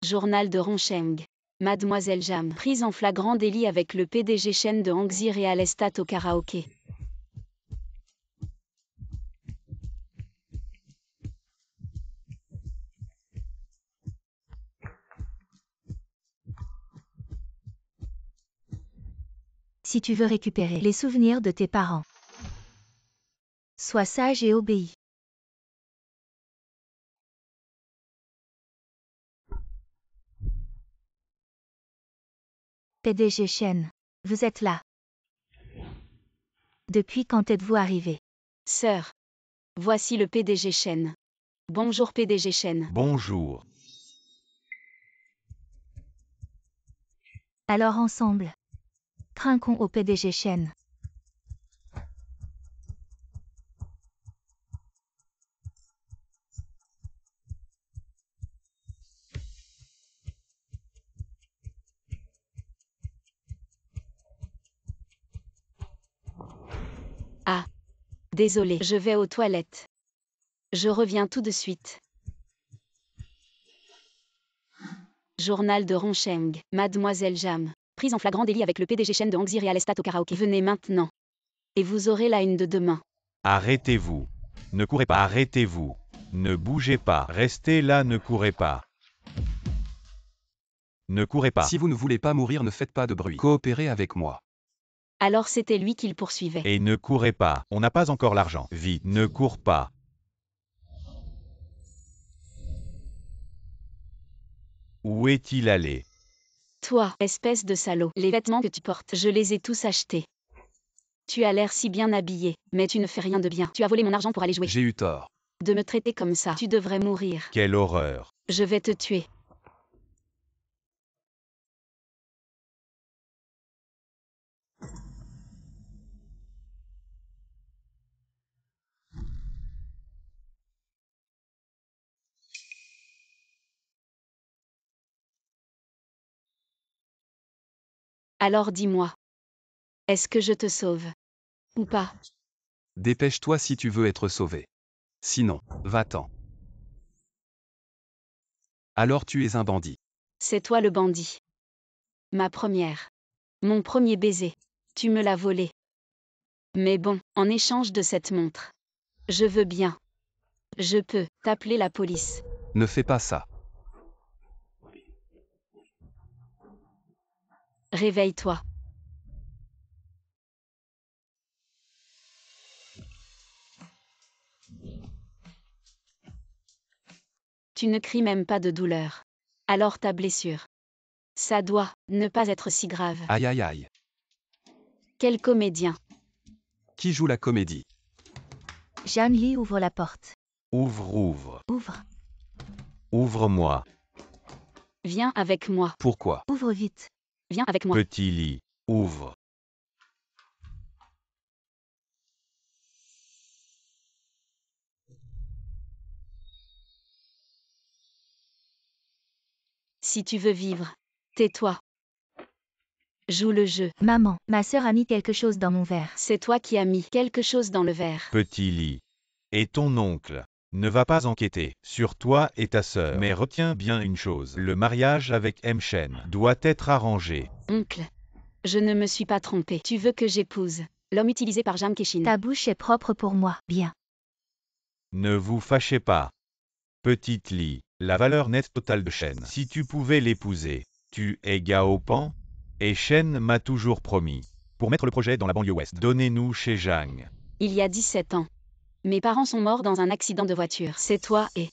Journal de Roncheng. Mademoiselle Jam, prise en flagrant délit avec le PDG Shen de Hangzhi Real Estate au karaoké. Si tu veux récupérer les souvenirs de tes parents, sois sage et obéis. PDG Shen, vous êtes là. Depuis quand êtes-vous arrivé? Sœur. Voici le PDG Shen. Bonjour PDG Shen. Bonjour. Alors ensemble, trinquons au PDG Shen. Ah. Désolé, je vais aux toilettes. Je reviens tout de suite. Journal de Roncheng. Mademoiselle Jam, prise en flagrant délit avec le PDG Shen de Hangzhi Real Estate au karaoké. Venez maintenant. Et vous aurez la une de demain. Arrêtez-vous. Ne courez pas. Arrêtez-vous. Ne bougez pas. Restez là, ne courez pas. Ne courez pas. Si vous ne voulez pas mourir, ne faites pas de bruit. Coopérez avec moi. Alors c'était lui qu'il poursuivait. Et ne courez pas. On n'a pas encore l'argent. Vite, ne cours pas. Où est-il allé? Toi, espèce de salaud, les vêtements que tu portes, je les ai tous achetés. Tu as l'air si bien habillé, mais tu ne fais rien de bien. Tu as volé mon argent pour aller jouer. J'ai eu tort. De me traiter comme ça, tu devrais mourir. Quelle horreur. Je vais te tuer. Alors dis-moi. Est-ce que je te sauve? Ou pas? Dépêche-toi si tu veux être sauvé. Sinon, va-t'en. Alors tu es un bandit. C'est toi le bandit. Ma première. Mon premier baiser. Tu me l'as volé. Mais bon, en échange de cette montre. Je veux bien. Je peux t'appeler la police. Ne fais pas ça. Réveille-toi. Tu ne cries même pas de douleur. Alors ta blessure. Ça doit ne pas être si grave. Aïe aïe aïe. Quel comédien. Qui joue la comédie? Jan Li ouvre la porte. Ouvre, ouvre. Ouvre. Ouvre-moi. Viens avec moi. Pourquoi? Ouvre vite. Viens avec moi. Petit lit. Ouvre. Si tu veux vivre, tais-toi. Joue le jeu. Maman, ma sœur a mis quelque chose dans mon verre. C'est toi qui as mis quelque chose dans le verre. Petit lit. Et ton oncle ne va pas enquêter sur toi et ta sœur. Mais retiens bien une chose. Le mariage avec M. Shen doit être arrangé. Oncle. Je ne me suis pas trompée. Tu veux que j'épouse l'homme utilisé par Jam Keshin. Ta bouche est propre pour moi. Bien. Ne vous fâchez pas. Petite Lee, la valeur nette totale de Shen. Si tu pouvais l'épouser, tu es Gao Pan? Et Shen m'a toujours promis. Pour mettre le projet dans la banlieue ouest, donnez-nous chez Zhang. Il y a 17 ans. Mes parents sont morts dans un accident de voiture. C'est toi et...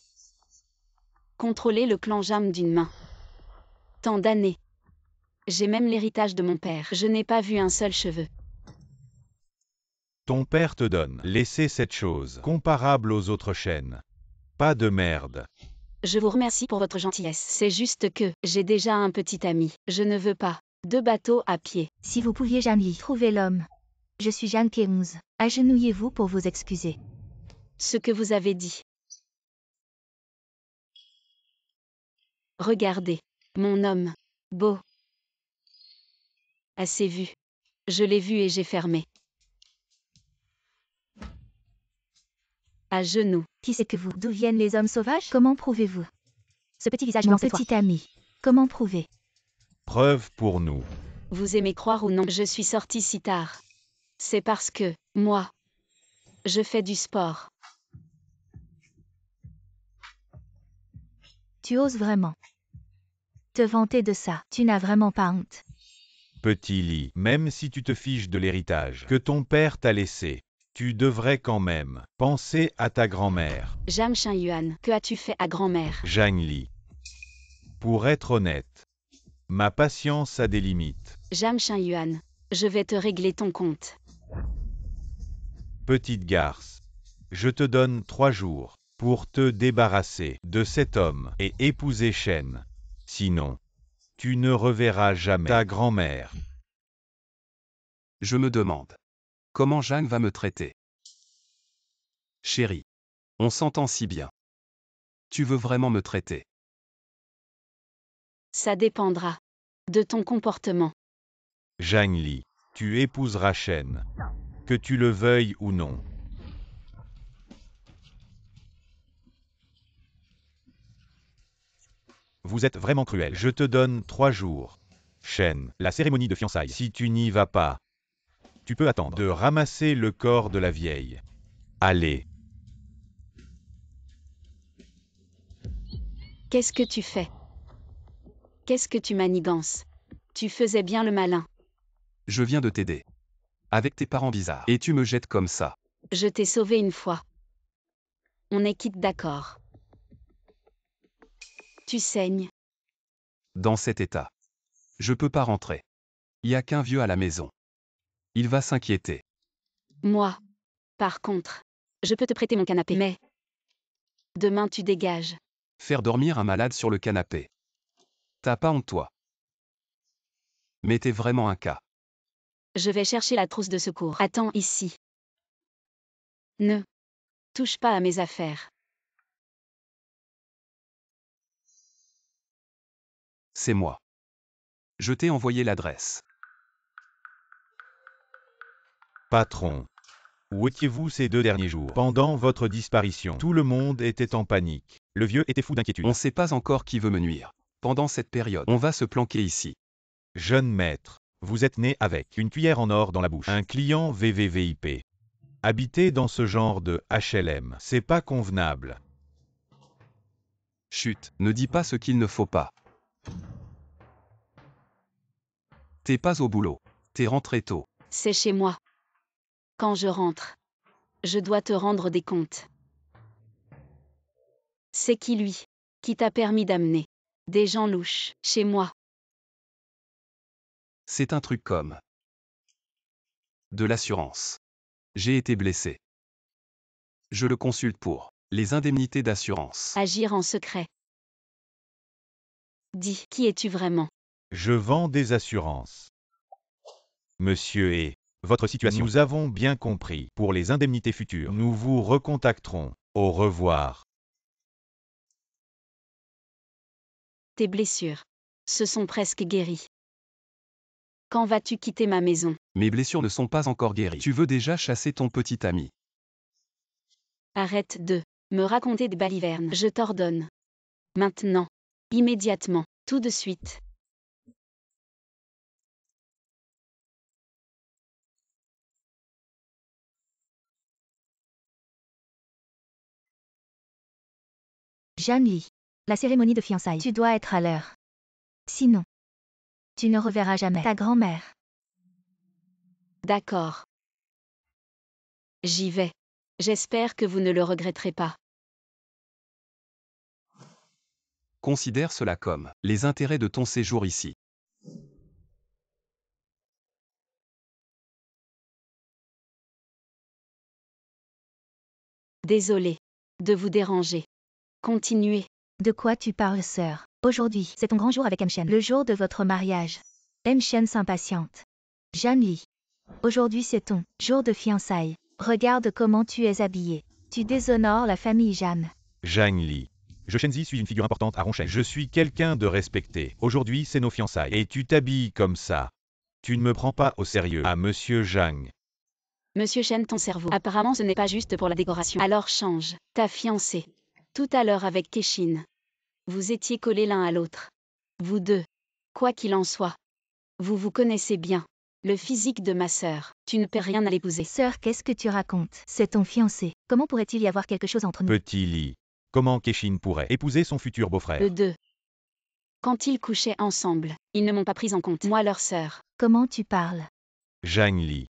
contrôler le clan Jam d'une main. Tant d'années. J'ai même l'héritage de mon père. Je n'ai pas vu un seul cheveu. Ton père te donne. Laissez cette chose. Comparable aux autres chaînes. Pas de merde. Je vous remercie pour votre gentillesse. C'est juste que j'ai déjà un petit ami. Je ne veux pas. 2 bateaux à pied. Si vous pouviez Jan Li trouver l'homme. Je suis Jeanne Keunz. Agenouillez-vous pour vous excuser. Ce que vous avez dit. Regardez. Mon homme. Beau. Assez vu. Je l'ai vu et j'ai fermé. À genoux. Qui c'est que vous? D'où viennent les hommes sauvages? Comment prouvez-vous? Ce petit visage mon petit ami. Comment prouver? Preuve pour nous. Vous aimez croire ou non, je suis sortie si tard. C'est parce que, moi, je fais du sport. Tu oses vraiment te vanter de ça. Tu n'as vraiment pas honte. Petit Lee, même si tu te fiches de l'héritage que ton père t'a laissé, tu devrais quand même penser à ta grand-mère. Jam Shin Yuan, que as-tu fait à grand-mère? Zhang Li. Pour être honnête, ma patience a des limites. Jam Shin Yuan, je vais te régler ton compte. Petite garce, je te donne 3 jours pour te débarrasser de cet homme et épouser Shen. Sinon, tu ne reverras jamais ta grand-mère. Je me demande. Comment Zhang va me traiter? Chérie. On s'entend si bien. Tu veux vraiment me traiter? Ça dépendra de ton comportement. Zhang Li, tu épouseras Shen. Que tu le veuilles ou non. Vous êtes vraiment cruel. Je te donne 3 jours. Shen, la cérémonie de fiançailles. Si tu n'y vas pas, tu peux attendre de ramasser le corps de la vieille. Allez. Qu'est-ce que tu fais? Qu'est-ce que tu manigances? Tu faisais bien le malin. Je viens de t'aider. Avec tes parents bizarres. Et tu me jettes comme ça. Je t'ai sauvé une fois. On est quitte d'accord. Tu saignes. Dans cet état. Je peux pas rentrer. Y a qu'un vieux à la maison. Il va s'inquiéter. Moi, par contre, je peux te prêter mon canapé, mais demain tu dégages. Faire dormir un malade sur le canapé. T'as pas honte toi? Mais t'es vraiment un cas. Je vais chercher la trousse de secours. Attends ici. Ne touche pas à mes affaires. C'est moi. Je t'ai envoyé l'adresse. Patron. Où étiez-vous ces 2 derniers jours? Pendant votre disparition, tout le monde était en panique. Le vieux était fou d'inquiétude. On sait pas encore qui veut me nuire. Pendant cette période, on va se planquer ici. Jeune maître, vous êtes né avec une cuillère en or dans la bouche. Un client VVVIP. Habiter dans ce genre de HLM, c'est pas convenable. Chut, ne dis pas ce qu'il ne faut pas. T'es pas au boulot. T'es rentré tôt. C'est chez moi. Quand je rentre, je dois te rendre des comptes. C'est qui lui, qui t'a permis d'amener des gens louches chez moi? C'est un truc comme de l'assurance. J'ai été blessé. Je le consulte pour les indemnités d'assurance. Agir en secret. Dis, qui es-tu vraiment? Je vends des assurances. Monsieur et votre situation. Nous avons bien compris. Pour les indemnités futures, nous vous recontacterons. Au revoir. Tes blessures se sont presque guéries. Quand vas-tu quitter ma maison? Mes blessures ne sont pas encore guéries. Tu veux déjà chasser ton petit ami. Arrête de me raconter des balivernes. Je t'ordonne. Maintenant. Immédiatement. Tout de suite. Zhang Li. La cérémonie de fiançailles. Tu dois être à l'heure. Sinon, tu ne reverras jamais ta grand-mère. D'accord. J'y vais. J'espère que vous ne le regretterez pas. Considère cela comme les intérêts de ton séjour ici. Désolé de vous déranger. Continuez. De quoi tu parles, sœur? Aujourd'hui, c'est ton grand jour avec Shen. Le jour de votre mariage. Shen s'impatiente. Zhang Li. Aujourd'hui c'est ton jour de fiançailles. Regarde comment tu es habillé. Tu déshonores la famille Zhang. Zhang Li. Je Shenzi suis une figure importante à Rongsheng. Je suis quelqu'un de respecté. Aujourd'hui c'est nos fiançailles. Et tu t'habilles comme ça. Tu ne me prends pas au sérieux. À Monsieur Zhang. Monsieur Shen, ton cerveau. Apparemment ce n'est pas juste pour la décoration. Alors change. Ta fiancée. Tout à l'heure avec Keshin. Vous étiez collés l'un à l'autre. vous deux. Quoi qu'il en soit. Vous vous connaissez bien. Le physique de ma sœur. Tu ne peux rien à l'épouser. Sœur, qu'est-ce que tu racontes? C'est ton fiancé. Comment pourrait-il y avoir quelque chose entre nous? Petit Lee. Comment Keshin pourrait épouser son futur beau-frère? Eux deux. Quand ils couchaient ensemble, ils ne m'ont pas pris en compte. Moi, leur sœur. Comment tu parles? Zhang Li.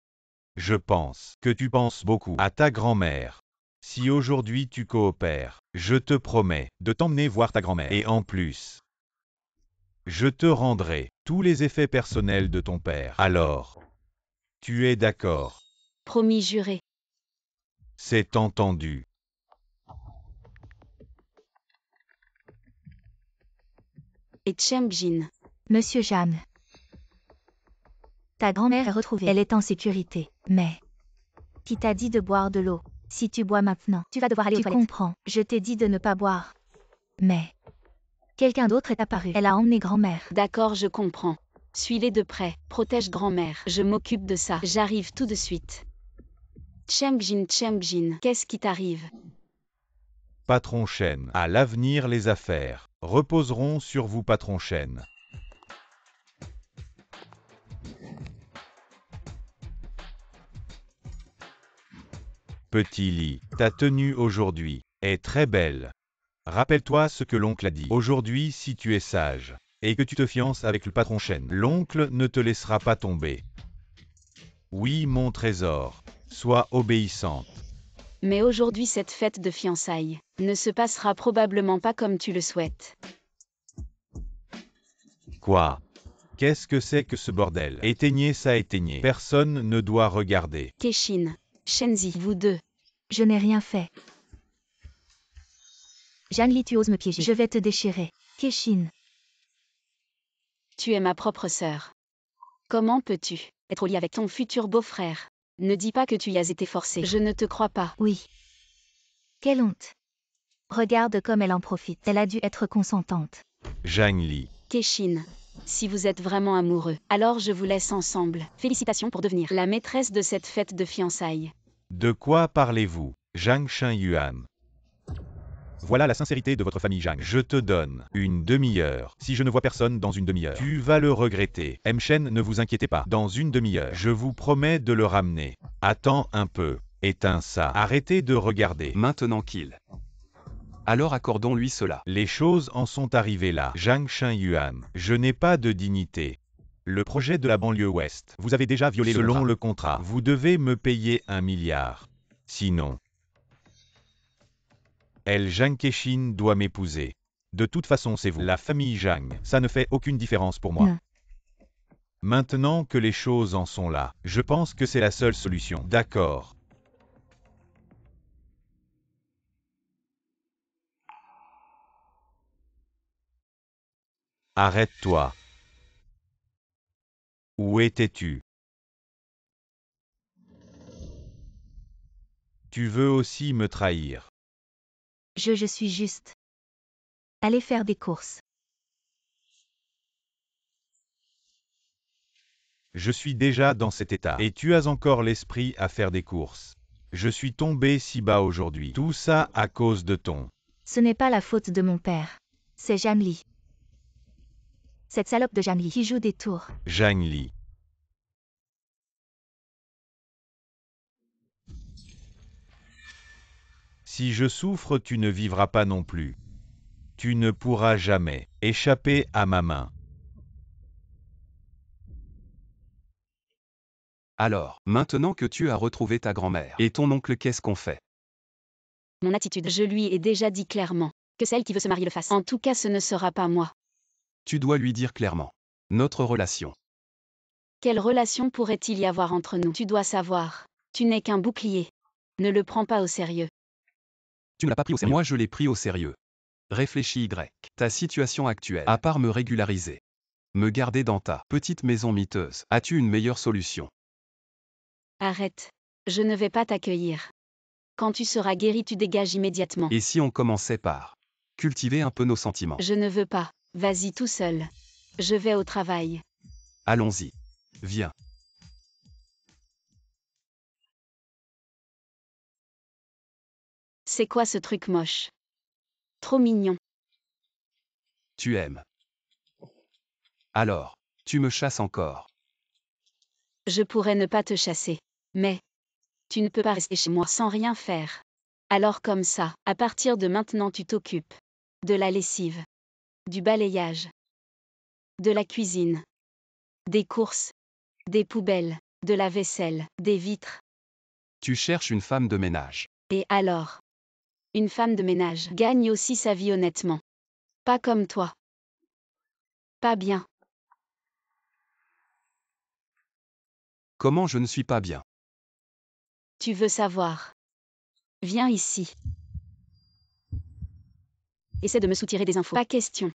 Je pense que tu penses beaucoup à ta grand-mère. Si aujourd'hui tu coopères, je te promets de t'emmener voir ta grand-mère. Et en plus, je te rendrai tous les effets personnels de ton père. Alors, tu es d'accord? Promis juré. C'est entendu. Et Chemjin. Monsieur Jam. Ta grand-mère est retrouvée. Elle est en sécurité. Mais... Qui t'a dit de boire de l'eau? Si tu bois maintenant, tu vas devoir aller aux toilettes. Tu comprends. Je t'ai dit de ne pas boire. Mais... Quelqu'un d'autre est apparu. Elle a emmené grand-mère. D'accord, je comprends. Suis-les de près. Protège grand-mère. Je m'occupe de ça. J'arrive tout de suite. Chemjin, qu'est-ce qui t'arrive? Patron Shen. À l'avenir les affaires reposeront sur vous, patron Shen. Petit Lee, ta tenue aujourd'hui est très belle. Rappelle-toi ce que l'oncle a dit. Aujourd'hui, si tu es sage et que tu te fiances avec le patron Shen, l'oncle ne te laissera pas tomber. Oui, mon trésor, sois obéissante. Mais aujourd'hui, cette fête de fiançailles ne se passera probablement pas comme tu le souhaites. Quoi? Qu'est-ce que c'est que ce bordel? Éteignez ça, éteignez. Personne ne doit regarder. Keshin, Shenzi, vous deux. Je n'ai rien fait. Janli, tu oses me piéger. Je vais te déchirer. Keshin. Tu es ma propre sœur. Comment peux-tu être lié avec ton futur beau-frère? Ne dis pas que tu y as été forcé. Je ne te crois pas. Oui. Quelle honte. Regarde comme elle en profite. Elle a dû être consentante. Zhang Li. Keshin, si vous êtes vraiment amoureux, alors je vous laisse ensemble. Félicitations pour devenir la maîtresse de cette fête de fiançailles. De quoi parlez-vous, Zhang Shen-Yuan? Voilà la sincérité de votre famille Zhang. Je te donne une demi-heure. Si je ne vois personne dans une demi-heure, tu vas le regretter. Shen, ne vous inquiétez pas. Dans une demi-heure, je vous promets de le ramener. Attends un peu. Éteins ça. Arrêtez de regarder. Maintenant qu'il. Alors accordons-lui cela. Les choses en sont arrivées là. Zhang Shen-Yuan, je n'ai pas de dignité. Le projet de la banlieue ouest, vous avez déjà violé selon le contrat. Vous devez me payer 1 milliard. Sinon, Zhang Keshin doit m'épouser. De toute façon, c'est vous. La famille Zhang, ça ne fait aucune différence pour moi. Non. Maintenant que les choses en sont là, je pense que c'est la seule solution. D'accord. Arrête-toi. Où étais-tu? Tu veux aussi me trahir. Je suis juste. Allez faire des courses. Je suis déjà dans cet état. Et tu as encore l'esprit à faire des courses. Je suis tombé si bas aujourd'hui. Tout ça à cause de ton. Ce n'est pas la faute de mon père. C'est Janli. Cette salope de Janli qui joue des tours. Zhang Li. Si je souffre, tu ne vivras pas non plus. Tu ne pourras jamais échapper à ma main. Alors, maintenant que tu as retrouvé ta grand-mère et ton oncle, qu'est-ce qu'on fait? Mon attitude, je lui ai déjà dit clairement que celle qui veut se marier le fasse. En tout cas, ce ne sera pas moi. Tu dois lui dire clairement. Notre relation. Quelle relation pourrait-il y avoir entre nous? Tu dois savoir. Tu n'es qu'un bouclier. Ne le prends pas au sérieux. Tu ne l'as pas pris au sérieux. Moi, je l'ai pris au sérieux. Réfléchis Y. Ta situation actuelle. À part me régulariser. Me garder dans ta petite maison miteuse. As-tu une meilleure solution? Arrête. Je ne vais pas t'accueillir. Quand tu seras guéri, tu dégages immédiatement. Et si on commençait par cultiver un peu nos sentiments? Je ne veux pas. Vas-y tout seul. Je vais au travail. Allons-y. Viens. C'est quoi ce truc moche? Trop mignon. Tu aimes. Alors, tu me chasses encore. Je pourrais ne pas te chasser. Mais tu ne peux pas rester chez moi sans rien faire. Alors comme ça, à partir de maintenant tu t'occupes de la lessive, du balayage, de la cuisine, des courses, des poubelles, de la vaisselle, des vitres. Tu cherches une femme de ménage. Et alors? Une femme de ménage gagne aussi sa vie honnêtement. Pas comme toi. Pas bien. Comment je ne suis pas bien? Tu veux savoir? Viens ici. Essaie de me soutirer des infos. Pas question.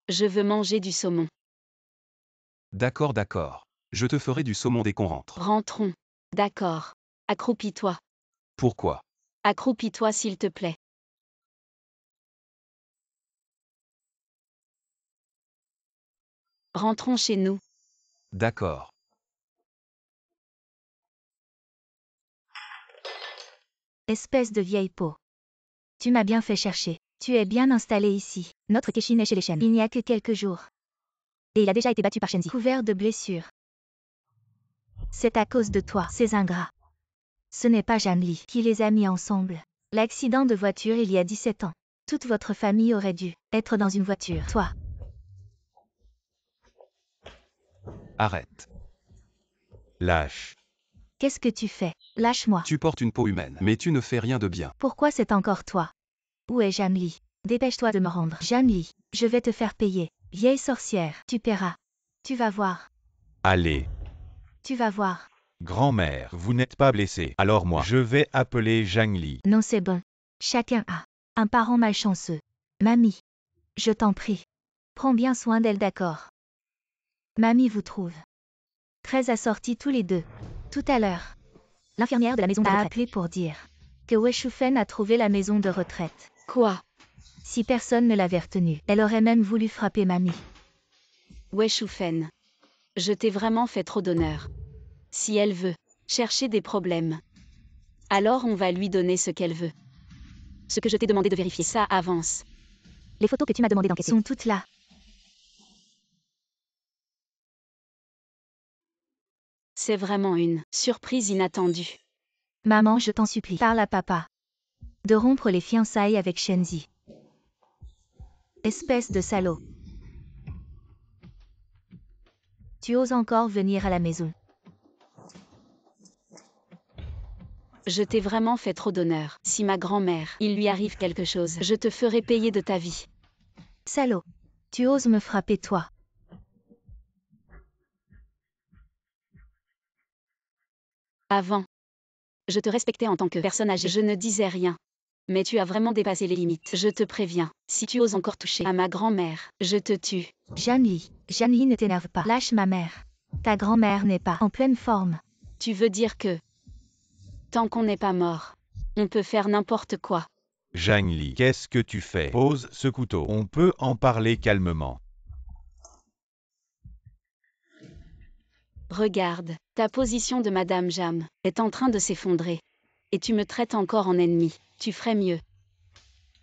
Je veux manger du saumon. D'accord, d'accord. Je te ferai du saumon dès qu'on rentre. Rentrons. D'accord. Accroupis-toi. Pourquoi? Accroupis-toi s'il te plaît. Rentrons chez nous. D'accord. Espèce de vieille peau. Tu m'as bien fait chercher. Tu es bien installé ici. Notre Keshin est chez les Shen. Il n'y a que quelques jours. Et il a déjà été battu par Shenzi. Couvert de blessures. C'est à cause de toi, ces ingrats. Ce n'est pas Janli qui les a mis ensemble. L'accident de voiture il y a 17 ans. Toute votre famille aurait dû être dans une voiture. Toi. Arrête. Lâche. Qu'est-ce que tu fais? Lâche-moi. Tu portes une peau humaine, mais tu ne fais rien de bien. Pourquoi c'est encore toi? Où est Janli? Dépêche-toi de me rendre. Janli, je vais te faire payer. Vieille sorcière, tu paieras. Tu vas voir. Allez. Tu vas voir. Grand-mère, vous n'êtes pas blessée. Alors moi, je vais appeler Zhang Li. Non, c'est bon. Chacun a un parent malchanceux. Mamie, je t'en prie. Prends bien soin d'elle, d'accord? Mamie vous trouve très assortis tous les deux. Tout à l'heure, l'infirmière de la maison de retraite a appelé pour dire que Wei Shufen a trouvé la maison de retraite. Quoi? Si personne ne l'avait retenue, elle aurait même voulu frapper mamie. Ouais, Shufen. Je t'ai vraiment fait trop d'honneur. Si elle veut chercher des problèmes, alors on va lui donner ce qu'elle veut. Ce que je t'ai demandé de vérifier, ça avance. Les photos que tu m'as demandé d'enquêter sont toutes là. C'est vraiment une surprise inattendue. Maman, je t'en supplie, parle à papa. De rompre les fiançailles avec Shenzi. Espèce de salaud. Tu oses encore venir à la maison. Je t'ai vraiment fait trop d'honneur. Si ma grand-mère, il lui arrive quelque chose, je te ferai payer de ta vie. Salaud. Tu oses me frapper, toi. Avant, je te respectais en tant que personne âgée. Je ne disais rien. Mais tu as vraiment dépassé les limites. Je te préviens, si tu oses encore toucher à ma grand-mère, je te tue. Janli, ne t'énerve pas. Lâche ma mère. Ta grand-mère n'est pas en pleine forme. Tu veux dire que, tant qu'on n'est pas mort, on peut faire n'importe quoi. Zhang Li, qu'est-ce que tu fais? Pose ce couteau. On peut en parler calmement. Regarde, ta position de Madame Jam est en train de s'effondrer. Et tu me traites encore en ennemi. Tu ferais mieux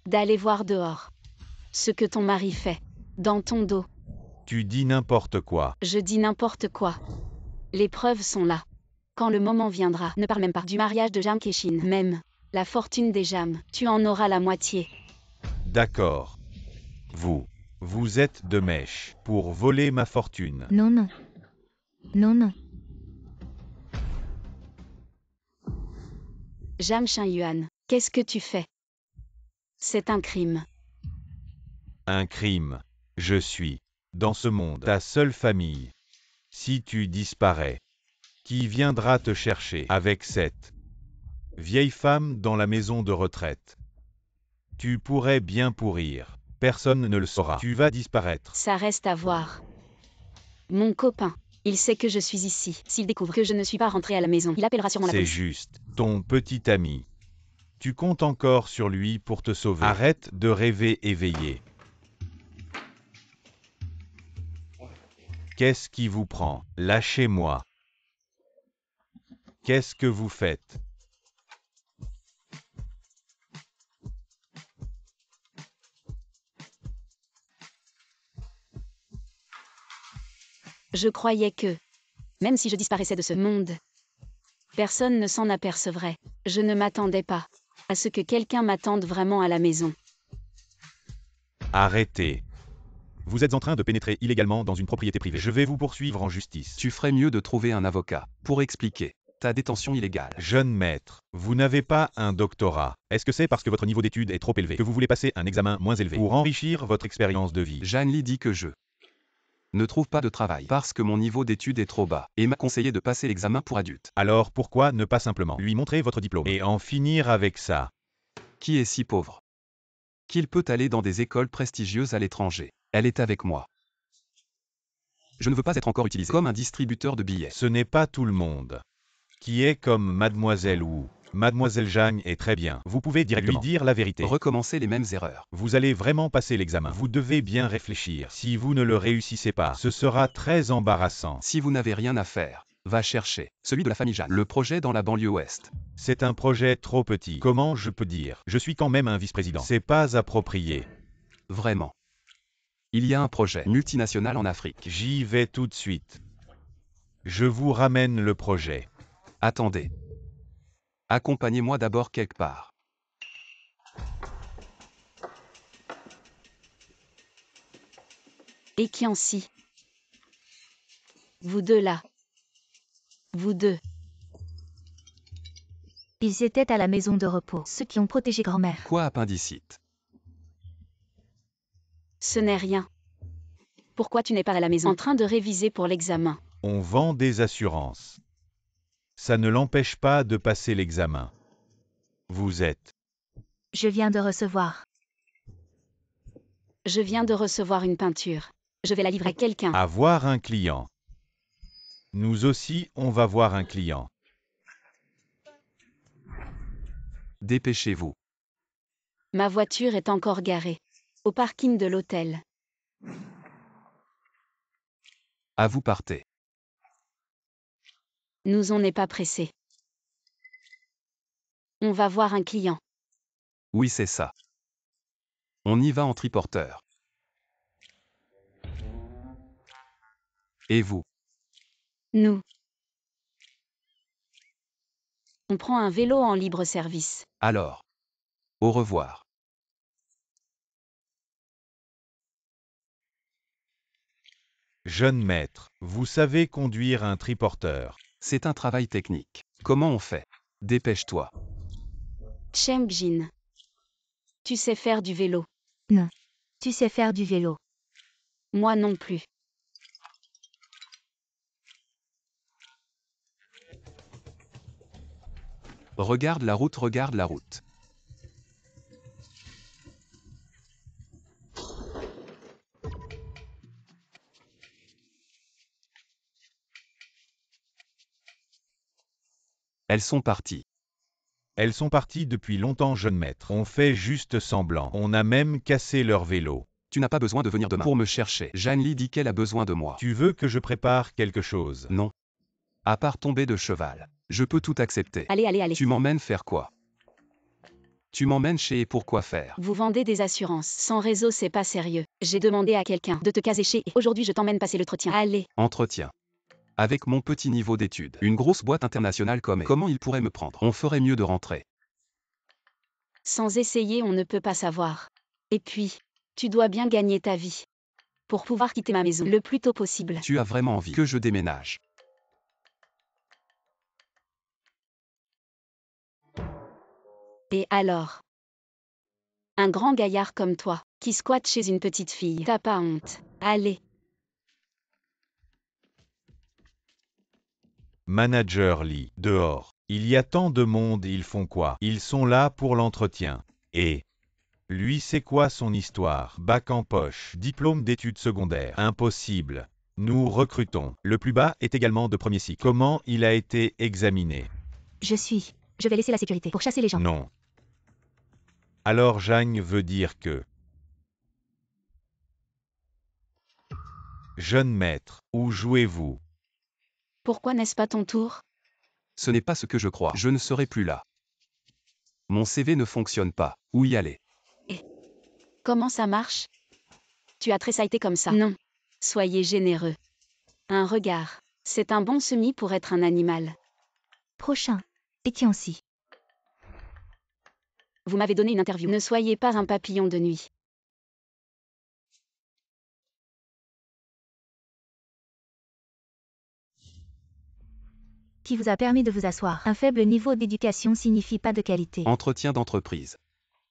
d'aller voir dehors ce que ton mari fait, dans ton dos. Tu dis n'importe quoi. Je dis n'importe quoi. Les preuves sont là. Quand le moment viendra, ne parle même pas du mariage de Jam Keshin. Même la fortune des Jam, tu en auras la moitié. D'accord. Vous êtes de mèche pour voler ma fortune. Non, non. Non, non. Jam Xinyuan, qu'est-ce que tu fais? C'est un crime. Un crime. Je suis, dans ce monde, ta seule famille. Si tu disparais, qui viendra te chercher avec cette vieille femme dans la maison de retraite? Tu pourrais bien pourrir. Personne ne le saura. Tu vas disparaître. Ça reste à voir. Mon copain, il sait que je suis ici. S'il découvre que je ne suis pas rentrée à la maison, il appellera sûrement la C'est police. juste, ton petit ami. Tu comptes encore sur lui pour te sauver. Arrête de rêver éveillé. Qu'est-ce qui vous prend? Lâchez-moi. Qu'est-ce que vous faites? Je croyais que, même si je disparaissais de ce monde, personne ne s'en apercevrait. Je ne m'attendais pas à ce que quelqu'un m'attende vraiment à la maison. Arrêtez. Vous êtes en train de pénétrer illégalement dans une propriété privée. Je vais vous poursuivre en justice. Tu ferais mieux de trouver un avocat pour expliquer ta détention illégale. Jeune maître, vous n'avez pas un doctorat. Est-ce que c'est parce que votre niveau d'études est trop élevé que vous voulez passer un examen moins élevé pour enrichir votre expérience de vie? Jeanne Lee dit que je ne trouve pas de travail parce que mon niveau d'études est trop bas et m'a conseillé de passer l'examen pour adulte. Alors pourquoi ne pas simplement lui montrer votre diplôme et en finir avec ça? Qui est si pauvre qu'il peut aller dans des écoles prestigieuses à l'étranger? Elle est avec moi. Je ne veux pas être encore utilisé comme un distributeur de billets. Ce n'est pas tout le monde qui est comme Mademoiselle Wu. Mademoiselle Zhang est très bien. Vous pouvez directement lui dire la vérité. Recommencer les mêmes erreurs. Vous allez vraiment passer l'examen. Vous devez bien réfléchir. Si vous ne le réussissez pas, ce sera très embarrassant. Si vous n'avez rien à faire, va chercher celui de la famille Jeanne. Le projet dans la banlieue ouest. C'est un projet trop petit. Comment je peux dire? Je suis quand même un vice-président. C'est pas approprié. Vraiment. Il y a un projet multinational en Afrique. J'y vais tout de suite. Je vous ramène le projet. Attendez. Accompagnez-moi d'abord quelque part. Et Qianxi. Vous deux là. Vous deux. Ils étaient à la maison de repos, ceux qui ont protégé grand-mère. Quoi appendicite? Ce n'est rien. Pourquoi tu n'es pas à la maison en train de réviser pour l'examen? On vend des assurances. Ça ne l'empêche pas de passer l'examen. Vous êtes. Je viens de recevoir. Je viens de recevoir une peinture. Je vais la livrer à quelqu'un. Avoir un client. Nous aussi, on va voir un client. Dépêchez-vous. Ma voiture est encore garée. Au parking de l'hôtel. À vous partez. Nous on n'est pas pressés. On va voir un client. Oui, c'est ça. On y va en triporteur. Et vous? Nous. On prend un vélo en libre service. Alors. Au revoir. Jeune maître, vous savez conduire un triporteur. C'est un travail technique. Comment on fait? Dépêche-toi. Cheng Jin. Tu sais faire du vélo. Non. Tu sais faire du vélo. Moi non plus. Regarde la route, regarde la route. Elles sont parties. Elles sont parties depuis longtemps, jeune maître. On fait juste semblant. On a même cassé leur vélo. Tu n'as pas besoin de venir demain pour me chercher. Jeanne Lee dit qu'elle a besoin de moi. Tu veux que je prépare quelque chose? Non. À part tomber de cheval. Je peux tout accepter. Allez, allez, allez. Tu m'emmènes faire quoi? Tu m'emmènes chez et pourquoi faire? Vous vendez des assurances. Sans réseau, c'est pas sérieux. J'ai demandé à quelqu'un de te caser chez et aujourd'hui je t'emmène passer l'entretien. Allez. Entretien. Avec mon petit niveau d'études. Une grosse boîte internationale comme comment il pourrait me prendre? On ferait mieux de rentrer. Sans essayer, on ne peut pas savoir. Et puis, tu dois bien gagner ta vie. Pour pouvoir quitter ma maison le plus tôt possible. Tu as vraiment envie que je déménage? Et alors? Un grand gaillard comme toi, qui squatte chez une petite fille. T'as pas honte. Allez. Manager Lee, dehors. Il y a tant de monde, ils font quoi? Ils sont là pour l'entretien. Et lui, c'est quoi son histoire? Bac en poche, diplôme d'études secondaires. Impossible. Nous recrutons. Le plus bas est également de premier cycle. Comment il a été examiné? Je vais laisser la sécurité pour chasser les gens. Non. Alors Zhang veut dire que... Jeune maître, où jouez-vous? Pourquoi n'est-ce pas ton tour? Ce n'est pas ce que je crois. Je ne serai plus là. Mon CV ne fonctionne pas. Où y aller? Comment ça marche? Tu as tressaillé comme ça. Non. Soyez généreux. Un regard. C'est un bon semis pour être un animal. Prochain. Et Tianxi. Vous m'avez donné une interview. Ne soyez pas un papillon de nuit. Qui vous a permis de vous asseoir. Un faible niveau d'éducation signifie pas de qualité. Entretien d'entreprise.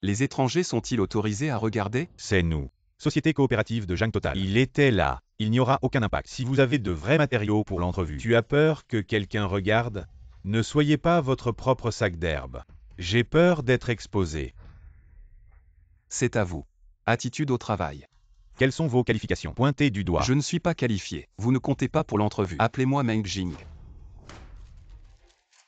Les étrangers sont-ils autorisés à regarder? C'est nous. Société coopérative de Jang Total. Il était là. Il n'y aura aucun impact. Si vous avez de vrais matériaux pour l'entrevue, tu as peur que quelqu'un regarde? Ne soyez pas votre propre sac d'herbe. J'ai peur d'être exposé. C'est à vous. Attitude au travail. Quelles sont vos qualifications? Pointez du doigt. Je ne suis pas qualifié. Vous ne comptez pas pour l'entrevue. Appelez-moi Meng Jing.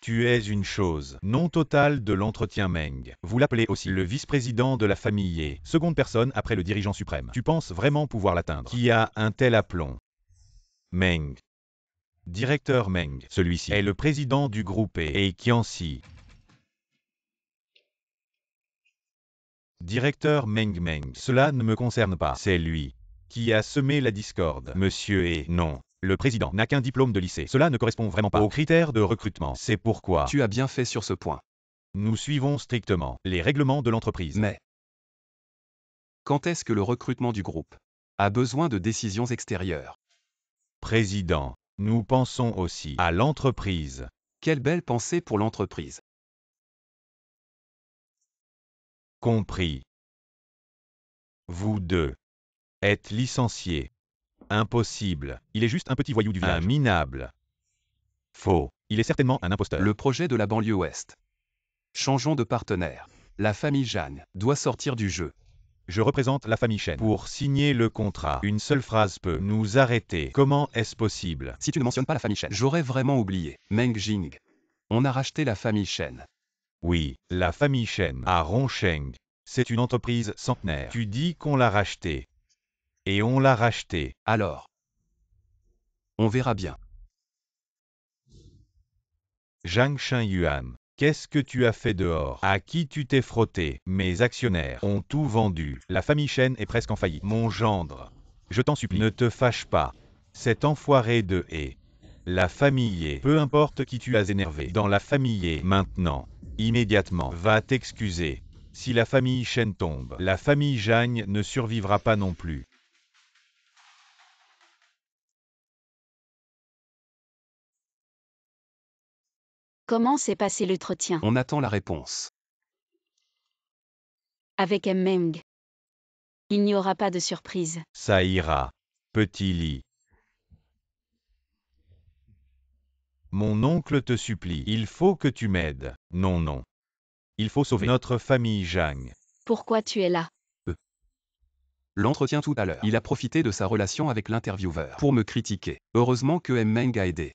Tu es une chose. Nom total de l'entretien Meng. Vous l'appelez aussi le vice-président de la famille Ye. Seconde personne après le dirigeant suprême. Tu penses vraiment pouvoir l'atteindre? Qui a un tel aplomb? Meng. Directeur Meng. Celui-ci est le président du groupe et Qianxi. Directeur Meng. Cela ne me concerne pas. C'est lui qui a semé la discorde. Monsieur et non. Le président n'a qu'un diplôme de lycée. Cela ne correspond vraiment pas aux critères de recrutement. C'est pourquoi Tu as bien fait sur ce point. nous suivons strictement les règlements de l'entreprise. Mais quand est-ce que le recrutement du groupe a besoin de décisions extérieures? Président, nous pensons aussi à l'entreprise. Quelle belle pensée pour l'entreprise. Compris. Vous deux êtes licenciés. Impossible. Il est juste un petit voyou du village. Un minable. Faux. Il est certainement un imposteur. Le projet de la banlieue ouest. Changeons de partenaire. La famille Jeanne doit sortir du jeu. Je représente la famille Chen. Pour signer le contrat, une seule phrase peut nous arrêter. Comment est-ce possible? Si tu ne mentionnes pas la famille Chen, j'aurais vraiment oublié. Meng Jing. On a racheté la famille Chen. Oui, la famille Chen à Rongsheng. C'est une entreprise centenaire. Tu dis qu'on l'a rachetée. Et on l'a racheté. Alors, on verra bien. Zhang Shen-Yuan, qu'est-ce que tu as fait dehors? À qui tu t'es frotté? Mes actionnaires ont tout vendu. La famille Chen est presque en faillite. Mon gendre, je t'en supplie, ne te fâche pas. Cet enfoiré de He. La famille Ye, peu importe qui tu as énervé, dans la famille Ye, maintenant, immédiatement, va t'excuser. Si la famille Chen tombe, la famille Zhang ne survivra pas non plus. Comment s'est passé l'entretien On attend la réponse. avec M. Meng? Il n'y aura pas de surprise. Ça ira. Petit lit. Mon oncle te supplie, il faut que tu m'aides. Non. Il faut sauver notre famille Zhang. Pourquoi tu es là? L'entretien tout à l'heure. Il a profité de sa relation avec l'intervieweur pour me critiquer. Heureusement que M. Meng a aidé.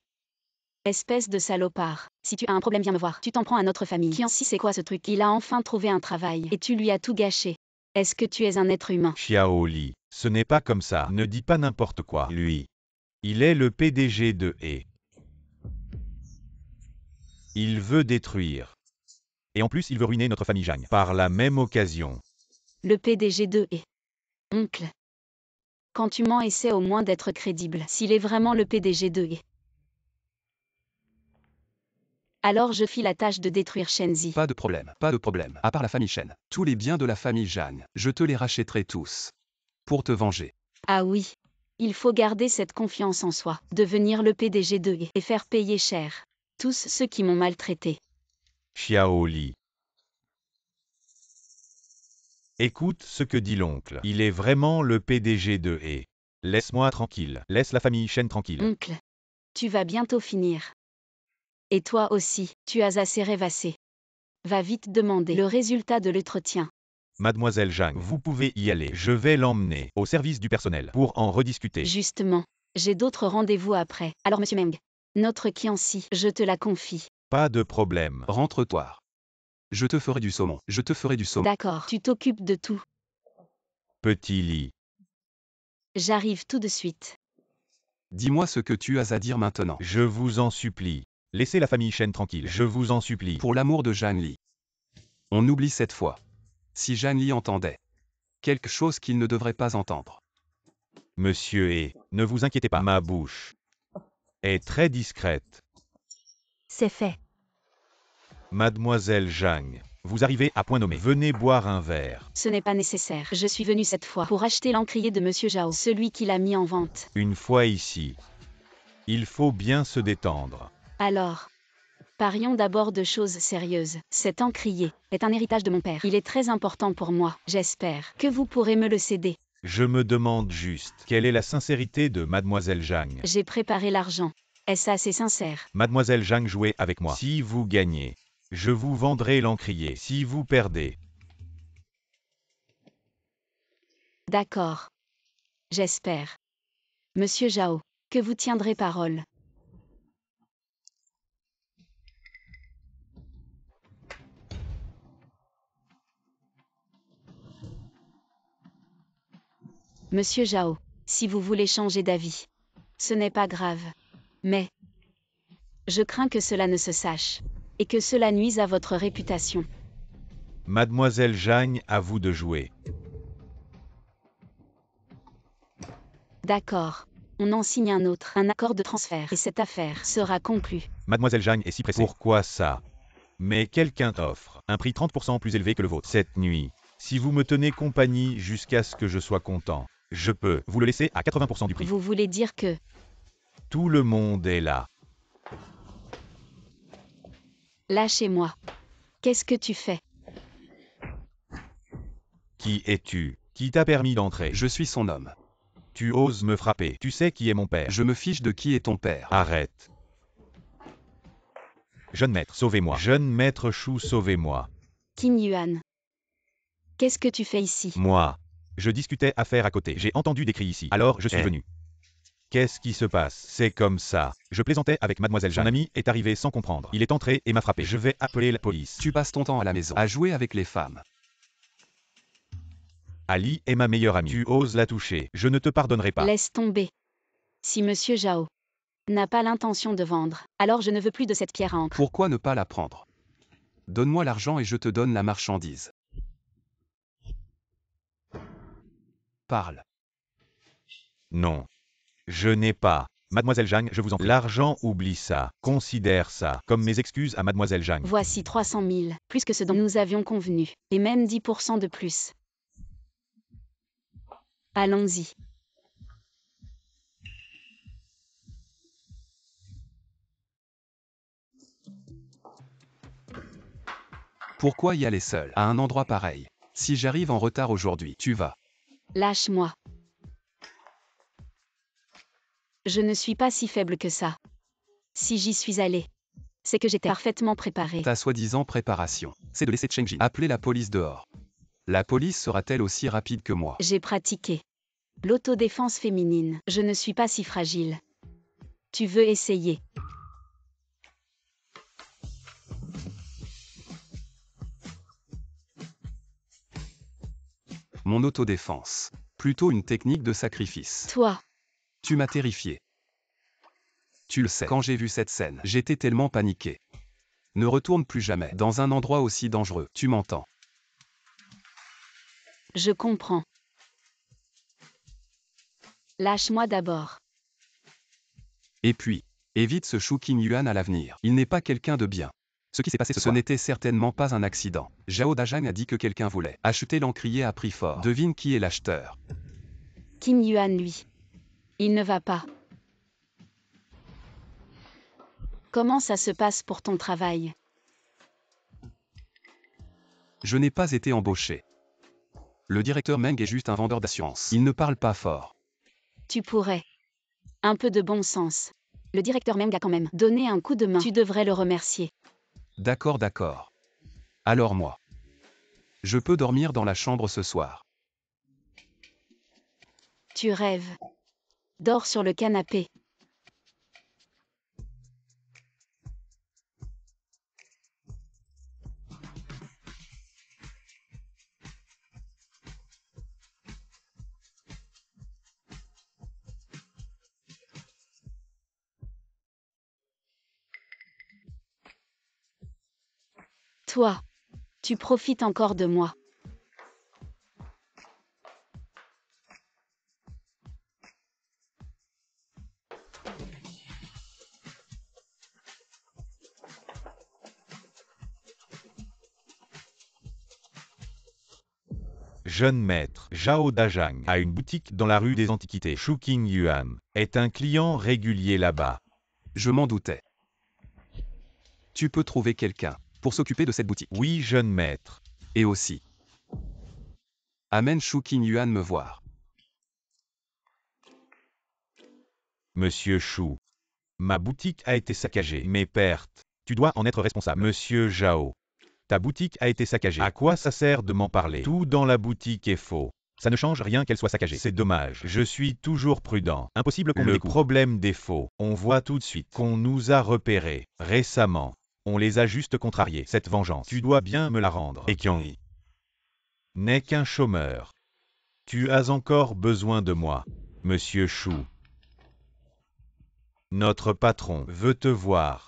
Espèce de salopard. Si tu as un problème, viens me voir. Tu t'en prends à notre famille. Qianxi, c'est quoi ce truc? Il a enfin trouvé un travail. Et tu lui as tout gâché. Est-ce que tu es un être humain? Xiao Li, ce n'est pas comme ça. Ne dis pas n'importe quoi. Lui, il est le PDG de He. Il veut détruire. Et en plus, il veut ruiner notre famille Zhang. Par la même occasion. Le PDG de He. Oncle. Quand tu mens, essaie au moins d'être crédible. S'il est vraiment le PDG de He. Alors je fis la tâche de détruire Shenzi. Pas de problème. À part la famille Chen. Tous les biens de la famille Jeanne, je te les rachèterai tous. Pour te venger. Ah oui. Il faut garder cette confiance en soi. Devenir le PDG de He. Et faire payer cher. Tous ceux qui m'ont maltraité. Xiao Li. Écoute ce que dit l'oncle. Il est vraiment le PDG de He. Laisse-moi tranquille. Laisse la famille Chen tranquille. Oncle. Tu vas bientôt finir. Et toi aussi, tu as assez rêvassé. Va vite demander le résultat de l'entretien. Mademoiselle Zhang, vous pouvez y aller. Je vais l'emmener au service du personnel pour en rediscuter. Justement, j'ai d'autres rendez-vous après. Alors monsieur Meng, notre Qianxi, je te la confie. Pas de problème. Rentre-toi. Je te ferai du saumon. D'accord, tu t'occupes de tout. Petit lit. J'arrive tout de suite. Dis-moi ce que tu as à dire maintenant. Je vous en supplie. Laissez la famille Chen tranquille. Je vous en supplie. Pour l'amour de Jeanne Li. On oublie cette fois. Si Jeanne Li entendait quelque chose qu'il ne devrait pas entendre. Monsieur He, ne vous inquiétez pas. Ma bouche est très discrète. C'est fait. Mademoiselle Zhang, vous arrivez à point nommé. Venez boire un verre. Ce n'est pas nécessaire. Je suis venue cette fois pour acheter l'encrier de Monsieur Zhao, celui qui l'a mis en vente. Une fois ici, il faut bien se détendre. Alors, parlions d'abord de choses sérieuses. Cet encrier est un héritage de mon père. Il est très important pour moi. J'espère que vous pourrez me le céder. Je me demande juste, quelle est la sincérité de Mademoiselle Zhang? J'ai préparé l'argent. Est-ce assez sincère? Mademoiselle Zhang, jouez avec moi. Si vous gagnez, je vous vendrai l'encrier. Si vous perdez, D'accord. J'espère, Monsieur Zhao, que vous tiendrez parole. Monsieur Zhao, si vous voulez changer d'avis, ce n'est pas grave. Mais je crains que cela ne se sache, et que cela nuise à votre réputation. Mademoiselle Zhang, à vous de jouer. D'accord. On en signe un autre, un accord de transfert, et cette affaire sera conclue. Mademoiselle Zhang est si pressée. Pourquoi ça? Mais quelqu'un offre un prix 30% plus élevé que le vôtre. Cette nuit, si vous me tenez compagnie jusqu'à ce que je sois content, je peux vous le laisser à 80% du prix. Vous voulez dire que Tout le monde est là. lâchez-moi. Qu'est-ce que tu fais? Qui es-tu? Qui t'a permis d'entrer? Je suis son homme. Tu oses me frapper. Tu sais qui est mon père. Je me fiche de qui est ton père. Arrête. Jeune maître, sauvez-moi. Jeune maître Chou, sauvez-moi. Qin Yuan. Qu'est-ce que tu fais ici? Moi. Je discutais affaires à côté. J'ai entendu des cris ici. Alors je suis venu. Qu'est-ce qui se passe? C'est comme ça. Je plaisantais avec Mademoiselle Zhang. Mon ami est arrivé sans comprendre. Il est entré et m'a frappé. Je vais appeler la police. Tu passes ton temps à la maison à jouer avec les femmes. Ali est ma meilleure amie. Tu oses la toucher. Je ne te pardonnerai pas. Laisse tomber. Si Monsieur Zhao n'a pas l'intention de vendre, alors je ne veux plus de cette pierre à encre. Pourquoi ne pas la prendre? Donne-moi l'argent et je te donne la marchandise. Parle. Non. Je n'ai pas. Mademoiselle Zhang, je vous en prie. L'argent, oublie ça. Considère ça comme mes excuses à Mademoiselle Zhang. Voici 300 000, plus que ce dont nous avions convenu, et même 10% de plus. Allons-y. Pourquoi y aller seul à un endroit pareil? Si j'arrive en retard aujourd'hui, tu vas. Lâche-moi. Je ne suis pas si faible que ça. Si j'y suis allée, c'est que j'étais parfaitement préparée. Ta soi-disant préparation, c'est de laisser Chengjin appeler la police dehors. La police sera-t-elle aussi rapide que moi? J'ai pratiqué l'autodéfense féminine. Je ne suis pas si fragile. Tu veux essayer? Mon autodéfense. Plutôt une technique de sacrifice. Toi, Tu m'as terrifié. Tu le sais, quand j'ai vu cette scène, j'étais tellement paniqué. Ne retourne plus jamais dans un endroit aussi dangereux, tu m'entends? je comprends. Lâche-moi d'abord. Et puis, évite ce Shu Qin Yuan à l'avenir. Il n'est pas quelqu'un de bien. Ce qui s'est passé ce n'était certainement pas un accident. Zhao Dajang a dit que quelqu'un voulait acheter l'encrier à prix fort. Devine qui est l'acheteur. Qin Yuan, lui. Il ne va pas. Comment ça se passe pour ton travail? Je n'ai pas été embauché. Le directeur Meng est juste un vendeur d'assurance. Il ne parle pas fort. Tu pourrais. Un peu de bon sens. Le directeur Meng a quand même donné un coup de main. Tu devrais le remercier. D'accord, d'accord. Alors moi. Je peux dormir dans la chambre ce soir. Tu rêves. Dors sur le canapé. Toi, tu profites encore de moi. Jeune maître, Zhao Dajang a une boutique dans la rue des Antiquités. Shu Qingyuan est un client régulier là-bas. Je m'en doutais. Tu peux trouver quelqu'un pour s'occuper de cette boutique. Oui, jeune maître. Et aussi. Amène Shu Qingyuan me voir. Monsieur Shu, ma boutique a été saccagée. Mes pertes, tu dois en être responsable. Monsieur Zhao, ta boutique a été saccagée. À quoi ça sert de m'en parler? Tout dans la boutique est faux. Ça ne change rien qu'elle soit saccagée. C'est dommage. Je suis toujours prudent. Impossible qu'on me découvre. Le problème des faux, on voit tout de suite qu'on nous a repérés. Récemment, on les a juste contrariés. Cette vengeance, tu dois bien me la rendre. Et Kyong n'est qu'un chômeur. Tu as encore besoin de moi, Monsieur Shu. Notre patron veut te voir.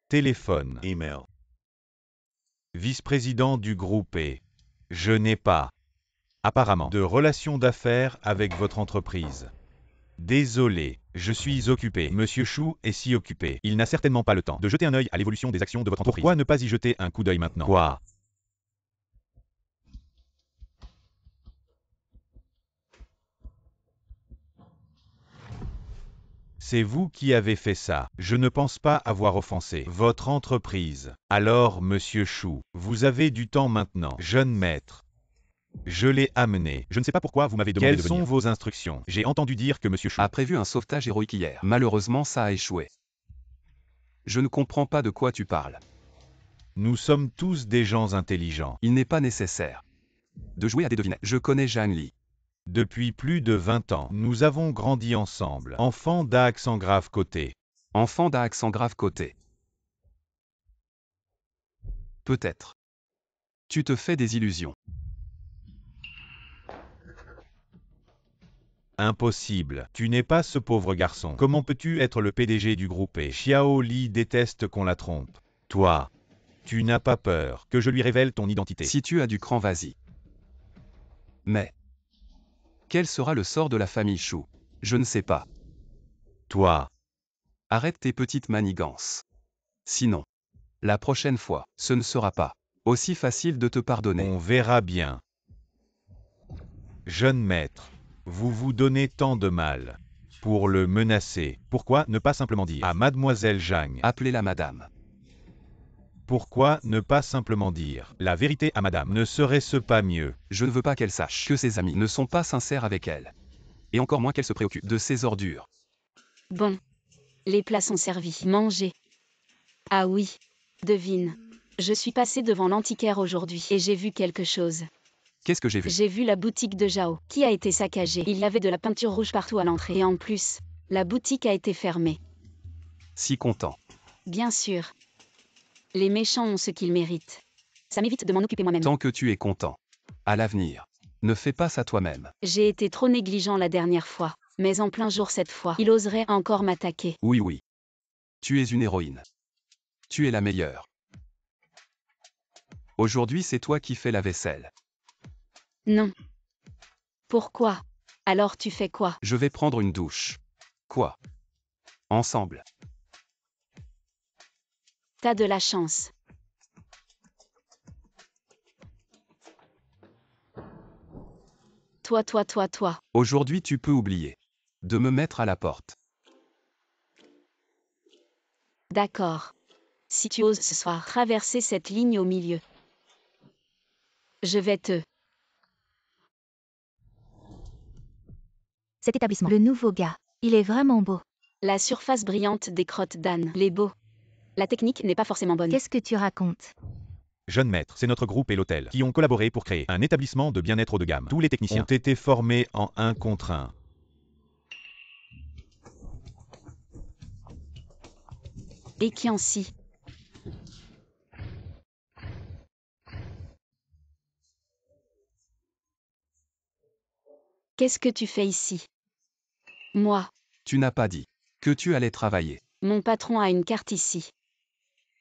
Téléphone. Email. Vice-président du groupe et je n'ai pas, apparemment, de relation d'affaires avec votre entreprise. Désolé, je suis occupé. Monsieur Shu est si occupé. Il n'a certainement pas le temps de jeter un œil à l'évolution des actions de votre entreprise. Pourquoi ne pas y jeter un coup d'œil maintenant? Quoi? C'est vous qui avez fait ça. Je ne pense pas avoir offensé votre entreprise. Alors, monsieur Shu, vous avez du temps maintenant. Jeune maître, je l'ai amené. Je ne sais pas pourquoi vous m'avez demandé de venir. Quelles sont vos instructions? J'ai entendu dire que monsieur Shu a prévu un sauvetage héroïque hier. Malheureusement, ça a échoué. Je ne comprends pas de quoi tu parles. Nous sommes tous des gens intelligents. Il n'est pas nécessaire de jouer à des devinettes. Je connais Zhang Li. Depuis plus de 20 ans, nous avons grandi ensemble. Enfant d'accent grave côté. Enfant d'accent grave côté. Peut-être. Tu te fais des illusions. Impossible. Tu n'es pas ce pauvre garçon. Comment peux-tu être le PDG du groupe et Xiao Li déteste qu'on la trompe. Toi, tu n'as pas peur que je lui révèle ton identité. Si tu as du cran, vas-y. Mais quel sera le sort de la famille Shu? Je ne sais pas. Toi, arrête tes petites manigances. Sinon, la prochaine fois, ce ne sera pas aussi facile de te pardonner. On verra bien. Jeune maître, vous vous donnez tant de mal. Pour le menacer, pourquoi ne pas simplement dire à mademoiselle Zhang? Appelez-la madame. Pourquoi ne pas simplement dire la vérité à madame? Ne serait-ce pas mieux? Je ne veux pas qu'elle sache que ses amis ne sont pas sincères avec elle. Et encore moins qu'elle se préoccupe de ses ordures. Bon. Les plats sont servis. Mangez. Ah oui. Devine. Je suis passé devant l'antiquaire aujourd'hui et j'ai vu quelque chose. Qu'est-ce que j'ai vu? J'ai vu la boutique de Zhao, qui a été saccagée. Il y avait de la peinture rouge partout à l'entrée. Et en plus, la boutique a été fermée. Si content. Bien sûr. Les méchants ont ce qu'ils méritent. Ça m'évite de m'en occuper moi-même. Tant que tu es content. À l'avenir, ne fais pas ça toi-même. J'ai été trop négligent la dernière fois, mais en plein jour cette fois, il oserait encore m'attaquer. Oui, oui. Tu es une héroïne. Tu es la meilleure. Aujourd'hui, c'est toi qui fais la vaisselle. Non. Pourquoi? Alors tu fais quoi? Je vais prendre une douche. Quoi? Ensemble. T'as de la chance. Toi. Aujourd'hui, tu peux oublier de me mettre à la porte. D'accord. Si tu oses ce soir traverser cette ligne au milieu, je vais te... Cet établissement. Le nouveau gars. Il est vraiment beau. La surface brillante des crottes d'âne. Les beaux. La technique n'est pas forcément bonne. Qu'est-ce que tu racontes? Jeune maître, c'est notre groupe et l'hôtel qui ont collaboré pour créer un établissement de bien-être haut de gamme. Tous les techniciens ont été formés en 1 contre 1. Et Kianci. Qu'est-ce que tu fais ici? Moi. Tu n'as pas dit que tu allais travailler. Mon patron a une carte ici.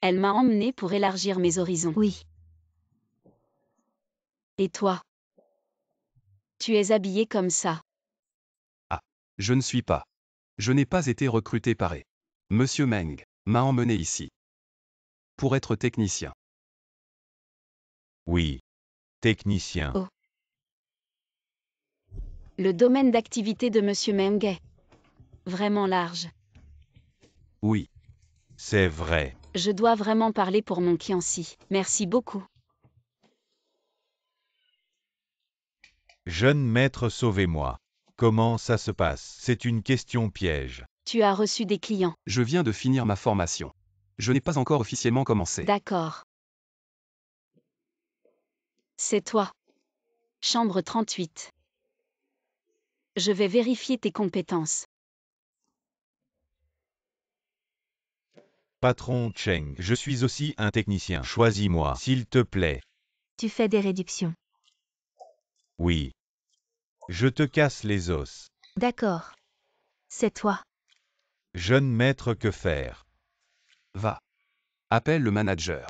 Elle m'a emmené pour élargir mes horizons. Oui. Et toi? Tu es habillé comme ça. Ah, je ne suis pas. Je n'ai pas été recruté par eux. Monsieur Meng m'a emmené ici. Pour être technicien. Oui. Technicien. Oh. Le domaine d'activité de Monsieur Meng est vraiment large. Oui. C'est vrai. Je dois vraiment parler pour mon Kianci. Merci beaucoup. Jeune maître, sauvez-moi. Comment ça se passe? C'est une question piège. Tu as reçu des clients. Je viens de finir ma formation. Je n'ai pas encore officiellement commencé. D'accord. C'est toi. Chambre 38. Je vais vérifier tes compétences. Patron Cheng, je suis aussi un technicien. Choisis-moi, s'il te plaît. Tu fais des réductions. Oui. Je te casse les os. D'accord. C'est toi. Jeune maître, que faire? Va. Appelle le manager.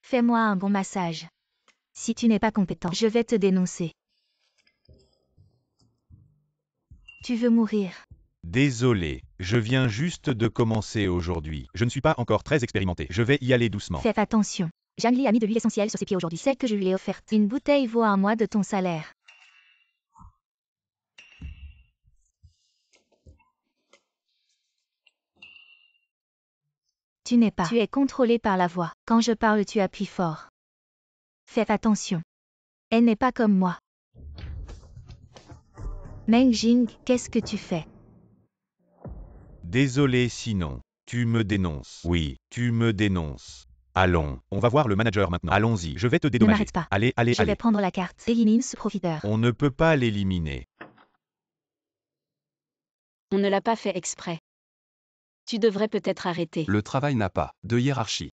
Fais-moi un bon massage. Si tu n'es pas compétent, je vais te dénoncer. Tu veux mourir. Désolé, je viens juste de commencer aujourd'hui. Je ne suis pas encore très expérimenté. Je vais y aller doucement. Fais attention. Zhang Li a mis de l'huile essentielle sur ses pieds aujourd'hui. Celle que je lui ai offerte. Une bouteille vaut un mois de ton salaire. Tu n'es pas. Tu es contrôlé par la voix. Quand je parle, tu appuies fort. Fais attention. Elle n'est pas comme moi. Meng Jing, qu'est-ce que tu fais? Désolé sinon. Tu me dénonces. Oui, tu me dénonces. Allons, on va voir le manager maintenant. Allons-y, je vais te Ne dédommager. m'arrête pas. Allez, allez, Je allez. vais prendre la carte. Élimine ce profiteur. On ne peut pas l'éliminer. On ne l'a pas fait exprès. Tu devrais peut-être arrêter. Le travail n'a pas de hiérarchie.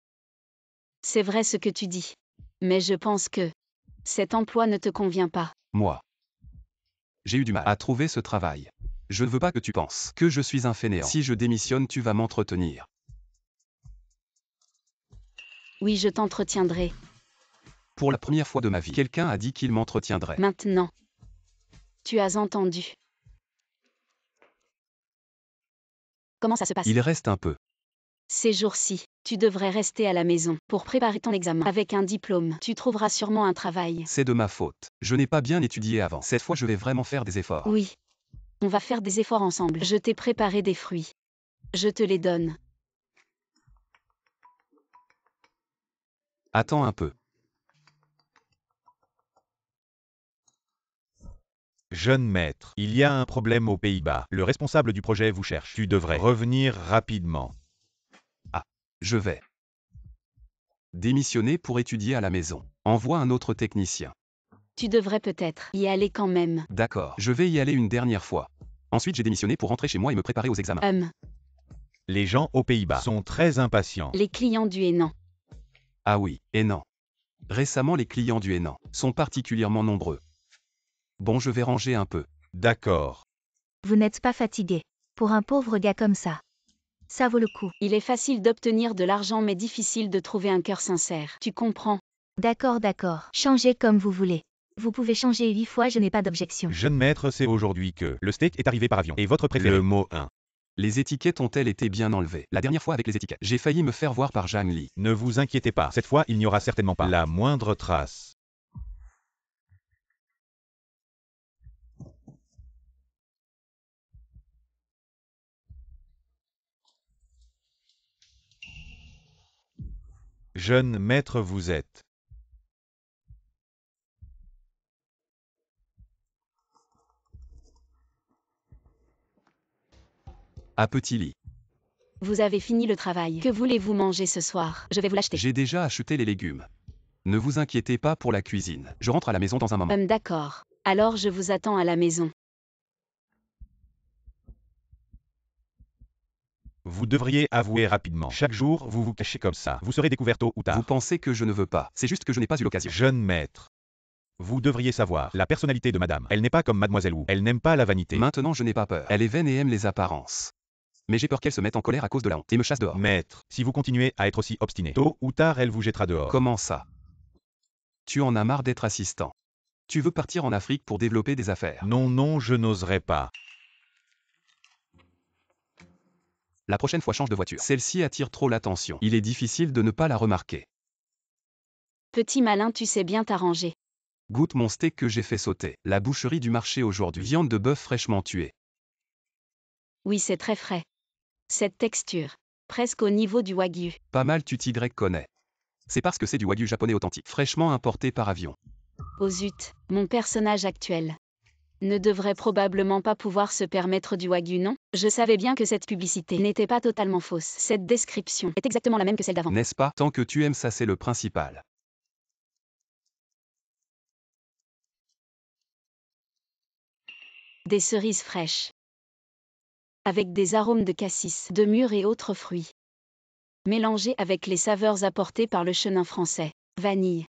C'est vrai ce que tu dis. Mais je pense que cet emploi ne te convient pas. Moi. J'ai eu du mal à trouver ce travail. Je ne veux pas que tu penses que je suis un fainéant. Si je démissionne, tu vas m'entretenir. Oui, je t'entretiendrai. Pour la première fois de ma vie, quelqu'un a dit qu'il m'entretiendrait. Maintenant. Tu as entendu. Comment ça se passe? Il reste un peu. Ces jours-ci, tu devrais rester à la maison pour préparer ton examen. Avec un diplôme, tu trouveras sûrement un travail. C'est de ma faute. Je n'ai pas bien étudié avant. Cette fois, je vais vraiment faire des efforts. Oui. On va faire des efforts ensemble. Je t'ai préparé des fruits. Je te les donne. Attends un peu. Jeune maître, il y a un problème aux Pays-Bas. Le responsable du projet vous cherche. Tu devrais revenir rapidement. Je vais démissionner pour étudier à la maison. Envoie un autre technicien. Tu devrais peut-être y aller quand même. D'accord. Je vais y aller une dernière fois. Ensuite, j'ai démissionné pour rentrer chez moi et me préparer aux examens. Les gens aux Pays-Bas sont très impatients. Les clients du Hénan. Ah oui, Hénan. Récemment, les clients du Hénan sont particulièrement nombreux. Bon, je vais ranger un peu. D'accord. Vous n'êtes pas fatigué. Pour un pauvre gars comme ça. Ça vaut le coup. Il est facile d'obtenir de l'argent mais difficile de trouver un cœur sincère. Tu comprends? D'accord, d'accord. Changez comme vous voulez. Vous pouvez changer 8 fois, je n'ai pas d'objection. Jeune maître, c'est aujourd'hui que le steak est arrivé par avion. Et votre préféré? Le mot 1. Les étiquettes ont-elles été bien enlevées? La dernière fois avec les étiquettes, j'ai failli me faire voir par Zhang Li. Ne vous inquiétez pas, cette fois il n'y aura certainement pas la moindre trace. Jeune maître, vous êtes. À Petit Lit. Vous avez fini le travail. Que voulez-vous manger ce soir? Je vais vous l'acheter. J'ai déjà acheté les légumes. Ne vous inquiétez pas pour la cuisine. Je rentre à la maison dans un moment. D'accord. Alors je vous attends à la maison. Vous devriez avouer rapidement. Chaque jour, vous vous cachez comme ça. Vous serez découvert tôt ou tard. Vous pensez que je ne veux pas. C'est juste que je n'ai pas eu l'occasion. Jeune maître. Vous devriez savoir la personnalité de madame. Elle n'est pas comme mademoiselle Wu. Elle n'aime pas la vanité. Maintenant, je n'ai pas peur. Elle est vaine et aime les apparences. Mais j'ai peur qu'elle se mette en colère à cause de la honte et me chasse dehors. Maître, si vous continuez à être aussi obstiné, tôt ou tard elle vous jettera dehors. Comment ça? Tu en as marre d'être assistant. Tu veux partir en Afrique pour développer des affaires. Non, non, je n'oserais pas. La prochaine fois change de voiture. Celle-ci attire trop l'attention. Il est difficile de ne pas la remarquer. Petit malin, tu sais bien t'arranger. Goûte mon steak que j'ai fait sauter. La boucherie du marché aujourd'hui. Viande de bœuf fraîchement tuée. Oui, c'est très frais. Cette texture, presque au niveau du wagyu. Pas mal tu t'y connais. C'est parce que c'est du wagyu japonais authentique, fraîchement importé par avion. Oh zut, mon personnage actuel ne devrait probablement pas pouvoir se permettre du wagyu, non? Je savais bien que cette publicité n'était pas totalement fausse. Cette description est exactement la même que celle d'avant. N'est-ce pas? Tant que tu aimes ça, c'est le principal. Des cerises fraîches. Avec des arômes de cassis, de mûres et autres fruits. Mélangés avec les saveurs apportées par le chenin français. Vanille.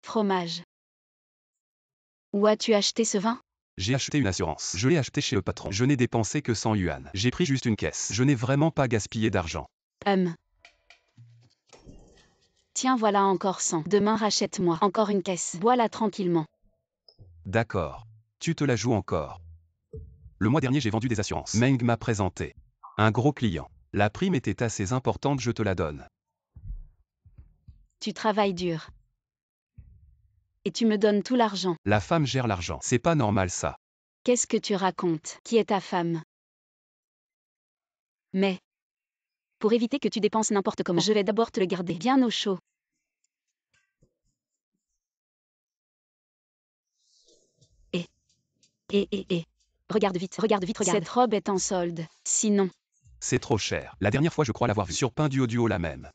Fromage. Où as-tu acheté ce vin? J'ai acheté une assurance. Je l'ai acheté chez le patron. Je n'ai dépensé que 100 yuan. J'ai pris juste une caisse. Je n'ai vraiment pas gaspillé d'argent. Tiens, voilà encore 100. Demain rachète-moi encore une caisse. Bois-la tranquillement. D'accord. Tu te la joues encore. Le mois dernier, j'ai vendu des assurances. Meng m'a présenté un gros client. La prime était assez importante, je te la donne. Tu travailles dur. Et tu me donnes tout l'argent. La femme gère l'argent. C'est pas normal ça. Qu'est-ce que tu racontes? Qui est ta femme? Mais, pour éviter que tu dépenses n'importe comment, je vais d'abord te le garder bien au chaud. Regarde vite, regarde. Cette robe est en solde. Sinon, C'est trop cher. La dernière fois, je crois l'avoir vu sur Pinduoduo la même.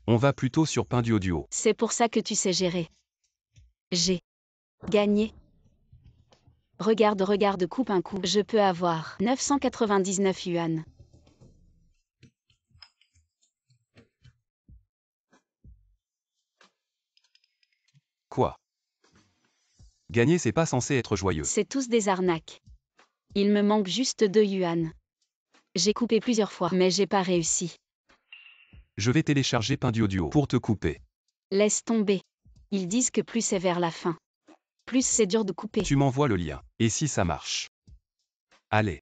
On va plutôt sur Pinduoduo. c'est pour ça que tu sais gérer. J'ai gagné. Regarde, coupe un coup. Je peux avoir 999 yuan. Quoi? Gagner, c'est pas censé être joyeux. C'est tous des arnaques. Il me manque juste 2 yuan. J'ai coupé plusieurs fois, mais j'ai pas réussi. Je vais télécharger Pinduoduo pour te couper. Laisse tomber. Ils disent que plus c'est vers la fin, plus c'est dur de couper. Tu m'envoies le lien. Et si ça marche? Allez,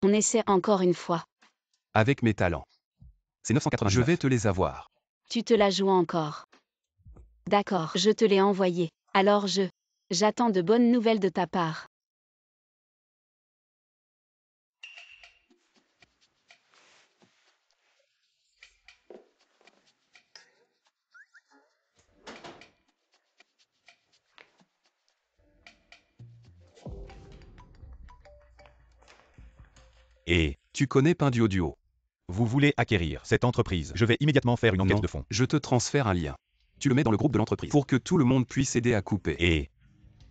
On essaie encore une fois. avec mes talents. C'est 999. Je vais te les avoir. Tu te la joues encore. D'accord, je te l'ai envoyé. Alors j'attends de bonnes nouvelles de ta part. Et, Tu connais Pinduoduo? vous voulez acquérir cette entreprise? Je vais immédiatement faire une enquête Non, de fond. je te transfère un lien. Tu le mets dans le groupe de l'entreprise pour que tout le monde puisse aider à couper. Et,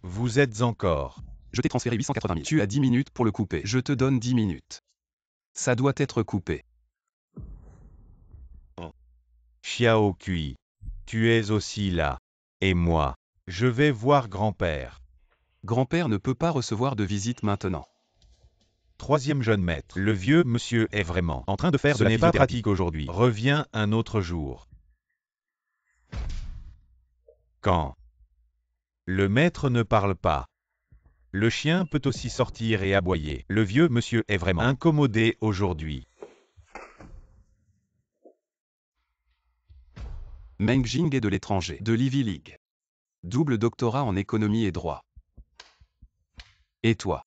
vous êtes encore. Je t'ai transféré 880 000. Tu as 10 minutes pour le couper. Je te donne 10 minutes. Ça doit être coupé. Xiao Kui. Tu es aussi là. Et moi. Je vais voir grand-père. Grand-père ne peut pas recevoir de visite maintenant. Troisième jeune maître. Le vieux monsieur est vraiment en train de faire Ce de la n'est pas physiothérapie aujourd'hui. Reviens un autre jour. Quand le maître ne parle pas, le chien peut aussi sortir et aboyer. Le vieux monsieur est vraiment incommodé aujourd'hui. Meng Jing est de l'étranger, de l'Ivy League. Double doctorat en économie et droit. Et toi?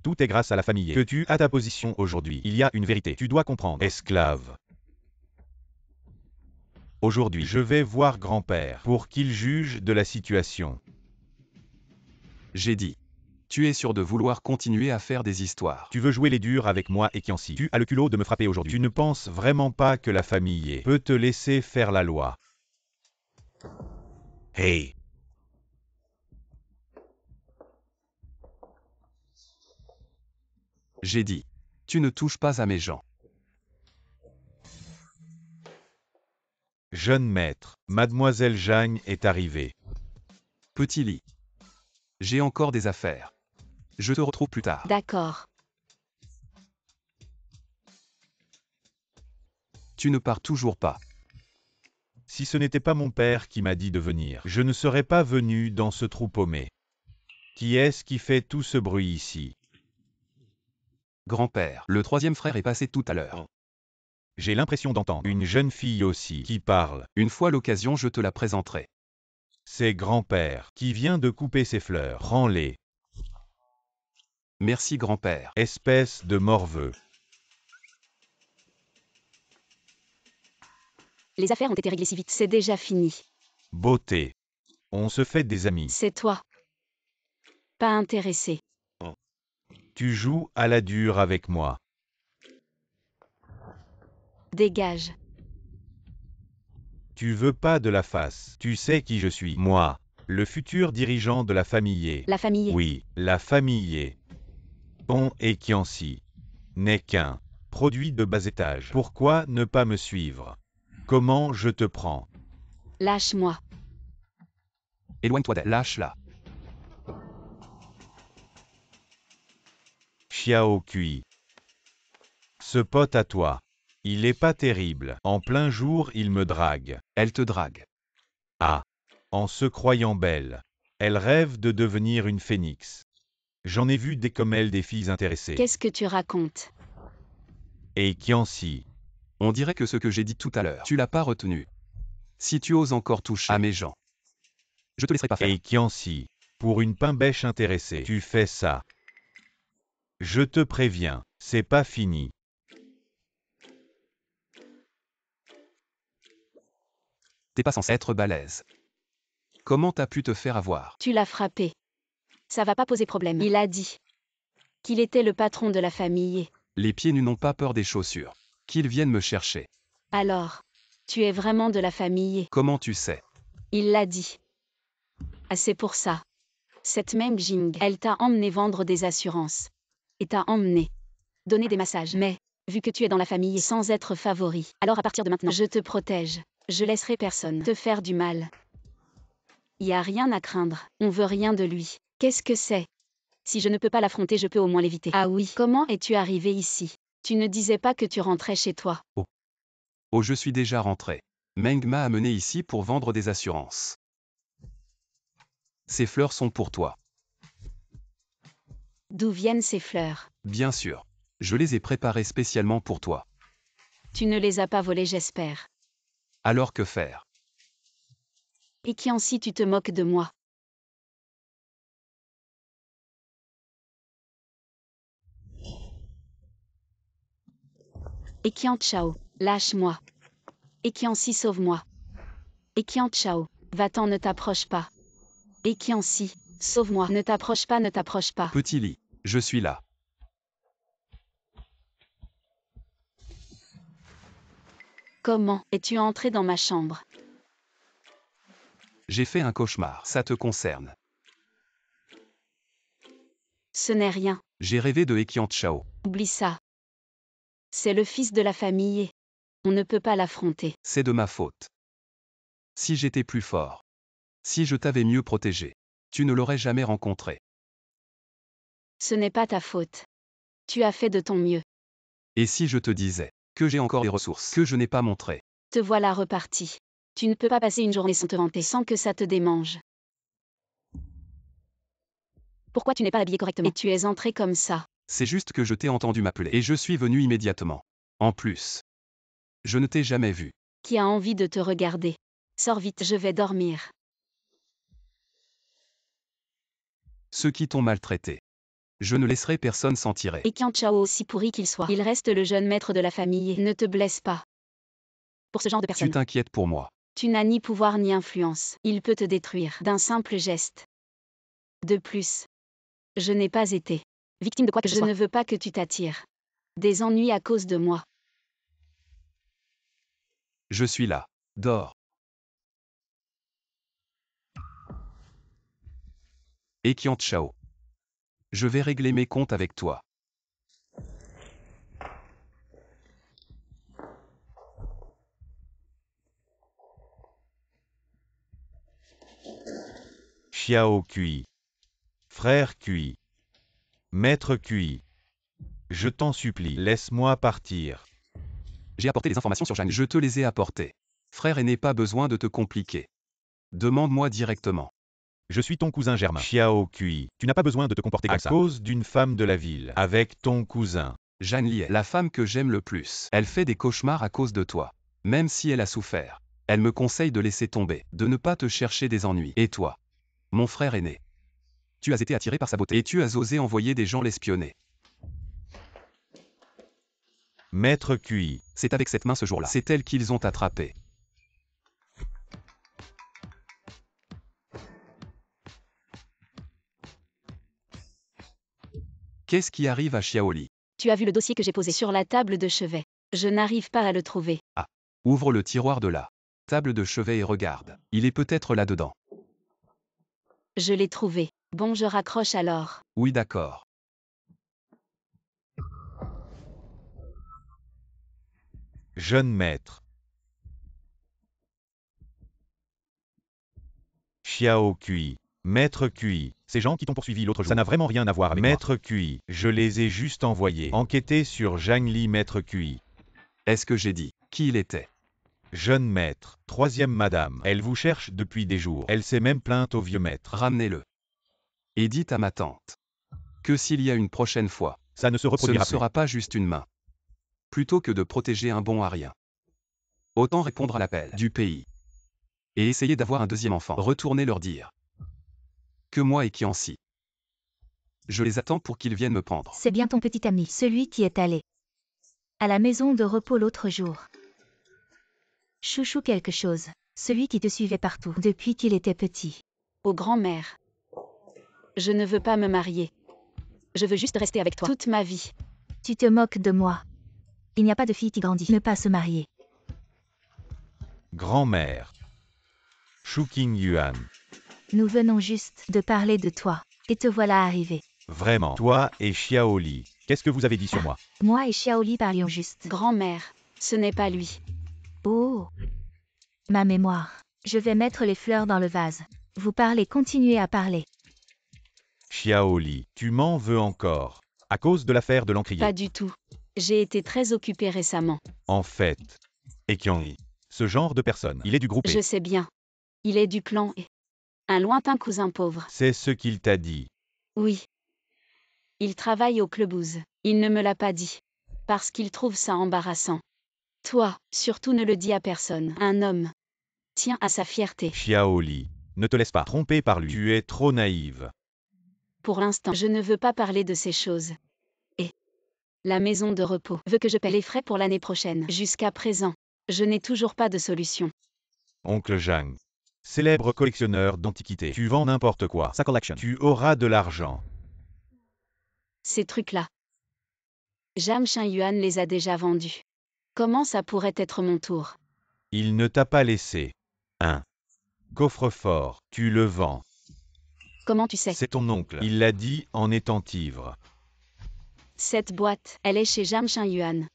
Tout est grâce à la famille que tu as ta position aujourd'hui. Il y a une vérité. Tu dois comprendre. Esclave. Aujourd'hui, je vais voir grand-père pour qu'il juge de la situation. J'ai dit. Tu es sûr de vouloir continuer à faire des histoires. Tu veux jouer les durs avec moi et Kianci. Tu as le culot de me frapper aujourd'hui. Tu ne penses vraiment pas que la famille peut te laisser faire la loi. Hey. J'ai dit. Tu ne touches pas à mes gens. Jeune maître, mademoiselle Jeanne est arrivée. Petit lit. J'ai encore des affaires. Je te retrouve plus tard. D'accord. Tu ne pars toujours pas. Si ce n'était pas mon père qui m'a dit de venir, je ne serais pas venu dans ce trou paumé. Qui est-ce qui fait tout ce bruit ici? Grand-père, le troisième frère est passé tout à l'heure. J'ai l'impression d'entendre une jeune fille aussi qui parle. Une fois l'occasion, je te la présenterai. C'est grand-père qui vient de couper ses fleurs. Prends-les. Merci grand-père. Espèce de morveux. Les affaires ont été réglées si vite. C'est déjà fini. Beauté. On se fait des amis. C'est toi. Pas intéressé. Tu joues à la dure avec moi. Dégage. Tu veux pas de la face. Tu sais qui je suis. Moi, le futur dirigeant de la famille. La famille. Oui, la famille. Ton Ekiansi n'est qu'un produit de bas étage. Pourquoi ne pas me suivre? Comment je te prends? Lâche-moi. Éloigne-toi d'elle. Lâche-la. Xiao Kui. Ce pote à toi. Il est pas terrible. En plein jour, il me drague. Elle te drague. Ah. En se croyant belle. Elle rêve de devenir une phénix. J'en ai vu des comme elle des filles intéressées. Qu'est-ce que tu racontes? Et Kiansi. On dirait que ce que j'ai dit tout à l'heure, tu l'as pas retenu. Si tu oses encore toucher à mes gens, je te laisserai pas faire. Et Kiansi. Pour une pain-bêche intéressée, tu fais ça. Je te préviens, c'est pas fini. T'es pas censé être balèze. Comment t'as pu te faire avoir? Tu l'as frappé. Ça va pas poser problème. Il a dit qu'il était le patron de la famille. Les pieds nus n'ont pas peur des chaussures. Qu'ils viennent me chercher. Alors, tu es vraiment de la famille. Comment tu sais? Il l'a dit. Ah, c'est pour ça. Cette même Jing, elle t'a emmené vendre des assurances. Et t'a emmené donner des massages. Mais, vu que tu es dans la famille sans être favori, alors à partir de maintenant, je te protège. Je laisserai personne te faire du mal. Y a rien à craindre. On veut rien de lui. Qu'est-ce que c'est? Si je ne peux pas l'affronter, je peux au moins l'éviter. Ah oui. Comment es-tu arrivé ici? Tu ne disais pas que tu rentrais chez toi. Oh, je suis déjà rentré. Meng m'a amené ici pour vendre des assurances. Ces fleurs sont pour toi. D'où viennent ces fleurs? Bien sûr. Je les ai préparées spécialement pour toi. Tu ne les as pas volées, j'espère. Alors que faire? Et qui en si tu te moques de moi? Et qui en Chao, lâche-moi. Et qui en si sauve-moi. Et qui en Chao, va-t'en, ne t'approche pas. Et qui en si, sauve-moi, ne t'approche pas, ne t'approche pas. Petit lit, je suis là. Comment es-tu entré dans ma chambre? J'ai fait un cauchemar, ça te concerne. Ce n'est rien, J'ai rêvé de Ekian Chao. oublie ça. C'est le fils de la famille. On ne peut pas l'affronter. C'est de ma faute. Si j'étais plus fort, si je t'avais mieux protégé, tu ne l'aurais jamais rencontré. Ce n'est pas ta faute. Tu as fait de ton mieux. Et si je te disais que j'ai encore des ressources que je n'ai pas montrées? Te voilà reparti. Tu ne peux pas passer une journée sans te vanter, sans que ça te démange. Pourquoi tu n'es pas habillé correctement? Et tu es entré comme ça. C'est juste que je t'ai entendu m'appeler et je suis venu immédiatement. En plus, je ne t'ai jamais vu. Qui a envie de te regarder? Sors vite, je vais dormir. Ceux qui t'ont maltraité. Je ne laisserai personne s'en tirer. Et Kian Chao, aussi pourri qu'il soit, il reste le jeune maître de la famille. Ne te blesse pas. Pour ce genre de personne, Tu t'inquiètes pour moi. tu n'as ni pouvoir ni influence. Il peut te détruire d'un simple geste. De plus, je n'ai pas été victime de quoi que je ne veux pas que tu t'attires des ennuis à cause de moi. Je suis là. Dors. Ekian Chao. Je vais régler mes comptes avec toi. Xiao Kui. Frère Kui. Maître Kui. Je t'en supplie, laisse-moi partir. J'ai apporté les informations sur Zhang Li. Je te les ai apportées. Frère aîné, pas besoin de te compliquer. Demande-moi directement. Je suis ton cousin germain. Xiao Kui, tu n'as pas besoin de te comporter comme ça. À cause d'une femme de la ville, avec ton cousin. Zhang Li est la femme que j'aime le plus. Elle fait des cauchemars à cause de toi. Même si elle a souffert. Elle me conseille de laisser tomber, de ne pas te chercher des ennuis. Et toi, mon frère aîné, tu as été attiré par sa beauté et tu as osé envoyer des gens l'espionner. Maître Kui. C'est avec cette main ce jour-là. C'est elle qu'ils ont attrapé. Qu'est-ce qui arrive à Xiaoli? Tu as vu le dossier que j'ai posé sur la table de chevet. Je n'arrive pas à le trouver. Ah. Ouvre le tiroir de la table de chevet et regarde. Il est peut-être là-dedans. Je l'ai trouvé. Bon, je raccroche alors. Oui, d'accord. Jeune maître. Xiao Kui. Maître Kui. Ces gens qui t'ont poursuivi l'autre jour. Ça n'a vraiment rien à voir avec Maître Kui. Je les ai juste envoyés. Enquêter sur Zhang Li, Maître Kui. Est-ce que j'ai dit qui il était? Jeune maître. Troisième madame. Elle vous cherche depuis des jours. Elle s'est même plainte au vieux maître. Ramenez-le. Et dites à ma tante que s'il y a une prochaine fois, ça ne se ce ne reproduira plus. sera pas juste une main. Plutôt que de protéger un bon à rien. Autant répondre à l'appel du pays. Et essayer d'avoir un deuxième enfant. Retournez leur dire que moi et Qianxi, je les attends pour qu'ils viennent me prendre. C'est bien ton petit ami, celui qui est allé à la maison de repos l'autre jour. Chouchou quelque chose, celui qui te suivait partout depuis qu'il était petit. Ô grand-mère. Je ne veux pas me marier. Je veux juste rester avec toi toute ma vie. Tu te moques de moi. Il n'y a pas de fille qui grandit, ne pas se marier. Grand-mère. Shuking Yuan. Nous venons juste de parler de toi, et te voilà arrivé. Vraiment. Toi et Xiaoli. Qu'est-ce que vous avez dit sur moi? Moi et Xiaoli parlions juste. Grand-mère, ce n'est pas lui. Oh. Ma mémoire. Je vais mettre les fleurs dans le vase. Vous parlez, continuez à parler. Xiaoli, tu m'en veux encore. À cause de l'affaire de l'encrier. Pas du tout. J'ai été très occupée récemment. En fait. Et Qianxi. Ce genre de personne. Il est du groupe E. Je sais bien. Il est du clan E. Un lointain cousin pauvre. C'est ce qu'il t'a dit. Oui. Il travaille au clubhouse. Il ne me l'a pas dit. Parce qu'il trouve ça embarrassant. Toi, surtout ne le dis à personne. Un homme tient à sa fierté. Xiaoli, ne te laisse pas tromper par lui. Tu es trop naïve. Pour l'instant, je ne veux pas parler de ces choses. Et la maison de repos veut que je paie les frais pour l'année prochaine. Jusqu'à présent, je n'ai toujours pas de solution. Oncle Zhang. Célèbre collectionneur d'antiquités. Tu vends n'importe quoi. Sa collection. Tu auras de l'argent. Ces trucs-là. Jam Shin Yuan les a déjà vendus. Comment ça pourrait être mon tour? Il ne t'a pas laissé. Un coffre-fort. Tu le vends. Comment tu sais? C'est ton oncle. Il l'a dit en étant ivre. Cette boîte, elle est chez Jam Shin Yuan.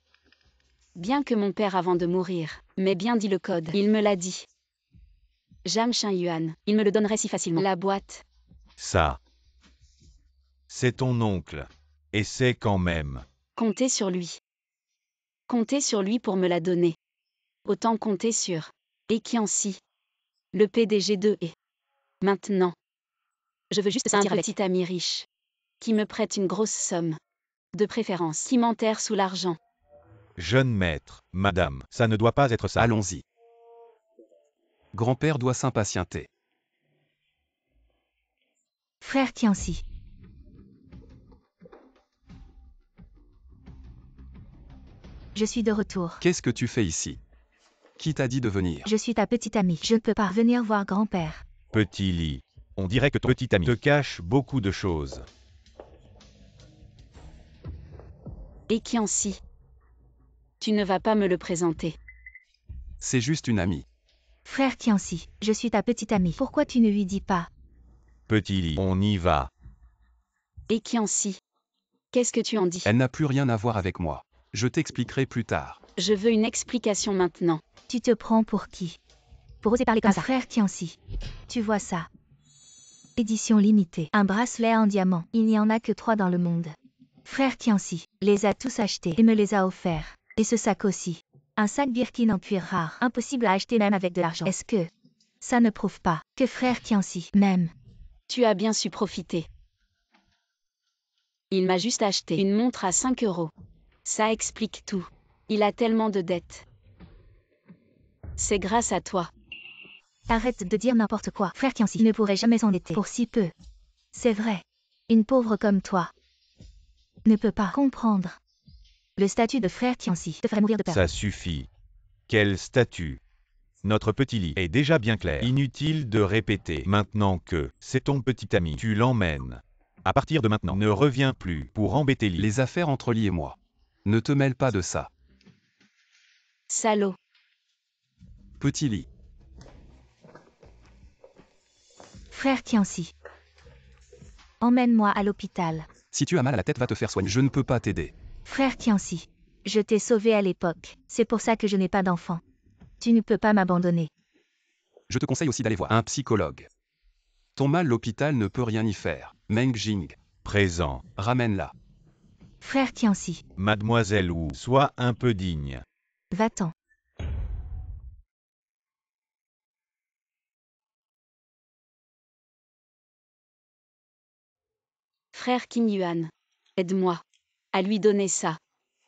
Bien que mon père avant de mourir m'ait bien dit le code, il me l'a dit. Jam Shin Yuan, il me le donnerait si facilement. La boîte. Ça. C'est ton oncle. Et c'est quand même. Comptez sur lui. Comptez sur lui pour me la donner. Autant compter sur Qianxi, le PDG de E. Maintenant. Je veux juste un petit ami riche. Qui me prête une grosse somme. De préférence. Qui m'enterre sous l'argent. Jeune maître, madame, ça ne doit pas être ça. Allons-y. Grand-père doit s'impatienter. Frère Qianxi. Je suis de retour. Qu'est-ce que tu fais ici? Qui t'a dit de venir? Je suis ta petite amie. Je ne peux pas venir voir grand-père. Petit lit. On dirait que ton petit ami te cache beaucoup de choses. Qianxi. Tu ne vas pas me le présenter. C'est juste une amie. Frère Qianxi, je suis ta petite amie. Pourquoi tu ne lui dis pas? Petit lit, on y va. Qianxi. Qu'est-ce que tu en dis? Elle n'a plus rien à voir avec moi. Je t'expliquerai plus tard. Je veux une explication maintenant. Tu te prends pour qui? Pour oser parler comme ça. Frère Qianxi. Tu vois ça? Édition limitée. Un bracelet en diamant. Il n'y en a que 3 dans le monde. Frère Qianxi les a tous achetés et me les a offerts. Et ce sac aussi. Un sac Birkin en cuir rare, impossible à acheter même avec de l'argent. Est-ce que ça ne prouve pas que frère Tianxi m'aime? Tu as bien su profiter. Il m'a juste acheté une montre à 5 €. Ça explique tout. Il a tellement de dettes. C'est grâce à toi. Arrête de dire n'importe quoi. Frère Tianxi ne pourrait jamais s'endetter pour si peu. C'est vrai. Une pauvre comme toi ne peut pas comprendre. Le statut de frère Tianxi te ferait mourir de peur. Ça suffit. Quel statut? Notre petit lit est déjà bien clair. Inutile de répéter. Maintenant que c'est ton petit ami, tu l'emmènes. À partir de maintenant, ne reviens plus pour embêter Lee. Les affaires entre Lee et moi. Ne te mêle pas de ça. Salaud. Petit Lee. Frère Tianxi, emmène-moi à l'hôpital. Si tu as mal à la tête, va te faire soigner. Je ne peux pas t'aider. Frère Tianxi, je t'ai sauvé à l'époque. C'est pour ça que je n'ai pas d'enfant. Tu ne peux pas m'abandonner. Je te conseille aussi d'aller voir un psychologue. Ton mal, l'hôpital ne peut rien y faire. Meng Jing, Présent. ramène-la. Frère Tianxi, Mademoiselle Wu, sois un peu digne. va-t'en. Frère Qin Yuan. Aide-moi. À lui donner ça.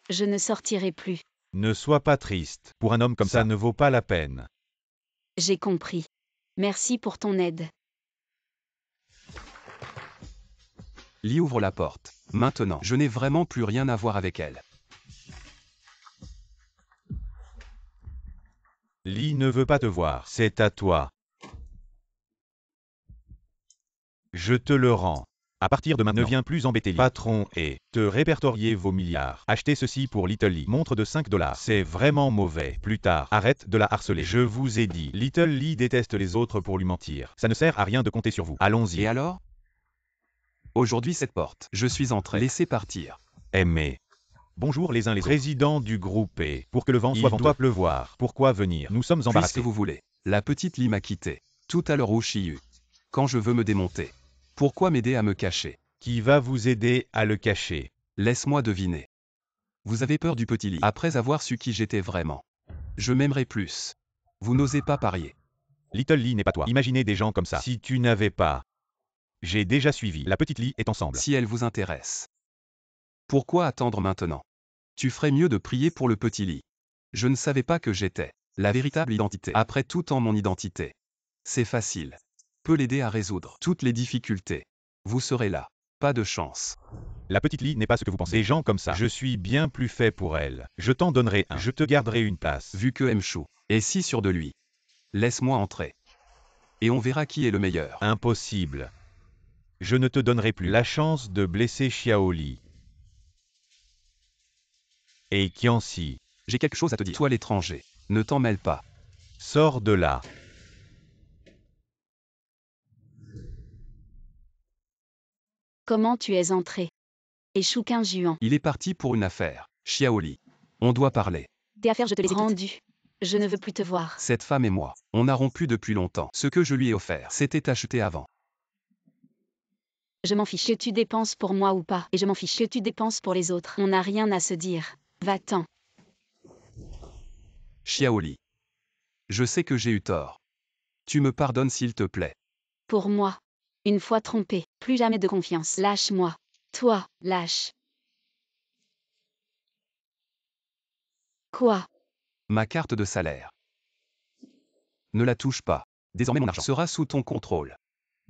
Je ne sortirai plus. Ne sois pas triste. Pour un homme comme ça ne vaut pas la peine. J'ai compris. Merci pour ton aide. Lee ouvre la porte. Maintenant, je n'ai vraiment plus rien à voir avec elle. Lee ne veut pas te voir. C'est à toi. Je te le rends. À partir de maintenant, ne viens plus embêter Lee. Patron et te répertorier vos milliards. Achetez ceci pour Little Lee. Montre de 5 $. C'est vraiment mauvais. Plus tard, arrête de la harceler. Je vous ai dit. Little Lee déteste les autres pour lui mentir. Ça ne sert à rien de compter sur vous. Allons-y. Et alors? Aujourd'hui cette porte. Je suis entré. Laissez partir. Aimé. Bonjour les uns les autres. Président du groupe et pour que le vent soit vent doit pleuvoir. Pourquoi venir? Nous sommes Puisque embarrassés. vous voulez. La petite Lee m'a quitté. Tout à l'heure au Shiyu. Quand je veux me démonter. Pourquoi m'aider à me cacher? Qui va vous aider à le cacher? Laisse-moi deviner. Vous avez peur du petit Lee. Après avoir su qui j'étais vraiment. Je m'aimerais plus. Vous n'osez pas parier. Little Lee n'est pas toi. Imaginez des gens comme ça. Si tu n'avais pas. J'ai déjà suivi. La petite Lee est ensemble. Si elle vous intéresse. Pourquoi attendre maintenant? Tu ferais mieux de prier pour le petit Lee. Je ne savais pas que j'étais la véritable identité. Après tout en mon identité. C'est facile. Peut l'aider à résoudre toutes les difficultés. Vous serez là. Pas de chance. La petite Lee n'est pas ce que vous pensez. Des gens comme ça. Je suis bien plus fait pour elle. Je t'en donnerai un. Je te garderai une place. Vu que Mchu est si sûr de lui. Laisse-moi entrer. Et on verra qui est le meilleur. Impossible. Je ne te donnerai plus la chance de blesser Xiao Li. Et Qianxi. J'ai quelque chose à te dire. Toi l'étranger. Ne t'en mêle pas. Sors de là. Comment tu es entré? Et Shu Juan. Il est parti pour une affaire. Xiao Li. On doit parler. Tes affaires, je te les ai rendues. Je ne veux plus te voir. Cette femme et moi, on a rompu depuis longtemps. Ce que je lui ai offert, c'était acheté avant. Je m'en fiche que tu dépenses pour moi ou pas. Et je m'en fiche que tu dépenses pour les autres. On n'a rien à se dire. Va-t'en. Xiao Li. Je sais que j'ai eu tort. Tu me pardonnes s'il te plaît. Pour moi. Une fois trompé. Plus jamais de confiance. Lâche-moi. Toi, lâche. Quoi? Ma carte de salaire. Ne la touche pas. Désormais mon argent sera sous ton contrôle.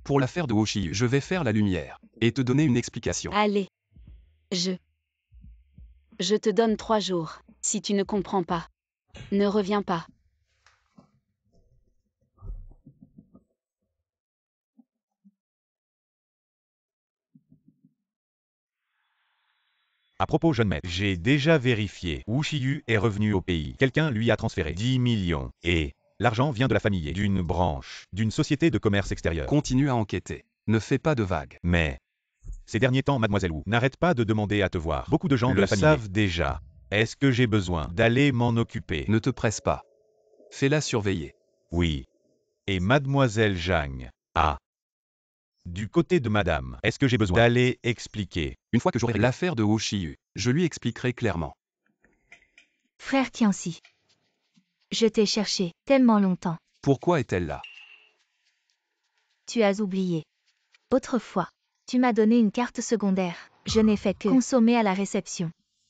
Pour l'affaire de Hoshiyu, je vais faire la lumière et te donner une explication. Allez. Je te donne 3 jours. Si tu ne comprends pas. Ne reviens pas. À propos, jeune maître, j'ai déjà vérifié. Wu Shiyu est revenu au pays. Quelqu'un lui a transféré 10 millions. Et l'argent vient de la famille et d'une branche, d'une société de commerce extérieur. Continue à enquêter. Ne fais pas de vagues. Mais ces derniers temps, mademoiselle Wu n'arrête pas de demander à te voir. Beaucoup de gens de la famille savent déjà. Est-ce que j'ai besoin d'aller m'en occuper? Ne te presse pas. Fais-la surveiller. Oui. Et mademoiselle Zhang. Ah. Du côté de madame, est-ce que j'ai besoin d'aller expliquer? Une fois que j'aurai l'affaire de Hoshiyu, je lui expliquerai clairement. Frère Tianxi, Je t'ai cherché tellement longtemps. Pourquoi est-elle là? Tu as oublié. Autrefois, tu m'as donné une carte secondaire. Je n'ai fait que consommer à la réception.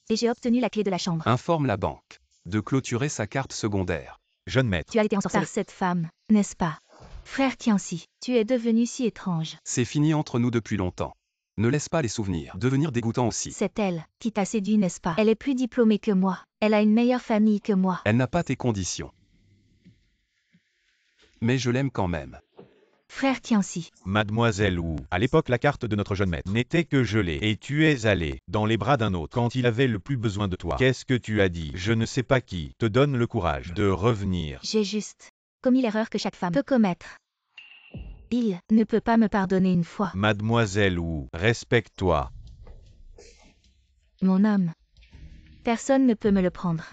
Et j'ai obtenu la clé de la chambre. Informe la banque de clôturer sa carte secondaire. Jeune maître, Tu as été ensorcelé par cette femme, n'est-ce pas? Frère Kianci, tu es devenu si étrange. C'est fini entre nous depuis longtemps. Ne laisse pas les souvenirs devenir dégoûtants aussi. C'est elle qui t'a séduit, n'est-ce pas? Elle est plus diplômée que moi. Elle a une meilleure famille que moi. Elle n'a pas tes conditions. Mais je l'aime quand même. Frère Kianci, mademoiselle Wu, à l'époque la carte de notre jeune maître n'était que gelée, et tu es allé dans les bras d'un autre quand il avait le plus besoin de toi. Qu'est-ce que tu as dit? Je ne sais pas qui te donne le courage de revenir. j'ai juste commis l'erreur que chaque femme peut commettre. Il ne peut pas me pardonner une fois. Mademoiselle Wu, respecte-toi. Mon homme. Personne ne peut me le prendre.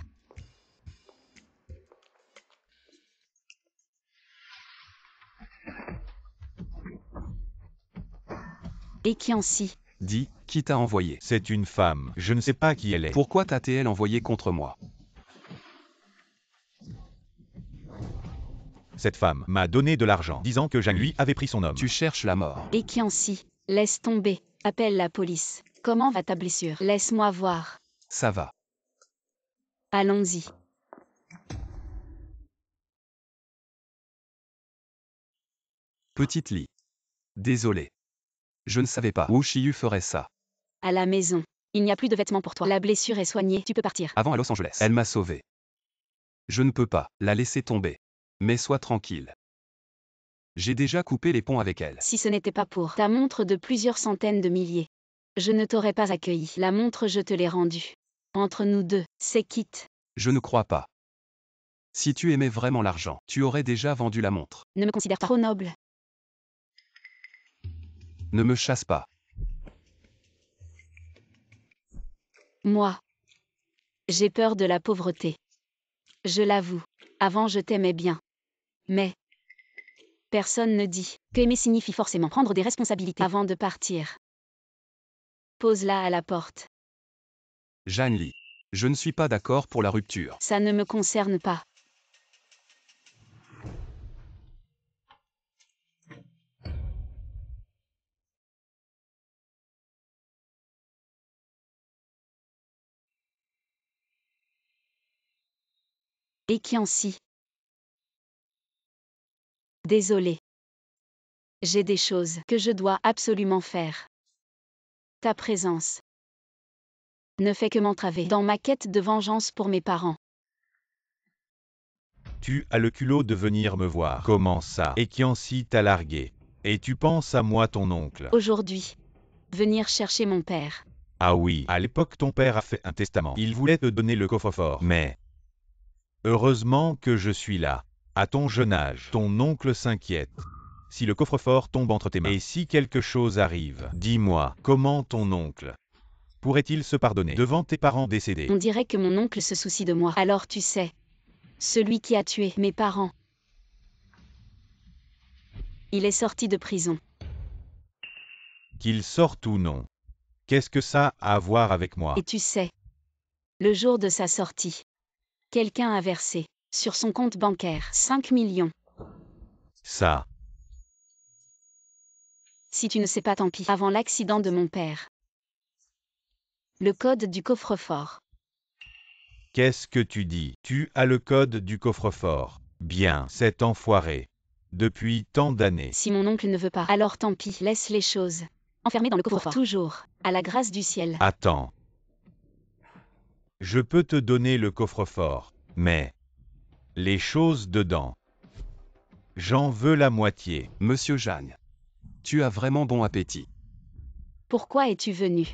Et Kianci, Dis, qui t'a envoyé? C'est une femme, je ne sais pas qui elle est. Pourquoi t'a-t-elle envoyé contre moi? Cette femme m'a donné de l'argent, disant que Zhang lui avait pris son homme. Tu cherches la mort. et Kianci, laisse tomber. Appelle la police. Comment va ta blessure? Laisse-moi voir. Ça va. Allons-y. Petite Li. Désolé. Je ne savais pas. Wu Shiyu ferait ça. À la maison. Il n'y a plus de vêtements pour toi. La blessure est soignée, tu peux partir. Avant à Los Angeles. Elle m'a sauvé. Je ne peux pas la laisser tomber. Mais sois tranquille. J'ai déjà coupé les ponts avec elle. Si ce n'était pas pour ta montre de plusieurs centaines de milliers, je ne t'aurais pas accueilli. La montre, je te l'ai rendue. Entre nous deux, c'est quitte. Je ne crois pas. Si tu aimais vraiment l'argent, tu aurais déjà vendu la montre. Ne me considère pas trop noble. Ne me chasse pas. Moi, j'ai peur de la pauvreté. Je l'avoue. Avant, je t'aimais bien. Mais personne ne dit que aimer signifie forcément prendre des responsabilités avant de partir. Pose-la à la porte. Zhang Li. Je ne suis pas d'accord pour la rupture. Ça ne me concerne pas. Et Kianci. Désolé. J'ai des choses que je dois absolument faire. Ta présence ne fait que m'entraver dans ma quête de vengeance pour mes parents. Tu as le culot de venir me voir. Comment ça? Et Kianci t'a largué. Et tu penses à moi, ton oncle? Aujourd'hui, venir chercher mon père. Ah oui, à l'époque ton père a fait un testament. Il voulait te donner le coffre-fort. Mais heureusement que je suis là. À ton jeune âge, ton oncle s'inquiète. Si le coffre-fort tombe entre tes mains, et si quelque chose arrive, dis-moi, comment ton oncle pourrait-il se pardonner devant tes parents décédés? On dirait que mon oncle se soucie de moi. Alors tu sais, celui qui a tué mes parents. Il est sorti de prison. Qu'il sorte ou non. Qu'est-ce que ça a à voir avec moi? Et tu sais, le jour de sa sortie, quelqu'un a versé sur son compte bancaire 5 millions. Ça, Si tu ne sais pas, tant pis. Avant l'accident de mon père. Le code du coffre-fort. qu'est-ce que tu dis? Tu as le code du coffre-fort. Bien, cet enfoiré. Depuis tant d'années. Si mon oncle ne veut pas, alors tant pis, laisse les choses. Enfermé dans le coffre-fort. Toujours, à la grâce du ciel. Attends. Je peux te donner le coffre-fort, mais les choses dedans, j'en veux la moitié. Monsieur Zhang. Tu as vraiment bon appétit. Pourquoi es-tu venu?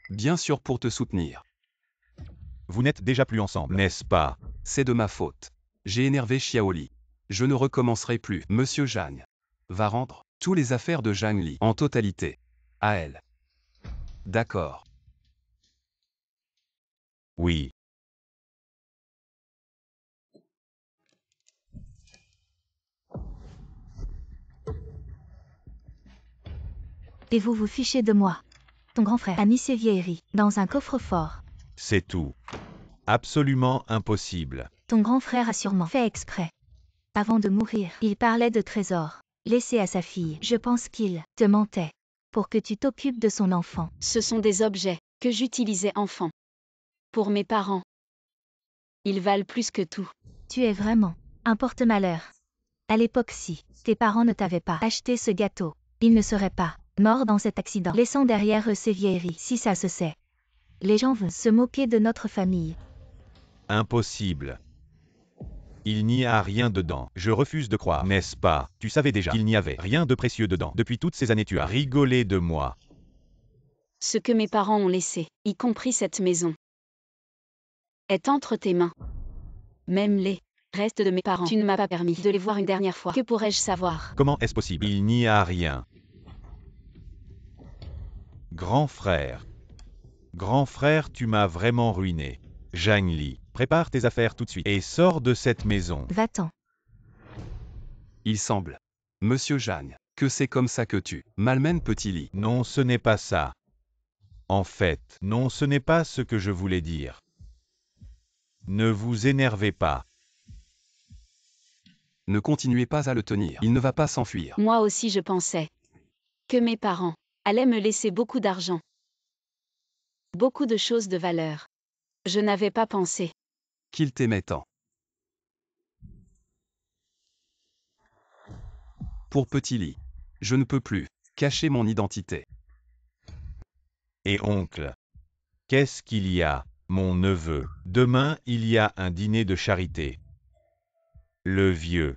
Bien sûr pour te soutenir. Vous n'êtes déjà plus ensemble, n'est-ce pas? C'est de ma faute. J'ai énervé Xiaoli. Je ne recommencerai plus. Monsieur Zhang va rendre tous les affaires de Zhang Li en totalité à elle. D'accord. Oui. Et vous vous fichez de moi. Ton grand frère a mis ses vieilleries dans un coffre-fort. C'est tout. Absolument impossible. Ton grand frère a sûrement fait exprès. Avant de mourir, il parlait de trésors laissés à sa fille. Je pense qu'il te mentait pour que tu t'occupes de son enfant. Ce sont des objets que j'utilisais enfant. Pour mes parents. Ils valent plus que tout. Tu es vraiment un porte-malheur. À l'époque, si tes parents ne t'avaient pas acheté ce gâteau, ils ne seraient pas morts dans cet accident, laissant derrière eux ces vieilleries. Si ça se sait, les gens vont se moquer de notre famille. Impossible. Il n'y a rien dedans. Je refuse de croire. N'est-ce pas? Tu savais déjà qu'il n'y avait rien de précieux dedans. Depuis toutes ces années, tu as rigolé de moi. Ce que mes parents ont laissé, y compris cette maison, est entre tes mains. Même les restes de mes parents. Tu ne m'as pas permis de les voir une dernière fois. Que pourrais-je savoir? Comment est-ce possible? Il n'y a rien. Grand frère. Grand frère, tu m'as vraiment ruiné. Zhang Li, prépare tes affaires tout de suite et sors de cette maison. Va-t'en. Il semble, Monsieur Zhang, que c'est comme ça que tu malmènes Petit Li. Non, ce n'est pas ça. En fait, non, ce n'est pas ce que je voulais dire. Ne vous énervez pas. Ne continuez pas à le tenir. Il ne va pas s'enfuir. Moi aussi je pensais que mes parents allaient me laisser beaucoup d'argent. Beaucoup de choses de valeur. Je n'avais pas pensé. Qu'il t'aimait tant. Pour Petit Li, je ne peux plus cacher mon identité. Et oncle, qu'est-ce qu'il y a, mon neveu? Demain, il y a un dîner de charité. Le vieux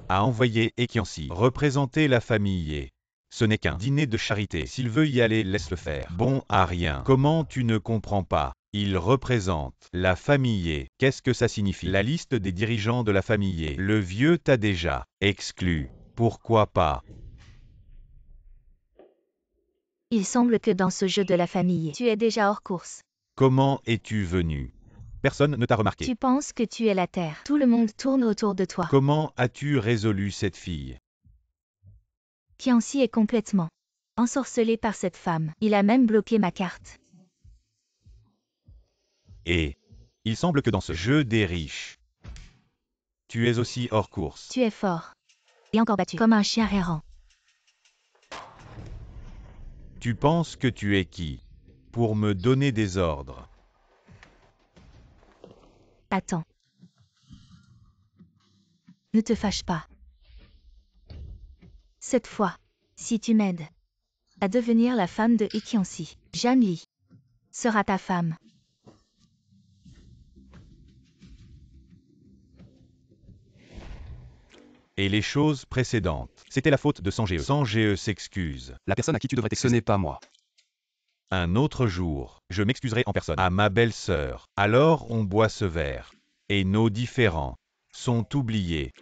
a envoyé Ekiansi représenter la famille. Ce n'est qu'un dîner de charité. S'il veut y aller, laisse-le faire. Bon à rien. Comment tu ne comprends pas? Il représente la famille. Qu'est-ce que ça signifie? La liste des dirigeants de la famille. Le vieux t'a déjà exclu. Pourquoi pas? Il semble que dans ce jeu de la famille, tu es déjà hors course. Comment es-tu venu? Personne ne t'a remarqué. Tu penses que tu es la terre. Tout le monde tourne autour de toi. Comment as-tu résolu cette fille? Qianxi est complètement ensorcelé par cette femme. Il a même bloqué ma carte. Et il semble que dans ce jeu des riches, tu es aussi hors course. Tu es fort. Et encore battu. Comme un chien errant. Tu penses que tu es qui? Pour me donner des ordres. Attends. Ne te fâche pas. Cette fois, si tu m'aides à devenir la femme de Qianxi, Zhang Li sera ta femme. Et les choses précédentes, c'était la faute de Sange. Sange s'excuse. La personne à qui tu devrais t'excuser, ce n'est pas moi. Un autre jour, je m'excuserai en personne à ma belle-sœur. Alors on boit ce verre. Et nos différends sont oubliés.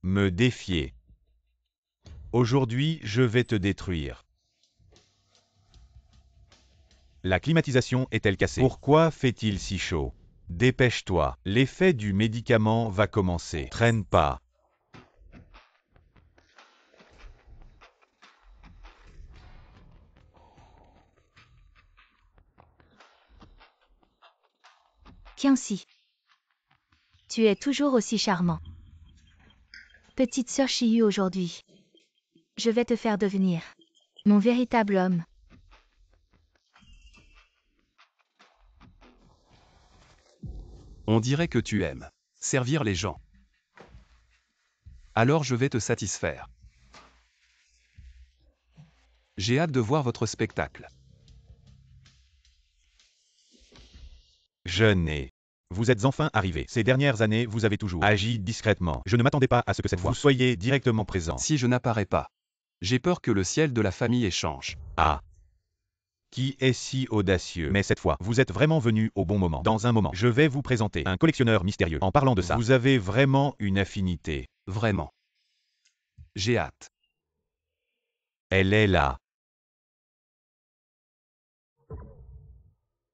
Me défier. Aujourd'hui, je vais te détruire. La climatisation est-elle cassée? Pourquoi fait-il si chaud? Dépêche-toi, l'effet du médicament va commencer. Traîne pas. Qianxi. Tu es toujours aussi charmant. Petite sœur Shiyu aujourd'hui. Je vais te faire devenir mon véritable homme. On dirait que tu aimes servir les gens. Alors je vais te satisfaire. J'ai hâte de voir votre spectacle. Jeune et vous êtes enfin arrivé. Ces dernières années, vous avez toujours agi discrètement. Je ne m'attendais pas à ce que cette fois, vous soyez directement présent. Si je n'apparais pas, j'ai peur que le ciel de la famille échange. Ah. Qui est si audacieux? Mais cette fois, vous êtes vraiment venu au bon moment. Dans un moment, je vais vous présenter un collectionneur mystérieux. En parlant de ça, vous avez vraiment une affinité. Vraiment. J'ai hâte. Elle est là.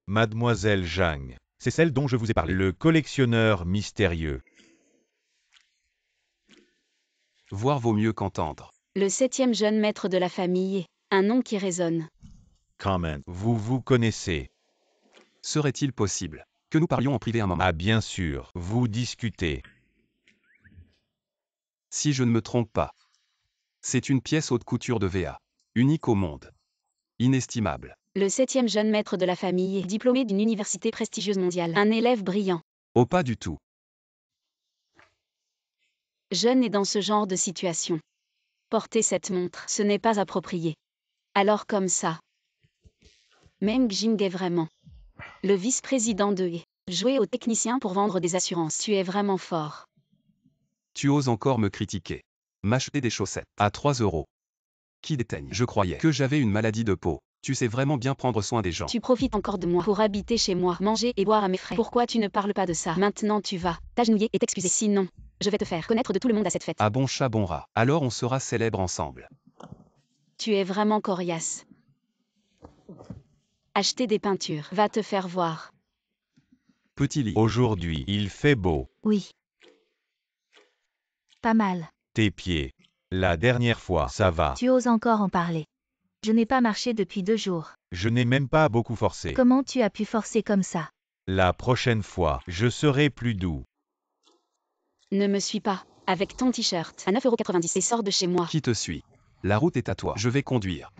Mademoiselle Zhang. C'est celle dont je vous ai parlé. Le collectionneur mystérieux. Voir vaut mieux qu'entendre. Le 7e jeune maître de la famille. Un nom qui résonne. Comment vous vous connaissez? Serait-il possible que nous parlions en privé un moment? Ah bien sûr, vous discutez. Si je ne me trompe pas. C'est une pièce haute couture de VA. Unique au monde. Inestimable. Le 7e jeune maître de la famille, diplômé d'une université prestigieuse mondiale. Un élève brillant. Oh, pas du tout. Jeune et dans ce genre de situation. Porter cette montre, ce n'est pas approprié. Alors comme ça. Meng Jing est vraiment le vice-président de E. Jouer au technicien pour vendre des assurances. Tu es vraiment fort. Tu oses encore me critiquer. M'acheter des chaussettes à 3 €. Qui déteigne? Je croyais que j'avais une maladie de peau. Tu sais vraiment bien prendre soin des gens. Tu profites encore de moi pour habiter chez moi, manger et boire à mes frais. Pourquoi tu ne parles pas de ça? Maintenant tu vas t'agenouiller et t'excuser. Sinon, je vais te faire connaître de tout le monde à cette fête. Ah bon chat bon rat. Alors on sera célèbres ensemble. Tu es vraiment coriace. Acheter des peintures, va te faire voir. Petit lit. Aujourd'hui, il fait beau. Oui. Pas mal. Tes pieds. La dernière fois, ça va. Tu oses encore en parler. Je n'ai pas marché depuis 2 jours. Je n'ai même pas beaucoup forcé. Comment tu as pu forcer comme ça? La prochaine fois, je serai plus doux. Ne me suis pas. Avec ton t-shirt à 9,90 € et sors de chez moi. Qui te suit? La route est à toi. Je vais conduire.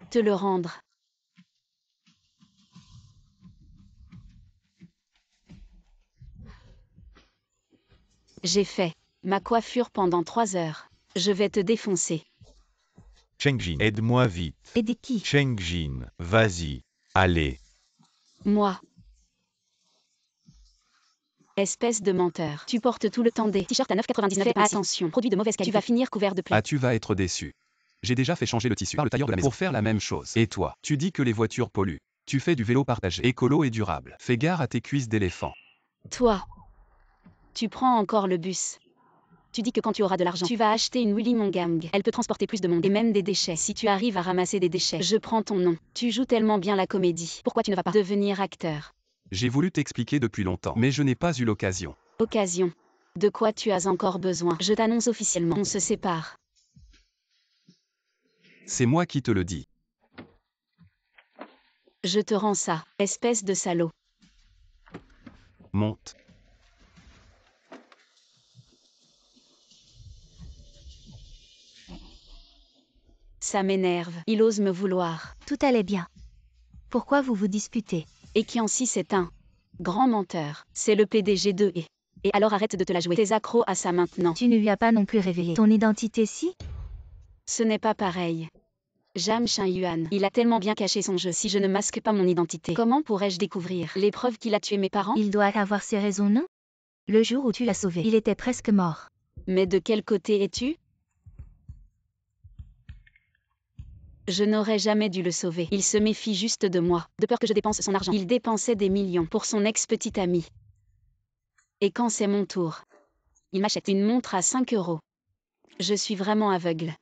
Te le rendre. J'ai fait ma coiffure pendant 3 heures. Je vais te défoncer. Chengjin, aide-moi vite. Aider qui? Chengjin, vas-y. Allez. Moi. Espèce de menteur. Tu portes tout le temps des t-shirts à 9,99 €. Fais attention, produit de mauvaise qualité. Tu vas finir couvert de plaies. Ah, tu vas être déçu. J'ai déjà fait changer le tissu par le tailleur de la maison pour faire la même chose. Et toi, tu dis que les voitures polluent. Tu fais du vélo partagé, écolo et durable. Fais gare à tes cuisses d'éléphant. Toi. Tu prends encore le bus. Tu dis que quand tu auras de l'argent, tu vas acheter une Willy Mongang. Elle peut transporter plus de monde et même des déchets. Si tu arrives à ramasser des déchets, je prends ton nom. Tu joues tellement bien la comédie. Pourquoi tu ne vas pas devenir acteur? J'ai voulu t'expliquer depuis longtemps, mais je n'ai pas eu l'occasion. Occasion. De quoi tu as encore besoin? Je t'annonce officiellement, on se sépare. C'est moi qui te le dis. Je te rends ça, espèce de salaud. Monte. Ça m'énerve. Il ose me vouloir. Tout allait bien. Pourquoi vous vous disputez? Et Qianxi c'est un grand menteur. C'est le PDG de E. Et alors arrête de te la jouer. T'es accro à ça maintenant. Tu ne lui as pas non plus révélé ton identité si? Ce n'est pas pareil. Jam Shin Yuan, il a tellement bien caché son jeu. Si je ne masque pas mon identité, comment pourrais-je découvrir les preuves qu'il a tué mes parents? Il doit avoir ses raisons, non? Le jour où tu l'as sauvé, il était presque mort. Mais de quel côté es-tu? Je n'aurais jamais dû le sauver. Il se méfie juste de moi, de peur que je dépense son argent. Il dépensait des millions pour son ex-petite amie. Et quand c'est mon tour, il m'achète une montre à 5 €. Je suis vraiment aveugle.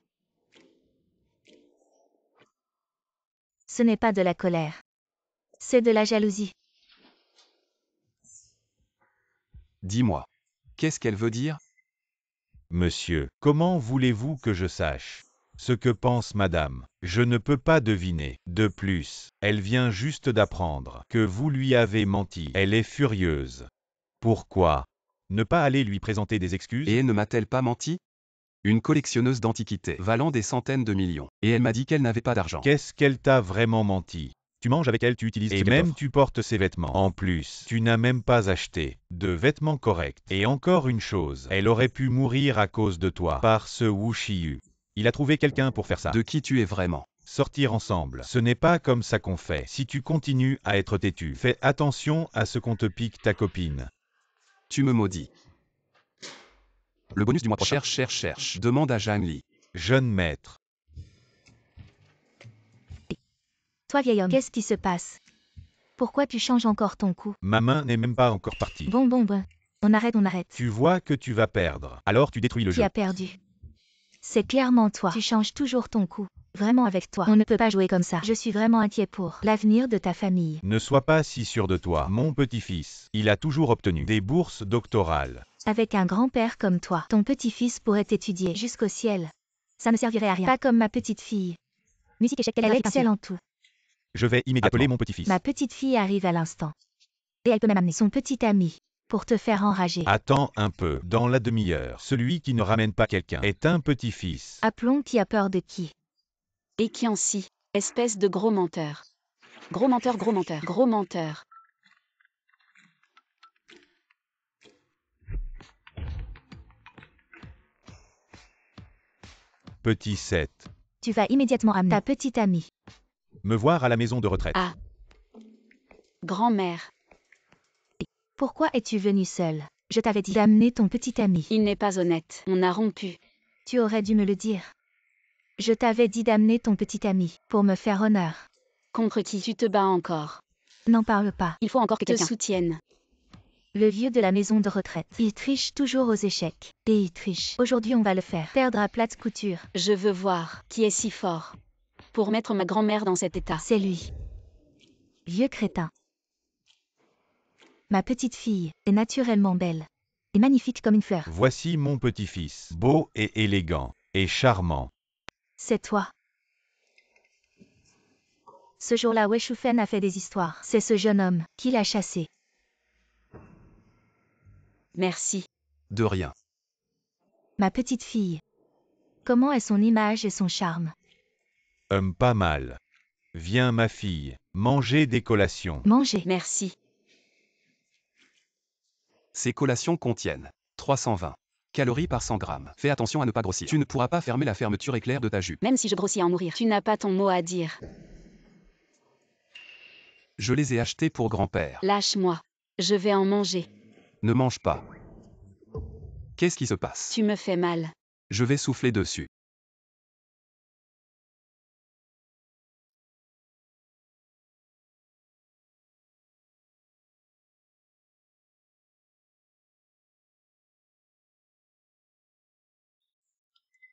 Ce n'est pas de la colère. C'est de la jalousie. Dis-moi. Qu'est-ce qu'elle veut dire? Monsieur, comment voulez-vous que je sache ce que pense madame? Je ne peux pas deviner. De plus, elle vient juste d'apprendre que vous lui avez menti. Elle est furieuse. Pourquoi ne pas aller lui présenter des excuses? Et ne m'a-t-elle pas menti? Une collectionneuse d'antiquités, valant des centaines de millions. Et elle m'a dit qu'elle n'avait pas d'argent. Qu'est-ce qu'elle t'a vraiment menti? Tu manges avec elle, tu utilises et même tu portes ses vêtements. En plus, tu n'as même pas acheté de vêtements corrects. Et encore une chose, elle aurait pu mourir à cause de toi, par ce Wu Shiyu. Il a trouvé quelqu'un pour faire ça. De qui tu es vraiment? Sortir ensemble, ce n'est pas comme ça qu'on fait. Si tu continues à être têtu, fais attention à ce qu'on te pique ta copine. Tu me maudis. Le bonus du mois prochain. Cherche. Demande à Zhang Li. Jeune maître. Toi vieil homme, qu'est-ce qui se passe? Pourquoi tu changes encore ton cou? Ma main n'est même pas encore partie. Bon. On arrête. Tu vois que tu vas perdre. Alors tu détruis le Qui jeu. a perdu? C'est clairement toi. Tu changes toujours ton cou. Vraiment avec toi, on ne peut pas jouer comme ça. Je suis vraiment inquiet pour l'avenir de ta famille. Ne sois pas si sûr de toi, mon petit-fils. Il a toujours obtenu des bourses doctorales. Avec un grand-père comme toi, ton petit-fils pourrait étudier jusqu'au ciel. Ça ne servirait à rien. Pas comme ma petite fille. Musique, échec, elle excelle en tout. Je vais immédiatement appeler mon petit-fils. Ma petite fille arrive à l'instant. Et elle peut même amener son petit ami pour te faire enrager. Attends un peu, dans la demi-heure. Celui qui ne ramène pas quelqu'un est un petit-fils. Appelons qui a peur de qui. Et qui en si, espèce de gros menteur. Gros menteur, gros menteur, gros menteur. Petit 7. Tu vas immédiatement amener ta petite amie. Me voir à la maison de retraite. Ah. Grand-mère, Pourquoi es-tu venu seule? Je t'avais dit d'amener ton petit ami. il n'est pas honnête. On a rompu. Tu aurais dû me le dire. Je t'avais dit d'amener ton petit ami pour me faire honneur. Contre qui tu te bats encore? N'en parle pas. Il faut encore que quelqu'un te soutienne. Le vieux de la maison de retraite. Il triche toujours aux échecs. Et il triche. Aujourd'hui on va le faire perdre à plate couture. Je veux voir qui est si fort pour mettre ma grand-mère dans cet état. C'est lui. Vieux crétin. Ma petite fille est naturellement belle. Et magnifique comme une fleur. Voici mon petit-fils, beau et élégant, et charmant. C'est toi. Ce jour-là, Wei Shufen a fait des histoires. C'est ce jeune homme qui l'a chassé. Merci. De rien. Ma petite fille. Comment est son image et son charme? Pas mal. Viens ma fille, manger des collations. Manger. Merci. Ces collations contiennent 320 calories par 100 grammes. Fais attention à ne pas grossir. Tu ne pourras pas fermer la fermeture éclair de ta jupe. Même si je grossis à en mourir, tu n'as pas ton mot à dire. Je les ai achetés pour grand-père. Lâche-moi. Je vais en manger. Ne mange pas. Qu'est-ce qui se passe? Tu me fais mal. Je vais souffler dessus.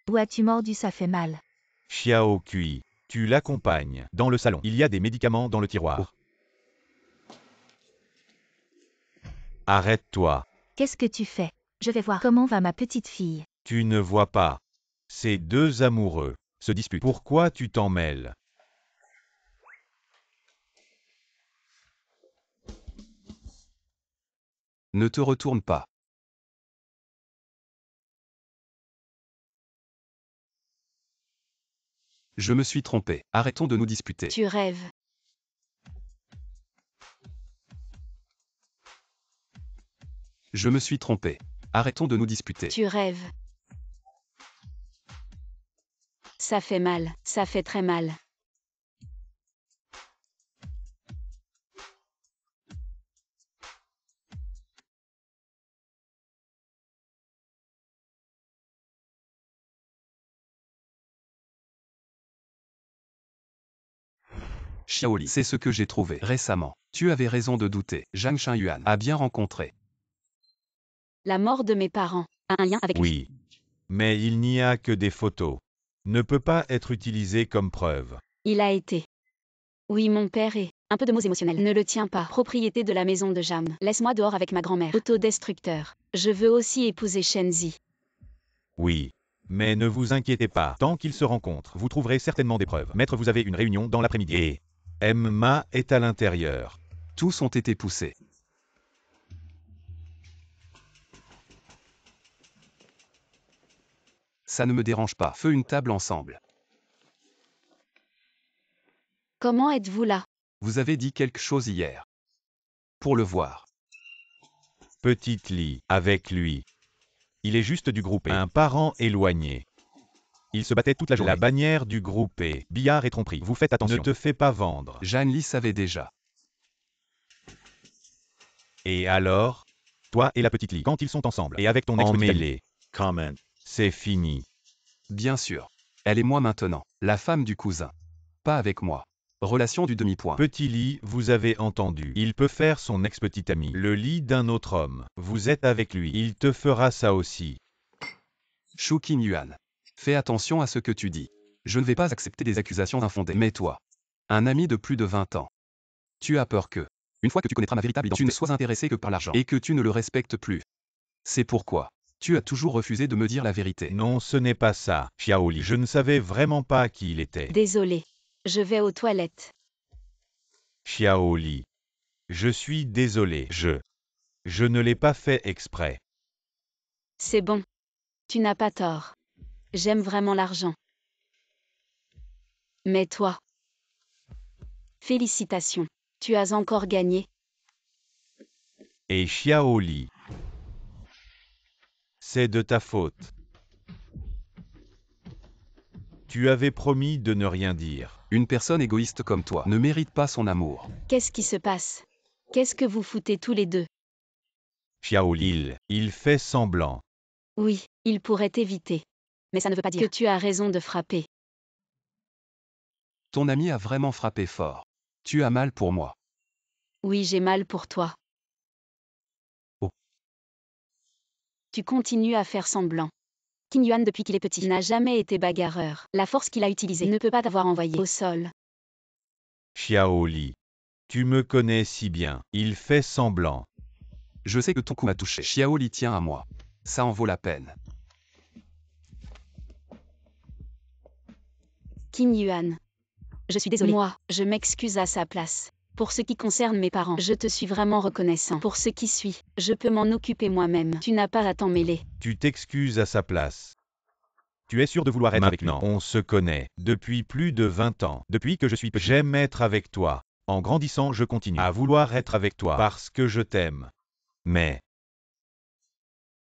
Où as-tu mordu? Ça fait mal. Xiao Kui, tu l'accompagnes. Dans le salon, il y a des médicaments dans le tiroir. Arrête-toi. Qu'est-ce que tu fais? Je vais voir comment va ma petite fille. Tu ne vois pas. Ces deux amoureux se disputent. Pourquoi tu t'en mêles? Ne te retourne pas. Je me suis trompé. Arrêtons de nous disputer. Tu rêves. Je me suis trompé. Arrêtons de nous disputer. Tu rêves. Ça fait mal. Ça fait très mal. Xiaoli, c'est ce que j'ai trouvé récemment. Tu avais raison de douter. Zhang Xinyuan a bien rencontré. La mort de mes parents a un lien avec lui. Oui. Mais il n'y a que des photos. Ne peut pas être utilisé comme preuve. Il a été. Oui, mon père est. Un peu de mots émotionnels. Ne le tiens pas. Propriété de la maison de Jam. Laisse-moi dehors avec ma grand-mère. Autodestructeur. Je veux aussi épouser Shenzi. Oui. Mais ne vous inquiétez pas. Tant qu'ils se rencontrent, vous trouverez certainement des preuves. Maître, vous avez une réunion dans l'après-midi. Et Emma est à l'intérieur. Tous ont été poussés. Ça ne me dérange pas. Feu une table ensemble. Comment êtes-vous là? Vous avez dit quelque chose hier. Pour le voir. Petite Lee, avec lui. Il est juste du groupe et un parent éloigné. Il se battait toute la journée. La bannière du groupe et billard et tromperie. Vous faites attention. Ne te fais pas vendre. Jeanne Lee savait déjà. Et alors? Toi et la petite Lee, quand ils sont ensemble, et avec ton ex-mêlée. Comment? C'est fini. Bien sûr. Elle et moi maintenant. La femme du cousin. Pas avec moi. Relation du demi-point. Petit Lee, vous avez entendu. Il peut faire son ex-petit ami. Le lit d'un autre homme. Vous êtes avec lui. Il te fera ça aussi. Shu Qin Yuan. Fais attention à ce que tu dis. Je ne vais pas accepter des accusations infondées. Mais toi, un ami de plus de 20 ans, tu as peur que, une fois que tu connaîtras ma véritable identité, tu ne sois intéressé que par l'argent et que tu ne le respectes plus. C'est pourquoi tu as toujours refusé de me dire la vérité. Non, ce n'est pas ça, Xiaoli. Je ne savais vraiment pas qui il était. Désolé. Je vais aux toilettes. Xiaoli. Je suis désolé. Je ne l'ai pas fait exprès. C'est bon. Tu n'as pas tort. J'aime vraiment l'argent. Mais toi. Félicitations. Tu as encore gagné. Et Xiaoli. C'est de ta faute. Tu avais promis de ne rien dire. Une personne égoïste comme toi ne mérite pas son amour. Qu'est-ce qui se passe? Qu'est-ce que vous foutez tous les deux? Xiaoli. Il fait semblant. Oui, il pourrait éviter. Mais ça ne veut pas dire que tu as raison de frapper. Ton ami a vraiment frappé fort. Tu as mal pour moi. Oui, j'ai mal pour toi. Oh. Tu continues à faire semblant. Qin Yuan, depuis qu'il est petit, n'a jamais été bagarreur. La force qu'il a utilisée ne peut pas t'avoir envoyé au sol. Xiaoli. Tu me connais si bien. Il fait semblant. Je sais que ton coup m'a touché. Xiaoli tient à moi. Ça en vaut la peine. Qin Yuan. Je suis désolée. Moi, je m'excuse à sa place. Pour ce qui concerne mes parents, je te suis vraiment reconnaissant. Pour ce qui suit, je peux m'en occuper moi-même. Tu n'as pas à t'en mêler. Tu t'excuses à sa place. Tu es sûr de vouloir être avec lui? On se connaît depuis plus de 20 ans. Depuis que je suis petit. J'aime être avec toi. En grandissant, je continue à vouloir être avec toi parce que je t'aime. Mais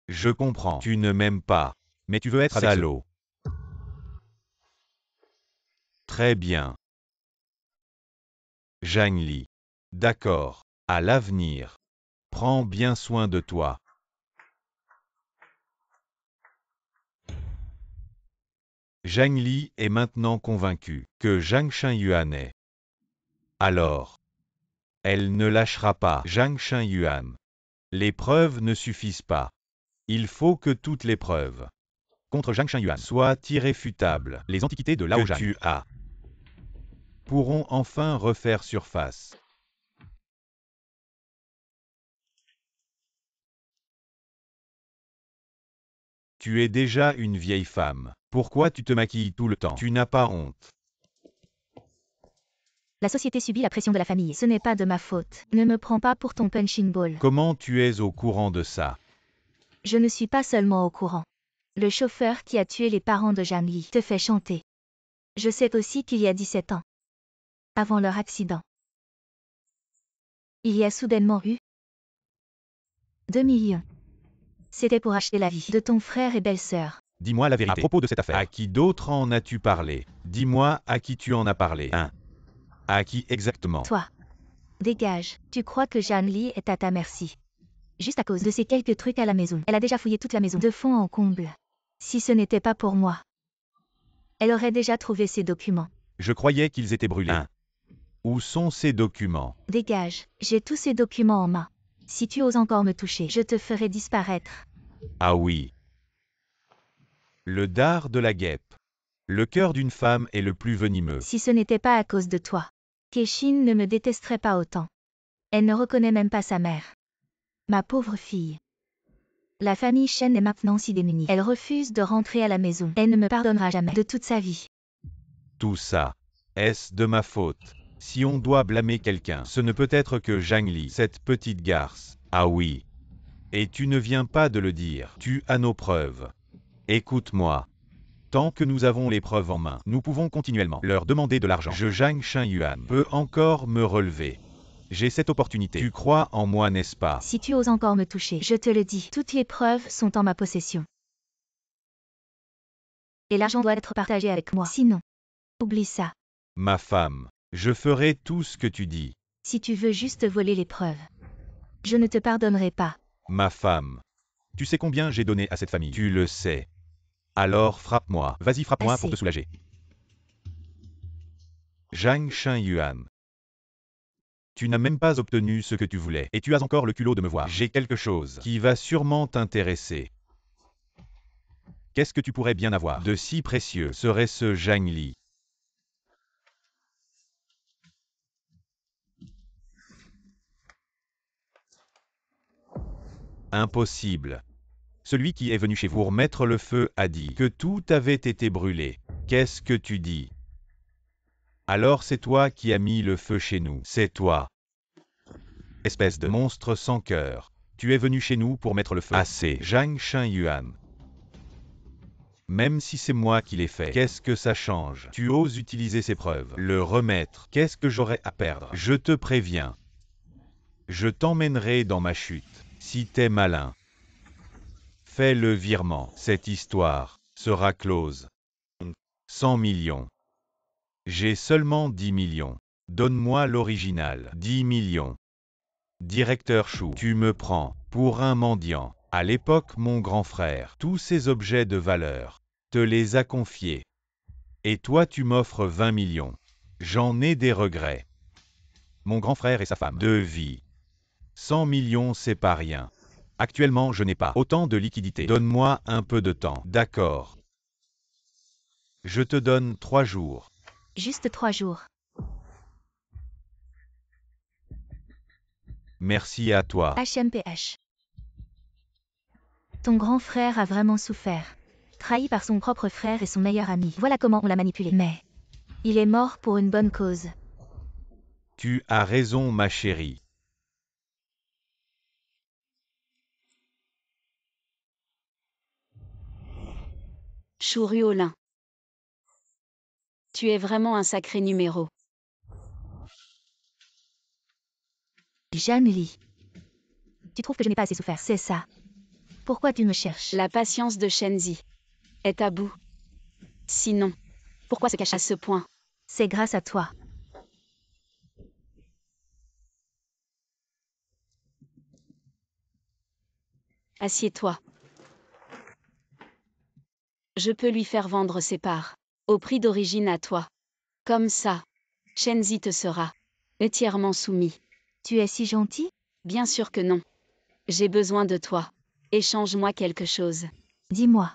je comprends. Tu ne m'aimes pas. Mais tu veux être avec salaud. Très bien. Zhang Li. D'accord. À l'avenir. Prends bien soin de toi. Zhang Li est maintenant convaincue que Zhang Shen-yuan est. Alors, elle ne lâchera pas Zhang Shen-yuan. Les preuves ne suffisent pas. Il faut que toutes les preuves contre Zhang Shen-yuan soient irréfutables. Les antiquités de Lao Zhang que tu as pourront enfin refaire surface. Tu es déjà une vieille femme. Pourquoi tu te maquilles tout le temps? Tu n'as pas honte? La société subit la pression de la famille. Ce n'est pas de ma faute. Ne me prends pas pour ton punching ball. Comment tu es au courant de ça? Je ne suis pas seulement au courant. Le chauffeur qui a tué les parents de Zhang Li te fait chanter. Je sais aussi qu'il y a 17 ans, avant leur accident, il y a soudainement eu 2 millions. C'était pour acheter la vie de ton frère et belle-sœur. Dis-moi la vérité. À propos de cette affaire. À qui d'autre en as-tu parlé? Dis-moi à qui tu en as parlé. Hein? À qui exactement? Toi. Dégage. Tu crois que Zhang Li est à ta merci. Juste à cause de ces quelques trucs à la maison. Elle a déjà fouillé toute la maison de fond en comble. Si ce n'était pas pour moi, elle aurait déjà trouvé ces documents. Je croyais qu'ils étaient brûlés. Hein? Où sont ces documents? Dégage. J'ai tous ces documents en main. Si tu oses encore me toucher, je te ferai disparaître. Ah oui. Le dard de la guêpe. Le cœur d'une femme est le plus venimeux. Si ce n'était pas à cause de toi, Kexin ne me détesterait pas autant. Elle ne reconnaît même pas sa mère. Ma pauvre fille. La famille Shen est maintenant si démunie. Elle refuse de rentrer à la maison. Elle ne me pardonnera jamais de toute sa vie. Tout ça, est-ce de ma faute? Si on doit blâmer quelqu'un, ce ne peut être que Zhang Li, cette petite garce. Ah oui. Et tu ne viens pas de le dire. Tu as nos preuves. Écoute-moi. Tant que nous avons les preuves en main, nous pouvons continuellement leur demander de l'argent. Zhang Shen-yuan peut encore me relever. J'ai cette opportunité. Tu crois en moi, n'est-ce pas? Si tu oses encore me toucher, je te le dis, toutes les preuves sont en ma possession. Et l'argent doit être partagé avec moi. Sinon, oublie ça. Ma femme, je ferai tout ce que tu dis. Si tu veux juste voler les preuves, je ne te pardonnerai pas. Ma femme, tu sais combien j'ai donné à cette famille? Tu le sais. Alors frappe-moi. Vas-y, frappe-moi pour te soulager. Zhang Shen-yuan. Tu n'as même pas obtenu ce que tu voulais, et tu as encore le culot de me voir. J'ai quelque chose qui va sûrement t'intéresser. Qu'est-ce que tu pourrais bien avoir de si précieux serait ce Zhang Li? Impossible. Celui qui est venu chez vous pour mettre le feu a dit que tout avait été brûlé. Qu'est-ce que tu dis? Alors c'est toi qui as mis le feu chez nous. C'est toi. Espèce de monstre sans cœur. Tu es venu chez nous pour mettre le feu à ces Zhang Shengyuan. Même si c'est moi qui l'ai fait, qu'est-ce que ça change? Tu oses utiliser ces preuves. Le remettre. Qu'est-ce que j'aurais à perdre? Je te préviens. Je t'emmènerai dans ma chute. Si t'es malin. Fais le virement. Cette histoire sera close. 100 millions. J'ai seulement 10 millions. Donne-moi l'original. 10 millions. Directeur Chou, tu me prends pour un mendiant. À l'époque, mon grand frère, tous ces objets de valeur, te les a confiés. Et toi, tu m'offres 20 millions. J'en ai des regrets. Mon grand frère et sa femme de vie. 100 millions, c'est pas rien. Actuellement, je n'ai pas autant de liquidités. Donne-moi un peu de temps. D'accord. Je te donne 3 jours. Juste 3 jours. Merci à toi. HMPH. Ton grand frère a vraiment souffert. Trahi par son propre frère et son meilleur ami. Voilà comment on l'a manipulé. Mais il est mort pour une bonne cause. Tu as raison, ma chérie. Shu Ruolin. Tu es vraiment un sacré numéro. Zhang Li. Tu trouves que je n'ai pas assez souffert, c'est ça. Pourquoi tu me cherches? La patience de Shenzi est à bout. Sinon, pourquoi se cacher à ce point? C'est grâce à toi. Assieds-toi. Je peux lui faire vendre ses parts, au prix d'origine à toi. Comme ça, Shenzi te sera entièrement soumis. Tu es si gentil? Bien sûr que non. J'ai besoin de toi. Échange-moi quelque chose. Dis-moi.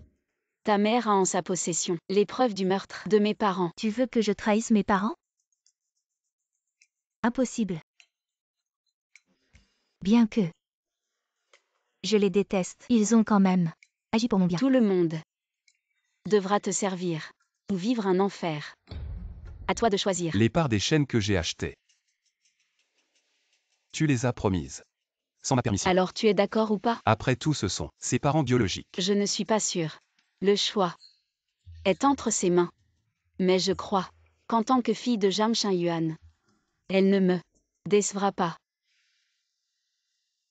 Ta mère a en sa possession les preuves du meurtre de mes parents. Tu veux que je trahisse mes parents? Impossible. Bien que je les déteste, ils ont quand même agi pour mon bien. Tout le monde devra te servir ou vivre un enfer. À toi de choisir. Les parts des chaînes que j'ai achetées. Tu les as promises. Sans ma permission. Alors tu es d'accord ou pas? Après tout, ce sont ses parents biologiques. Je ne suis pas sûre. Le choix est entre ses mains. Mais je crois qu'en tant que fille de Zhang Shengyuan, elle ne me décevra pas.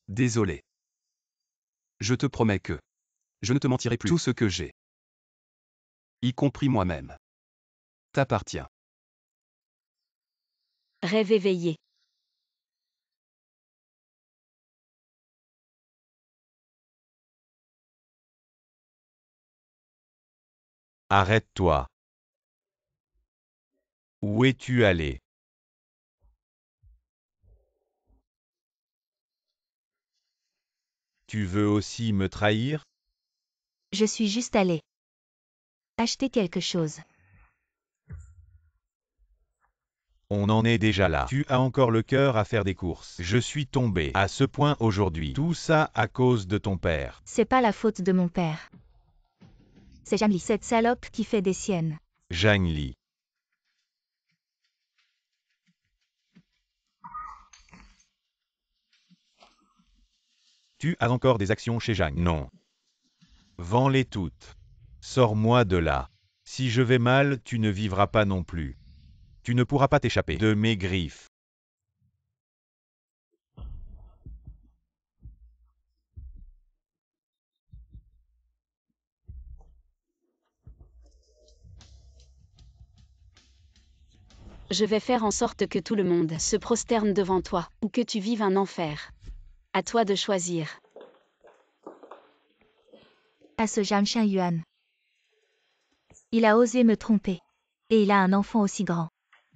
Désolé. Je te promets que je ne te mentirai plus. Tout ce que j'ai, y compris moi-même, t'appartient. Rêve éveillé. Arrête-toi. Où es-tu allé? Tu veux aussi me trahir? Je suis juste allée acheter quelque chose. On en est déjà là. Tu as encore le cœur à faire des courses. Je suis tombé à ce point aujourd'hui. Tout ça à cause de ton père. C'est pas la faute de mon père. C'est Zhang Li, cette salope qui fait des siennes. Zhang Li. Tu as encore des actions chez Zhang? Non. Vends-les toutes. Sors-moi de là. Si je vais mal, tu ne vivras pas non plus. Tu ne pourras pas t'échapper de mes griffes. Je vais faire en sorte que tout le monde se prosterne devant toi, ou que tu vives un enfer. À toi de choisir. À ce Zhang Shengyuan. Il a osé me tromper. Et il a un enfant aussi grand.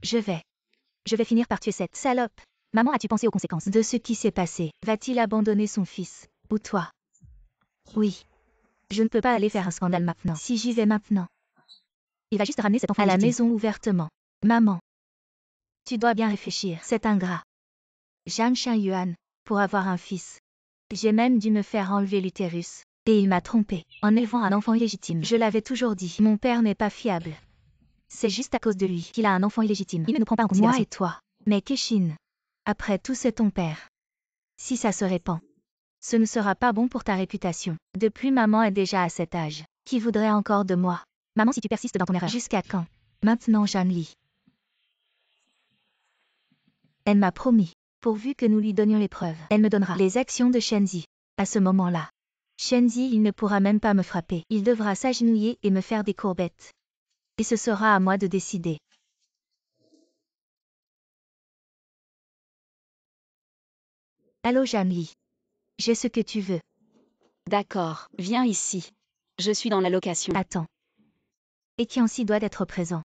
Je vais finir par tuer cette salope. Maman, as-tu pensé aux conséquences de ce qui s'est passé? Va-t-il abandonner son fils? Ou toi? Oui. Je ne peux pas aller faire un scandale maintenant. Si j'y vais maintenant, il va juste ramener cet enfant à la maison ouvertement. Maman, tu dois bien réfléchir, c'est ingrat. Zhang Xinyuan, pour avoir un fils. J'ai même dû me faire enlever l'utérus. Et il m'a trompé, en élevant un enfant illégitime. Je l'avais toujours dit, mon père n'est pas fiable. C'est juste à cause de lui qu'il a un enfant illégitime. Il ne nous prend pas en considération. Moi et toi. Mais Kexin, après tout c'est ton père. Si ça se répand, ce ne sera pas bon pour ta réputation. De plus, maman est déjà à cet âge. Qui voudrait encore de moi? Maman, si tu persistes dans ton erreur. Jusqu'à quand? Maintenant, Janli. Elle m'a promis, pourvu que nous lui donnions les preuves. Elle me donnera les actions de Shenzi. À ce moment-là, Shenzi, il ne pourra même pas me frapper. Il devra s'agenouiller et me faire des courbettes. Et ce sera à moi de décider. Allô, Janli. J'ai ce que tu veux. D'accord, viens ici. Je suis dans la location. Attends. Et Qianxi doit être présent.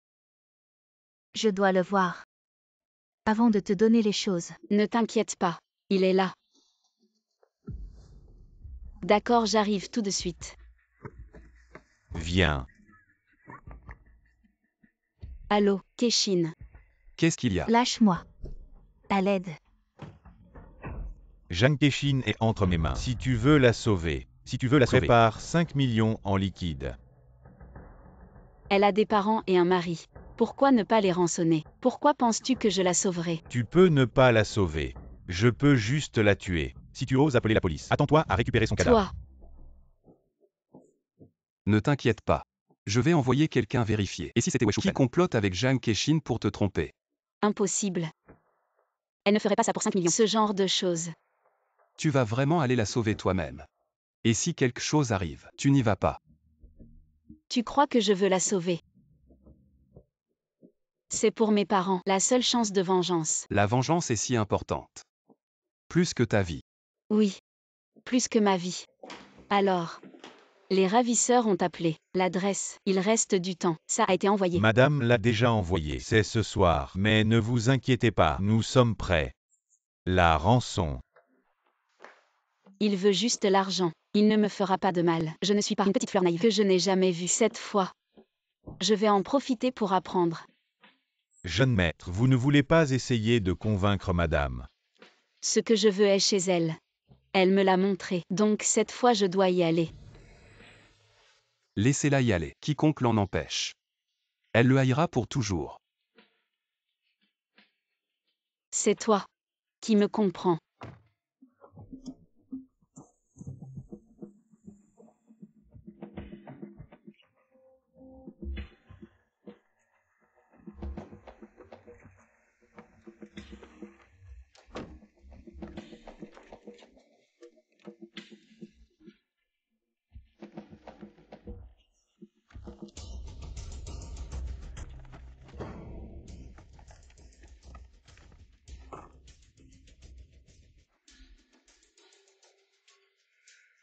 Je dois le voir. Avant de te donner les choses. Ne t'inquiète pas, il est là. D'accord, j'arrive tout de suite. Viens. Allô, Kexin. Qu'est-ce qu'il y a? Lâche-moi. À l'aide. Zhang Kexin est entre mes mains. Si tu veux la sauver, prépare 5 millions en liquide. Elle a des parents et un mari. Pourquoi ne pas les rançonner? Pourquoi penses-tu que je la sauverai? Tu peux ne pas la sauver. Je peux juste la tuer. Si tu oses appeler la police, attends-toi à récupérer son cadavre. Toi, Ne t'inquiète pas. Je vais envoyer quelqu'un vérifier. Et si c'était Wei Shufen qui complote avec Zhang Kexin pour te tromper? impossible. Elle ne ferait pas ça pour 5 millions. Ce genre de choses. Tu vas vraiment aller la sauver toi-même. Et si quelque chose arrive, tu n'y vas pas. Tu crois que je veux la sauver? C'est pour mes parents, la seule chance de vengeance. La vengeance est si importante. Plus que ta vie. Oui. Plus que ma vie. Alors. Les ravisseurs ont appelé. L'adresse, il reste du temps. Ça a été envoyé. Madame l'a déjà envoyé. C'est ce soir. Mais ne vous inquiétez pas, nous sommes prêts. La rançon. Il veut juste l'argent. Il ne me fera pas de mal. Je ne suis pas une petite fleur naïve que je n'ai jamais vue cette fois. Je vais en profiter pour apprendre. Jeune maître, vous ne voulez pas essayer de convaincre madame. Ce que je veux est chez elle. Elle me l'a montré. Donc cette fois je dois y aller. Laissez-la y aller. Quiconque l'en empêche. Elle le haïra pour toujours. C'est toi qui me comprends.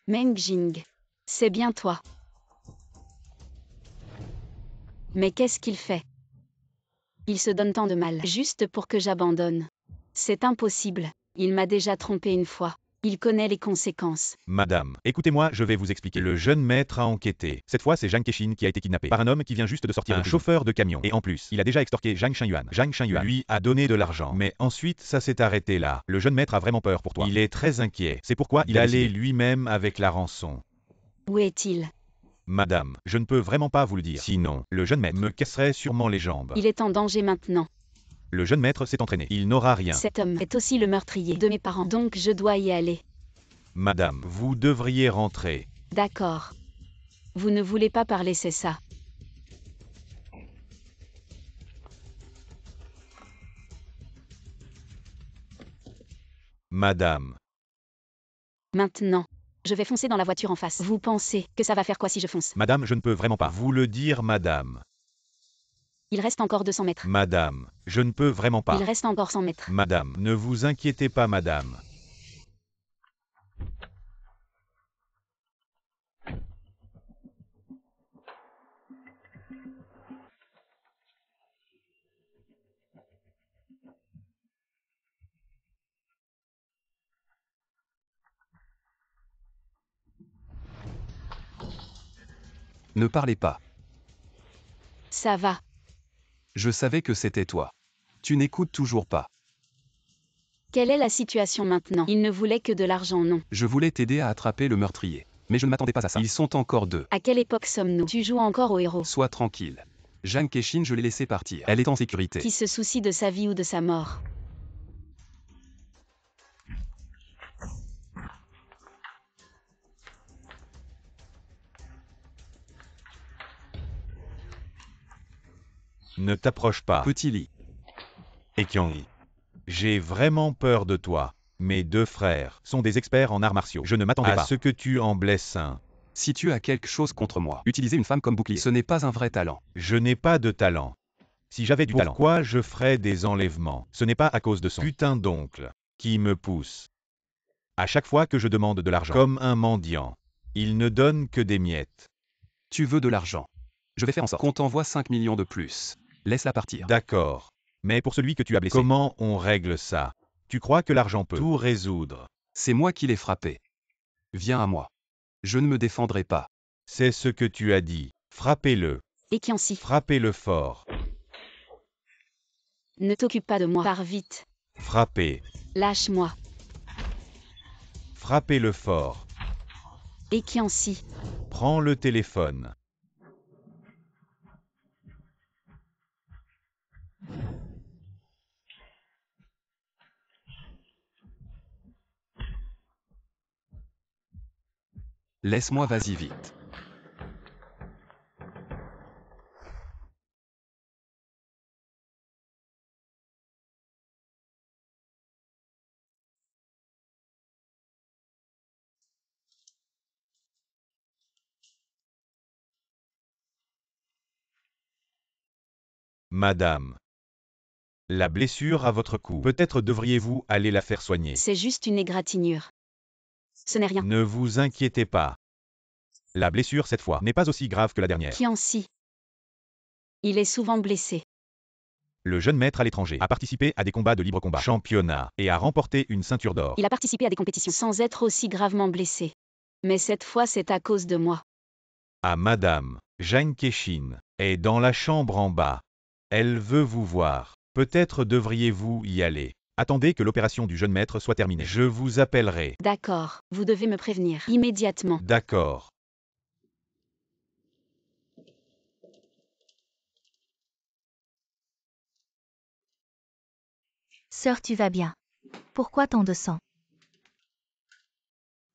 Meng Jing. C'est bien toi. Mais qu'est-ce qu'il fait? Il se donne tant de mal, juste pour que j'abandonne. C'est impossible. Il m'a déjà trompé une fois. Il connaît les conséquences. Madame, écoutez-moi, je vais vous expliquer. Le jeune maître a enquêté. Cette fois, c'est Zhang Kexin qui a été kidnappé par un homme qui vient juste de sortir de prison. Chauffeur de camion. Et en plus, il a déjà extorqué Zhang Xinyuan. Zhang Xinyuan lui a donné de l'argent. Mais ensuite, ça s'est arrêté là. Le jeune maître a vraiment peur pour toi. Il est très inquiet. C'est pourquoi il allait lui-même avec la rançon. Où est-il? Madame, je ne peux vraiment pas vous le dire. Sinon, le jeune maître me casserait sûrement les jambes. Il est en danger maintenant. Le jeune maître s'est entraîné. Il n'aura rien. Cet homme est aussi le meurtrier de mes parents, donc je dois y aller. Madame, vous devriez rentrer. D'accord. Vous ne voulez pas parler, c'est ça? Madame. Maintenant. Je vais foncer dans la voiture en face. Vous pensez que ça va faire quoi si je fonce? Madame, je ne peux vraiment pas vous le dire, madame. Il reste encore 200 mètres. Madame, je ne peux vraiment pas. Il reste encore 100 mètres. Madame, ne vous inquiétez pas, madame. Ne parlez pas. Ça va. Je savais que c'était toi. Tu n'écoutes toujours pas. Quelle est la situation maintenant? Il ne voulait que de l'argent, non? Je voulais t'aider à attraper le meurtrier. Mais je ne m'attendais pas à ça. Ils sont encore 2. À quelle époque sommes-nous? Tu joues encore au héros, Sois tranquille. Jeanne Keshin, je l'ai laissée partir. Elle est en sécurité. qui se soucie de sa vie ou de sa mort. Ne t'approche pas. Petit lit. Et Kyang-hee. J'ai vraiment peur de toi. Mes 2 frères sont des experts en arts martiaux. Je ne m'attendais pas à ce que tu en blesses un. Si tu as quelque chose contre moi, utiliser une femme comme bouclier, ce n'est pas un vrai talent. Je n'ai pas de talent. Si j'avais du talent, pourquoi je ferais des enlèvements? Ce n'est pas à cause de son putain d'oncle qui me pousse. À chaque fois que je demande de l'argent, comme un mendiant, il ne donne que des miettes. Tu veux de l'argent. Je vais faire en sorte qu'on t'envoie 5 millions de plus. Laisse-la partir. D'accord. Mais pour celui que tu as blessé, comment on règle ça? Tu crois que l'argent peut tout résoudre? C'est moi qui l'ai frappé. Viens à moi. Je ne me défendrai pas. C'est ce que tu as dit. Frappez-le. Et Kianci, Frappez-le fort. ne t'occupe pas de moi. Pars vite. Frappez. Lâche-moi. Frappez-le fort. Et Kianci, Prends le téléphone. Laisse-moi, vas-y vite. Madame. La blessure à votre cou. Peut-être devriez-vous aller la faire soigner. c'est juste une égratignure. Ce n'est rien. Ne vous inquiétez pas. La blessure cette fois n'est pas aussi grave que la dernière. Kianci. Il est souvent blessé. Le jeune maître à l'étranger a participé à des combats de libre combat, championnat, et a remporté une ceinture d'or. Il a participé à des compétitions sans être aussi gravement blessé. Mais cette fois, c'est à cause de moi. Ah, Madame Jeanne Keshin est dans la chambre en bas. Elle veut vous voir. Peut-être devriez-vous y aller. Attendez que l'opération du jeune maître soit terminée. Je vous appellerai. D'accord, vous devez me prévenir. Immédiatement. D'accord. Sœur, tu vas bien. Pourquoi tant de sang?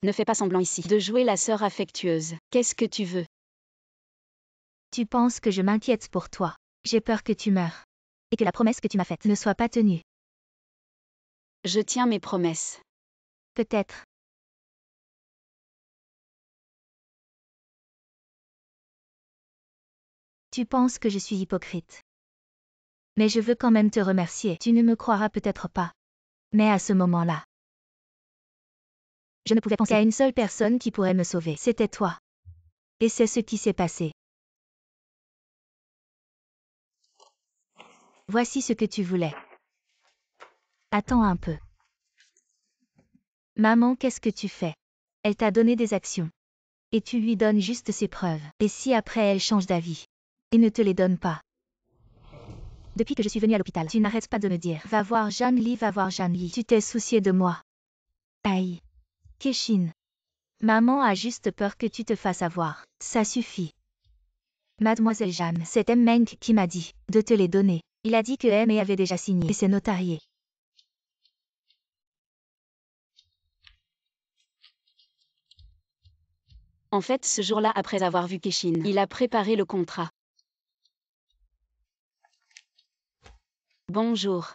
Ne fais pas semblant ici de jouer la sœur affectueuse. Qu'est-ce que tu veux? Tu penses que je m'inquiète pour toi. J'ai peur que tu meures. Et que la promesse que tu m'as faite ne soit pas tenue. Je tiens mes promesses. Peut-être. Tu penses que je suis hypocrite. Mais je veux quand même te remercier. Tu ne me croiras peut-être pas. Mais à ce moment-là, je ne pouvais penser qu'à une seule personne qui pourrait me sauver. C'était toi. Et c'est ce qui s'est passé. Voici ce que tu voulais. Attends un peu. Maman, qu'est-ce que tu fais? Elle t'a donné des actions. Et tu lui donnes juste ses preuves. Et si après elle change d'avis? Et ne te les donne pas? Depuis que je suis venue à l'hôpital, tu n'arrêtes pas de me dire « Va voir Jeanne Lee, va voir Jeanne Lee. » Tu t'es soucié de moi. Aïe. Keshin. Maman a juste peur que tu te fasses avoir. Ça suffit. Mademoiselle Jeanne, c'est Meng qui m'a dit de te les donner. Il a dit que M avait déjà signé et c'est notarié. En fait, ce jour-là, après avoir vu Keshin, il a préparé le contrat. Bonjour.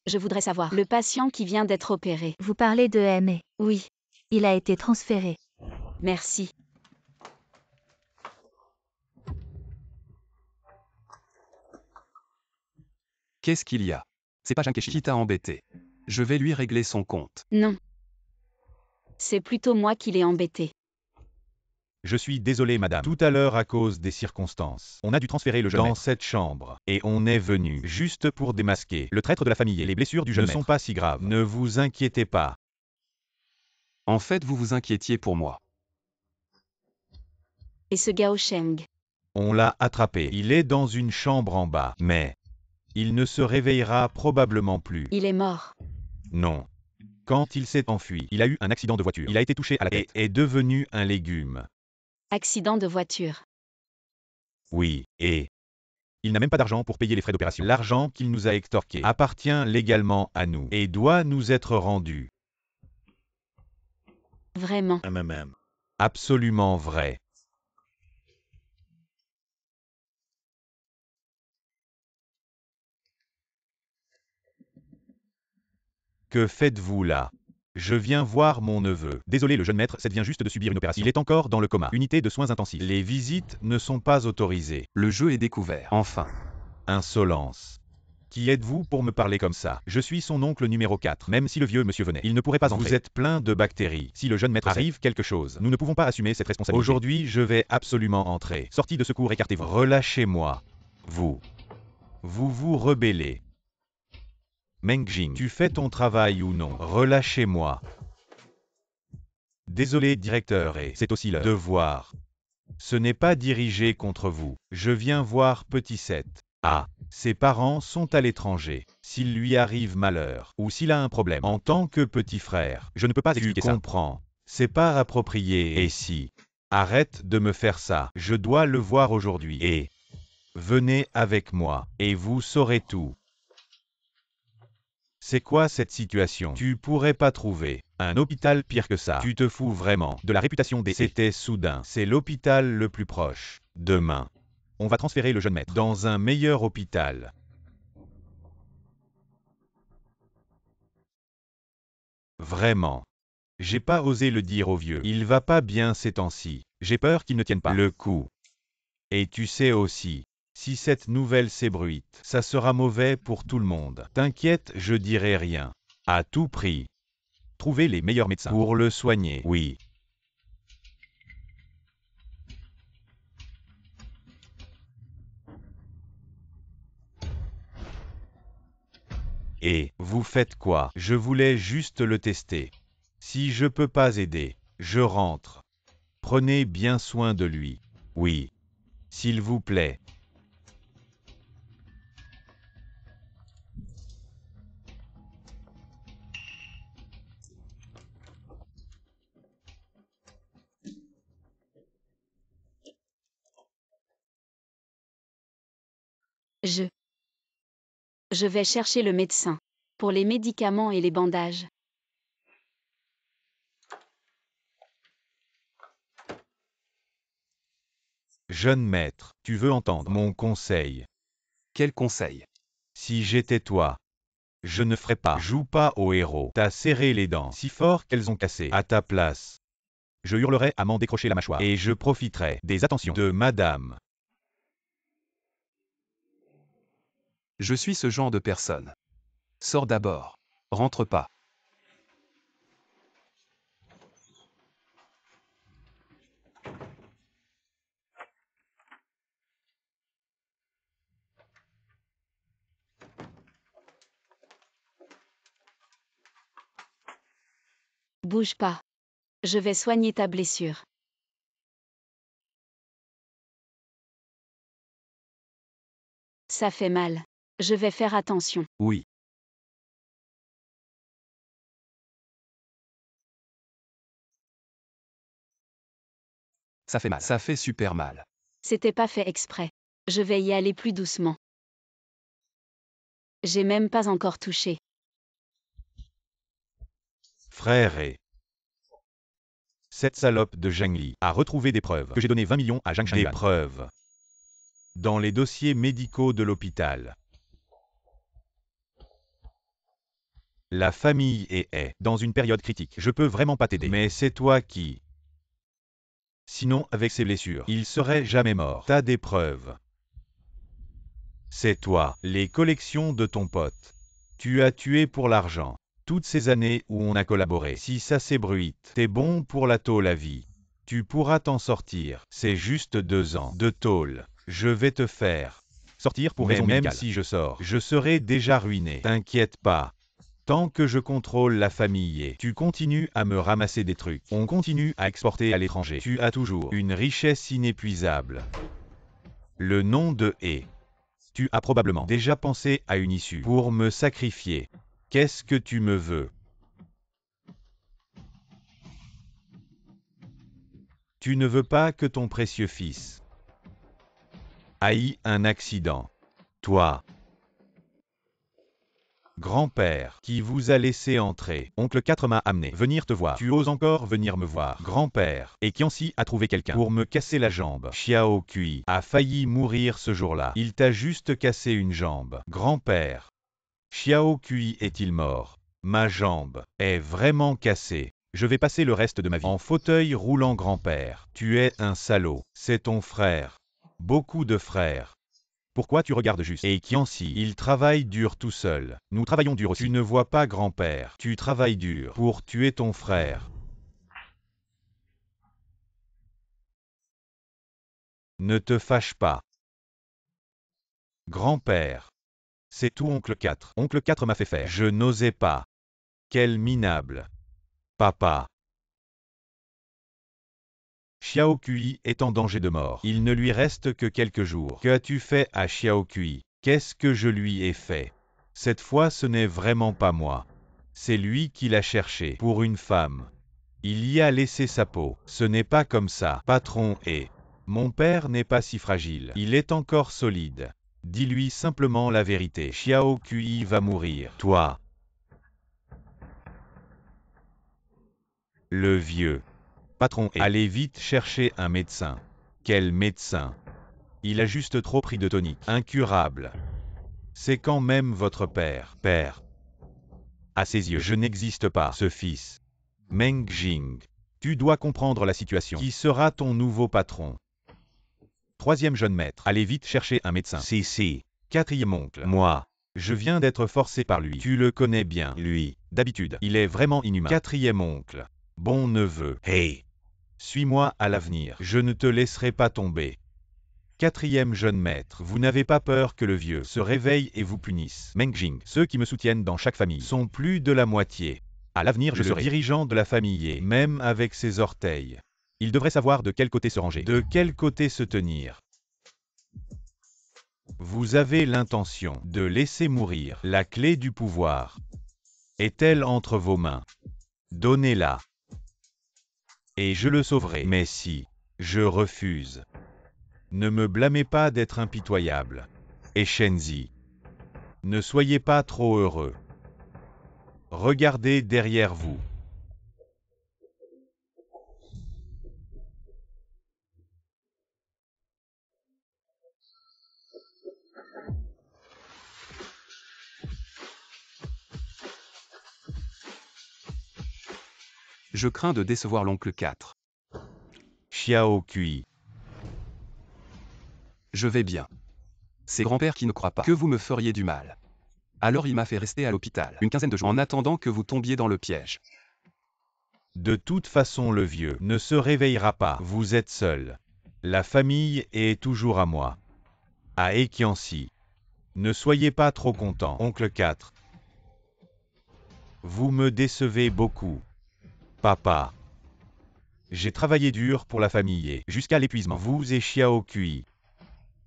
Je voudrais savoir, le patient qui vient d'être opéré. Vous parlez de M. Oui, Il a été transféré. merci. Qu'est-ce qu'il y a? C'est pas Jeanne Keshin qui t'a embêté. Je vais lui régler son compte. Non. C'est plutôt moi qui l'ai embêté. Je suis désolé, madame. Tout à l'heure, à cause des circonstances, on a dû transférer le jeune maître dans cette chambre. Et on est venu juste pour démasquer le traître de la famille et les blessures du jeune maître ne sont pas si graves. Ne vous inquiétez pas. En fait, vous vous inquiétiez pour moi. Et ce Gao Sheng? On l'a attrapé. Il est dans une chambre en bas, mais il ne se réveillera probablement plus. Il est mort. Non. Quand il s'est enfui, il a eu un accident de voiture. Il a été touché à la tête et est devenu un légume. Accident de voiture. Oui, et il n'a même pas d'argent pour payer les frais d'opération. L'argent qu'il nous a extorqué appartient légalement à nous et doit nous être rendu. Vraiment. Absolument vrai. Que faites-vous là? Je viens voir mon neveu. Désolé le jeune maître, cette vient juste de subir une opération. Il est encore dans le coma. Unité de soins intensifs. Les visites ne sont pas autorisées. Le jeu est découvert. Enfin. Insolence. Qui êtes-vous pour me parler comme ça? Je suis son oncle numéro 4. Même si le vieux monsieur venait, il ne pourrait pas entrer. Vous êtes plein de bactéries. Si le jeune maître arrive quelque chose, nous ne pouvons pas assumer cette responsabilité. Aujourd'hui, je vais absolument entrer. Sortie de secours, écartez-vous. Relâchez-moi. Vous vous rebellez. Meng Jing, tu fais ton travail ou non? Relâchez-moi. Désolé directeur, et c'est aussi leur devoir. Ce n'est pas dirigé contre vous. Je viens voir Petit Seth. Ah, ses parents sont à l'étranger. S'il lui arrive malheur, ou s'il a un problème en tant que petit frère, je ne peux pas expliquer ça. Tu comprends. C'est pas approprié. Et si? Arrête de me faire ça. Je dois le voir aujourd'hui. Et venez avec moi, et vous saurez tout. C'est quoi cette situation? Tu pourrais pas trouver un hôpital pire que ça. Tu te fous vraiment de la réputation des... C'était soudain. C'est l'hôpital le plus proche. Demain, on va transférer le jeune maître dans un meilleur hôpital. Vraiment. J'ai pas osé le dire au vieux. Il va pas bien ces temps-ci. J'ai peur qu'il ne tienne pas le coup. Et tu sais aussi, si cette nouvelle s'ébruite, ça sera mauvais pour tout le monde. T'inquiète, je dirai rien. À tout prix. Trouver les meilleurs médecins pour le soigner. Oui. Et vous faites quoi? Je voulais juste le tester. Si je peux pas aider, je rentre. Prenez bien soin de lui. Oui. S'il vous plaît. Je vais chercher le médecin. Pour les médicaments et les bandages. Jeune maître, tu veux entendre mon conseil? Quel conseil? Si j'étais toi, je ne ferais pas. Joue pas au héros. T'as serré les dents si fort qu'elles ont cassé. À ta place, je hurlerais à m'en décrocher la mâchoire. Et je profiterais des attentions de madame. Je suis ce genre de personne. Sors d'abord. Rentre pas. Bouge pas. Je vais soigner ta blessure. Ça fait mal. Je vais faire attention. Oui. Ça fait mal. Ça fait super mal. C'était pas fait exprès. Je vais y aller plus doucement. J'ai même pas encore touché. Frère et... Cette salope de Zhang Li a retrouvé des preuves que j'ai donné 20 millions à Zhang Shangyuan. Des preuves. Dans les dossiers médicaux de l'hôpital. La famille est dans une période critique. Je peux vraiment pas t'aider. Mais c'est toi qui... Sinon, avec ses blessures, il serait jamais mort. T'as des preuves. C'est toi, les collections de ton pote. Tu as tué pour l'argent. Toutes ces années où on a collaboré. Si ça s'ébruite, t'es bon pour la tôle à vie. Tu pourras t'en sortir. C'est juste 2 ans de tôle. Je vais te faire sortir pour raison médicale. Même si je sors, je serai déjà ruiné. T'inquiète pas. Tant que je contrôle la famille et tu continues à me ramasser des trucs, on continue à exporter à l'étranger. Tu as toujours une richesse inépuisable. Le nom de He. Tu as probablement déjà pensé à une issue pour me sacrifier. Qu'est-ce que tu me veux? Tu ne veux pas que ton précieux fils aille un accident. Toi, grand-père, qui vous a laissé entrer. Oncle 4 m'a amené venir te voir. Tu oses encore venir me voir. Grand-père. Et Qianxi a trouvé quelqu'un pour me casser la jambe. Xiao Kui a failli mourir ce jour-là. Il t'a juste cassé une jambe. Grand-père. Xiao Kui est-il mort? Ma jambe est vraiment cassée. Je vais passer le reste de ma vie en fauteuil roulant, grand-père. Tu es un salaud. C'est ton frère. Beaucoup de frères. Pourquoi tu regardes juste? Et Qianxi, il travaille dur tout seul. Nous travaillons dur aussi. Tu ne vois pas, grand-père. Tu travailles dur pour tuer ton frère. Ne te fâche pas. Grand-père. C'est tout, oncle 4. Oncle 4 m'a fait faire. Je n'osais pas. Quel minable. Papa. Xiao Kui est en danger de mort. Il ne lui reste que quelques jours. Que as-tu fait à Xiao Kui? Qu'est-ce que je lui ai fait? Cette fois, ce n'est vraiment pas moi. C'est lui qui l'a cherché pour une femme. Il y a laissé sa peau. Ce n'est pas comme ça, patron. Et mon père n'est pas si fragile. Il est encore solide. Dis-lui simplement la vérité. Xiao Kui va mourir. Toi. Le vieux. Patron, allez vite chercher un médecin. Quel médecin? Il a juste trop pris de tonique. Incurable. C'est quand même votre père. Père. À ses yeux, je n'existe pas. Ce fils. Meng Jing. Tu dois comprendre la situation. Qui sera ton nouveau patron? Troisième jeune maître. Allez vite chercher un médecin. Si. Quatrième oncle. Moi. Je viens d'être forcé par lui. Tu le connais bien, lui. D'habitude, il est vraiment inhumain. Quatrième oncle. Bon neveu. Hey. Suis-moi à l'avenir. Je ne te laisserai pas tomber. Quatrième jeune maître. Vous n'avez pas peur que le vieux se réveille et vous punisse. Meng Jing. Ceux qui me soutiennent dans chaque famille sont plus de la moitié. À l'avenir, je serai dirigeant de la famille et même avec ses orteils. Il devrait savoir de quel côté se ranger, de quel côté se tenir. Vous avez l'intention de laisser mourir. La clé du pouvoir est-elle entre vos mains? Donnez-la. Et je le sauverai. Mais si je refuse, ne me blâmez pas d'être impitoyable. Et Shenzi, ne soyez pas trop heureux. Regardez derrière vous. Je crains de décevoir l'oncle 4. Xiao Kui. Je vais bien. C'est grand-père qui ne croit pas que vous me feriez du mal. Alors il m'a fait rester à l'hôpital une quinzaine de jours en attendant que vous tombiez dans le piège. De toute façon, le vieux ne se réveillera pas. Vous êtes seul. La famille est toujours à moi. À Qianxi. Ne soyez pas trop content, oncle 4. Vous me décevez beaucoup. Papa. J'ai travaillé dur pour la famille et jusqu'à l'épuisement. Vous et Xiao Kui.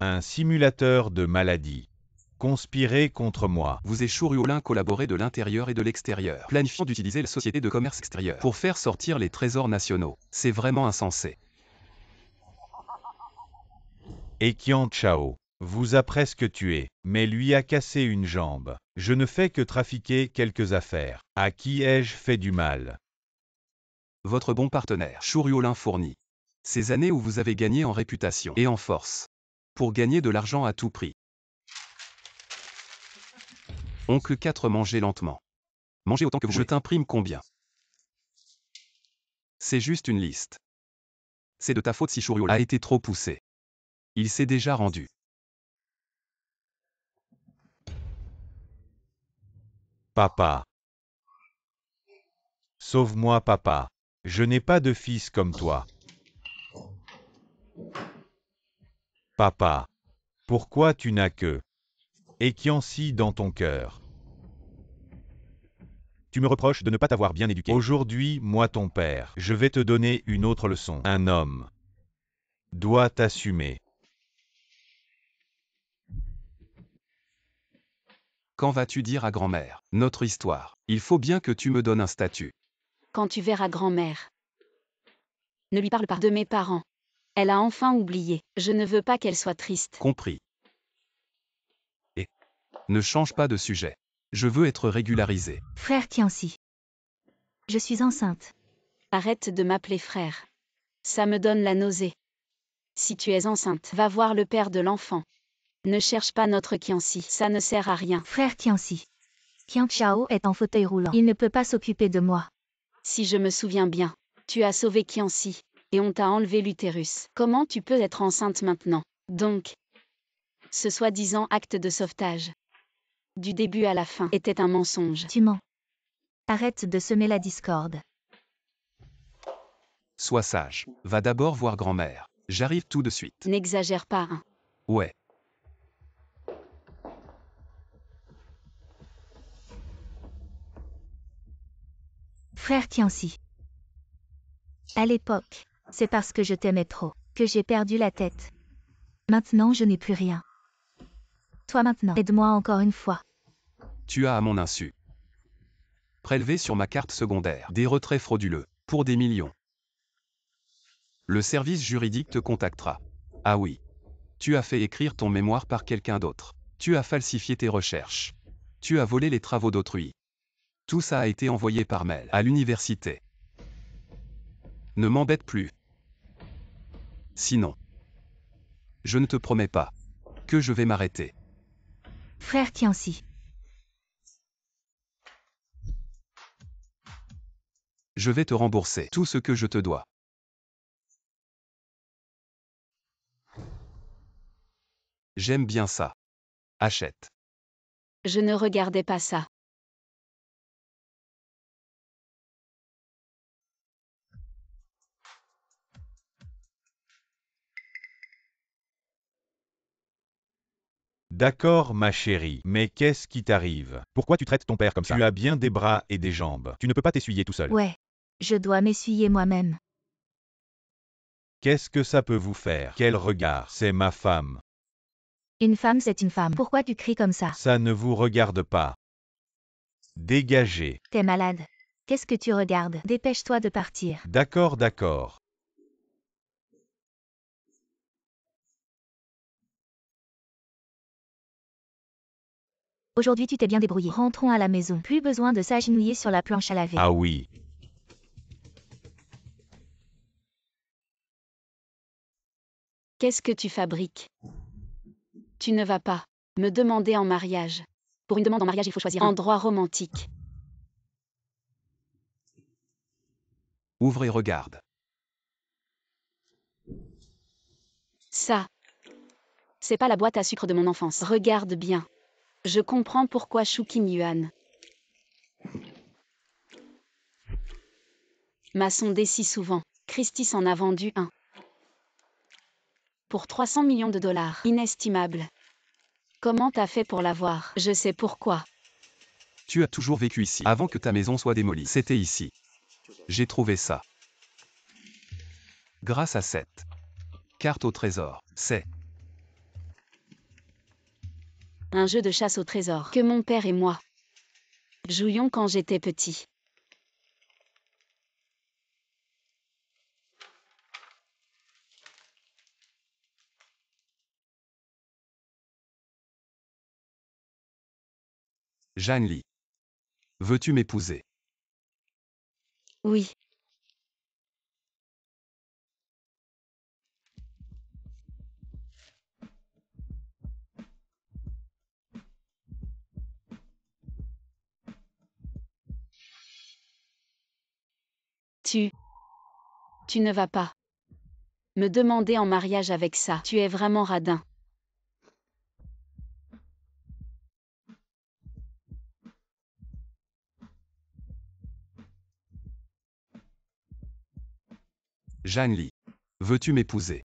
Un simulateur de maladie. Conspirez contre moi. Vous et Shuriolin collaborez de l'intérieur et de l'extérieur, planifiant d'utiliser la société de commerce extérieur pour faire sortir les trésors nationaux. C'est vraiment insensé. Et Qian Chao vous a presque tué, mais lui a cassé une jambe. Je ne fais que trafiquer quelques affaires. À qui ai-je fait du mal? Votre bon partenaire, Shuriolin fournit. Ces années où vous avez gagné en réputation et en force. Pour gagner de l'argent à tout prix. Oncle 4, mangez lentement. Mangez autant que vous voulez. Je t'imprime combien? C'est juste une liste. C'est de ta faute si Shuriolin a été trop poussé. Il s'est déjà rendu. Papa. Sauve-moi, papa. Je n'ai pas de fils comme toi. Papa. Pourquoi tu n'as que Qianxi dans ton cœur? Tu me reproches de ne pas t'avoir bien éduqué. Aujourd'hui, moi ton père, je vais te donner une autre leçon. Un homme doit t'assumer. Quand vas-tu dire à grand-mère notre histoire? Il faut bien que tu me donnes un statut. Quand tu verras grand-mère. Ne lui parle pas de mes parents. Elle a enfin oublié. Je ne veux pas qu'elle soit triste. Compris. Et ne change pas de sujet. Je veux être régularisé. Frère Tianxi. Je suis enceinte. Arrête de m'appeler frère. Ça me donne la nausée. Si tu es enceinte, va voir le père de l'enfant. Ne cherche pas notre Qianxi, ça ne sert à rien. Frère Tianxi. Qiang Xiao est en fauteuil roulant. Il ne peut pas s'occuper de moi. Si je me souviens bien, tu as sauvé Qianxi, et on t'a enlevé l'utérus. Comment tu peux être enceinte maintenant? Donc, ce soi-disant acte de sauvetage, du début à la fin, était un mensonge. Tu mens. Arrête de semer la discorde. Sois sage. Va d'abord voir grand-mère. J'arrive tout de suite. N'exagère pas, hein. Ouais. Frère Tianxi. À l'époque, c'est parce que je t'aimais trop que j'ai perdu la tête. Maintenant, je n'ai plus rien. Toi maintenant, aide-moi encore une fois. Tu as à mon insu prélevé sur ma carte secondaire des retraits frauduleux, pour des millions. Le service juridique te contactera. Ah oui. Tu as fait écrire ton mémoire par quelqu'un d'autre. Tu as falsifié tes recherches. Tu as volé les travaux d'autrui. Tout ça a été envoyé par mail à l'université. Ne m'embête plus. Sinon, je ne te promets pas que je vais m'arrêter. Frère Tianxi. Je vais te rembourser tout ce que je te dois. J'aime bien ça. Achète. Je ne regardais pas ça. D'accord ma chérie, mais qu'est-ce qui t'arrive? Pourquoi tu traites ton père comme ça? Tu as bien des bras et des jambes. Tu ne peux pas t'essuyer tout seul. Ouais. Je dois m'essuyer moi-même. Qu'est-ce que ça peut vous faire? Quel regard? C'est ma femme. Une femme, c'est une femme. Pourquoi tu cries comme ça? Ça ne vous regarde pas. Dégagez. T'es malade. Qu'est-ce que tu regardes? Dépêche-toi de partir. D'accord, d'accord. Aujourd'hui tu t'es bien débrouillé. Rentrons à la maison. Plus besoin de s'agenouiller sur la planche à laver. Ah oui. Qu'est-ce que tu fabriques? Tu ne vas pas me demander en mariage. Pour une demande en mariage, il faut choisir un endroit romantique. Ouvre et regarde. Ça, c'est pas la boîte à sucre de mon enfance. Regarde bien. Je comprends pourquoi Shu Kim Yuan m'a sondé si souvent. Christie en a vendu un. Pour 300 millions de dollars. Inestimable. Comment t'as fait pour l'avoir? Je sais pourquoi. Tu as toujours vécu ici. Avant que ta maison soit démolie. C'était ici. J'ai trouvé ça. Grâce à cette carte au trésor. C'est Un jeu de chasse au trésor que mon père et moi jouions quand j'étais petit. Jeanne Lee. Veux-tu m'épouser? Oui. Tu ne vas pas me demander en mariage avec ça. Tu es vraiment radin. Jeanne Lee. Veux-tu m'épouser?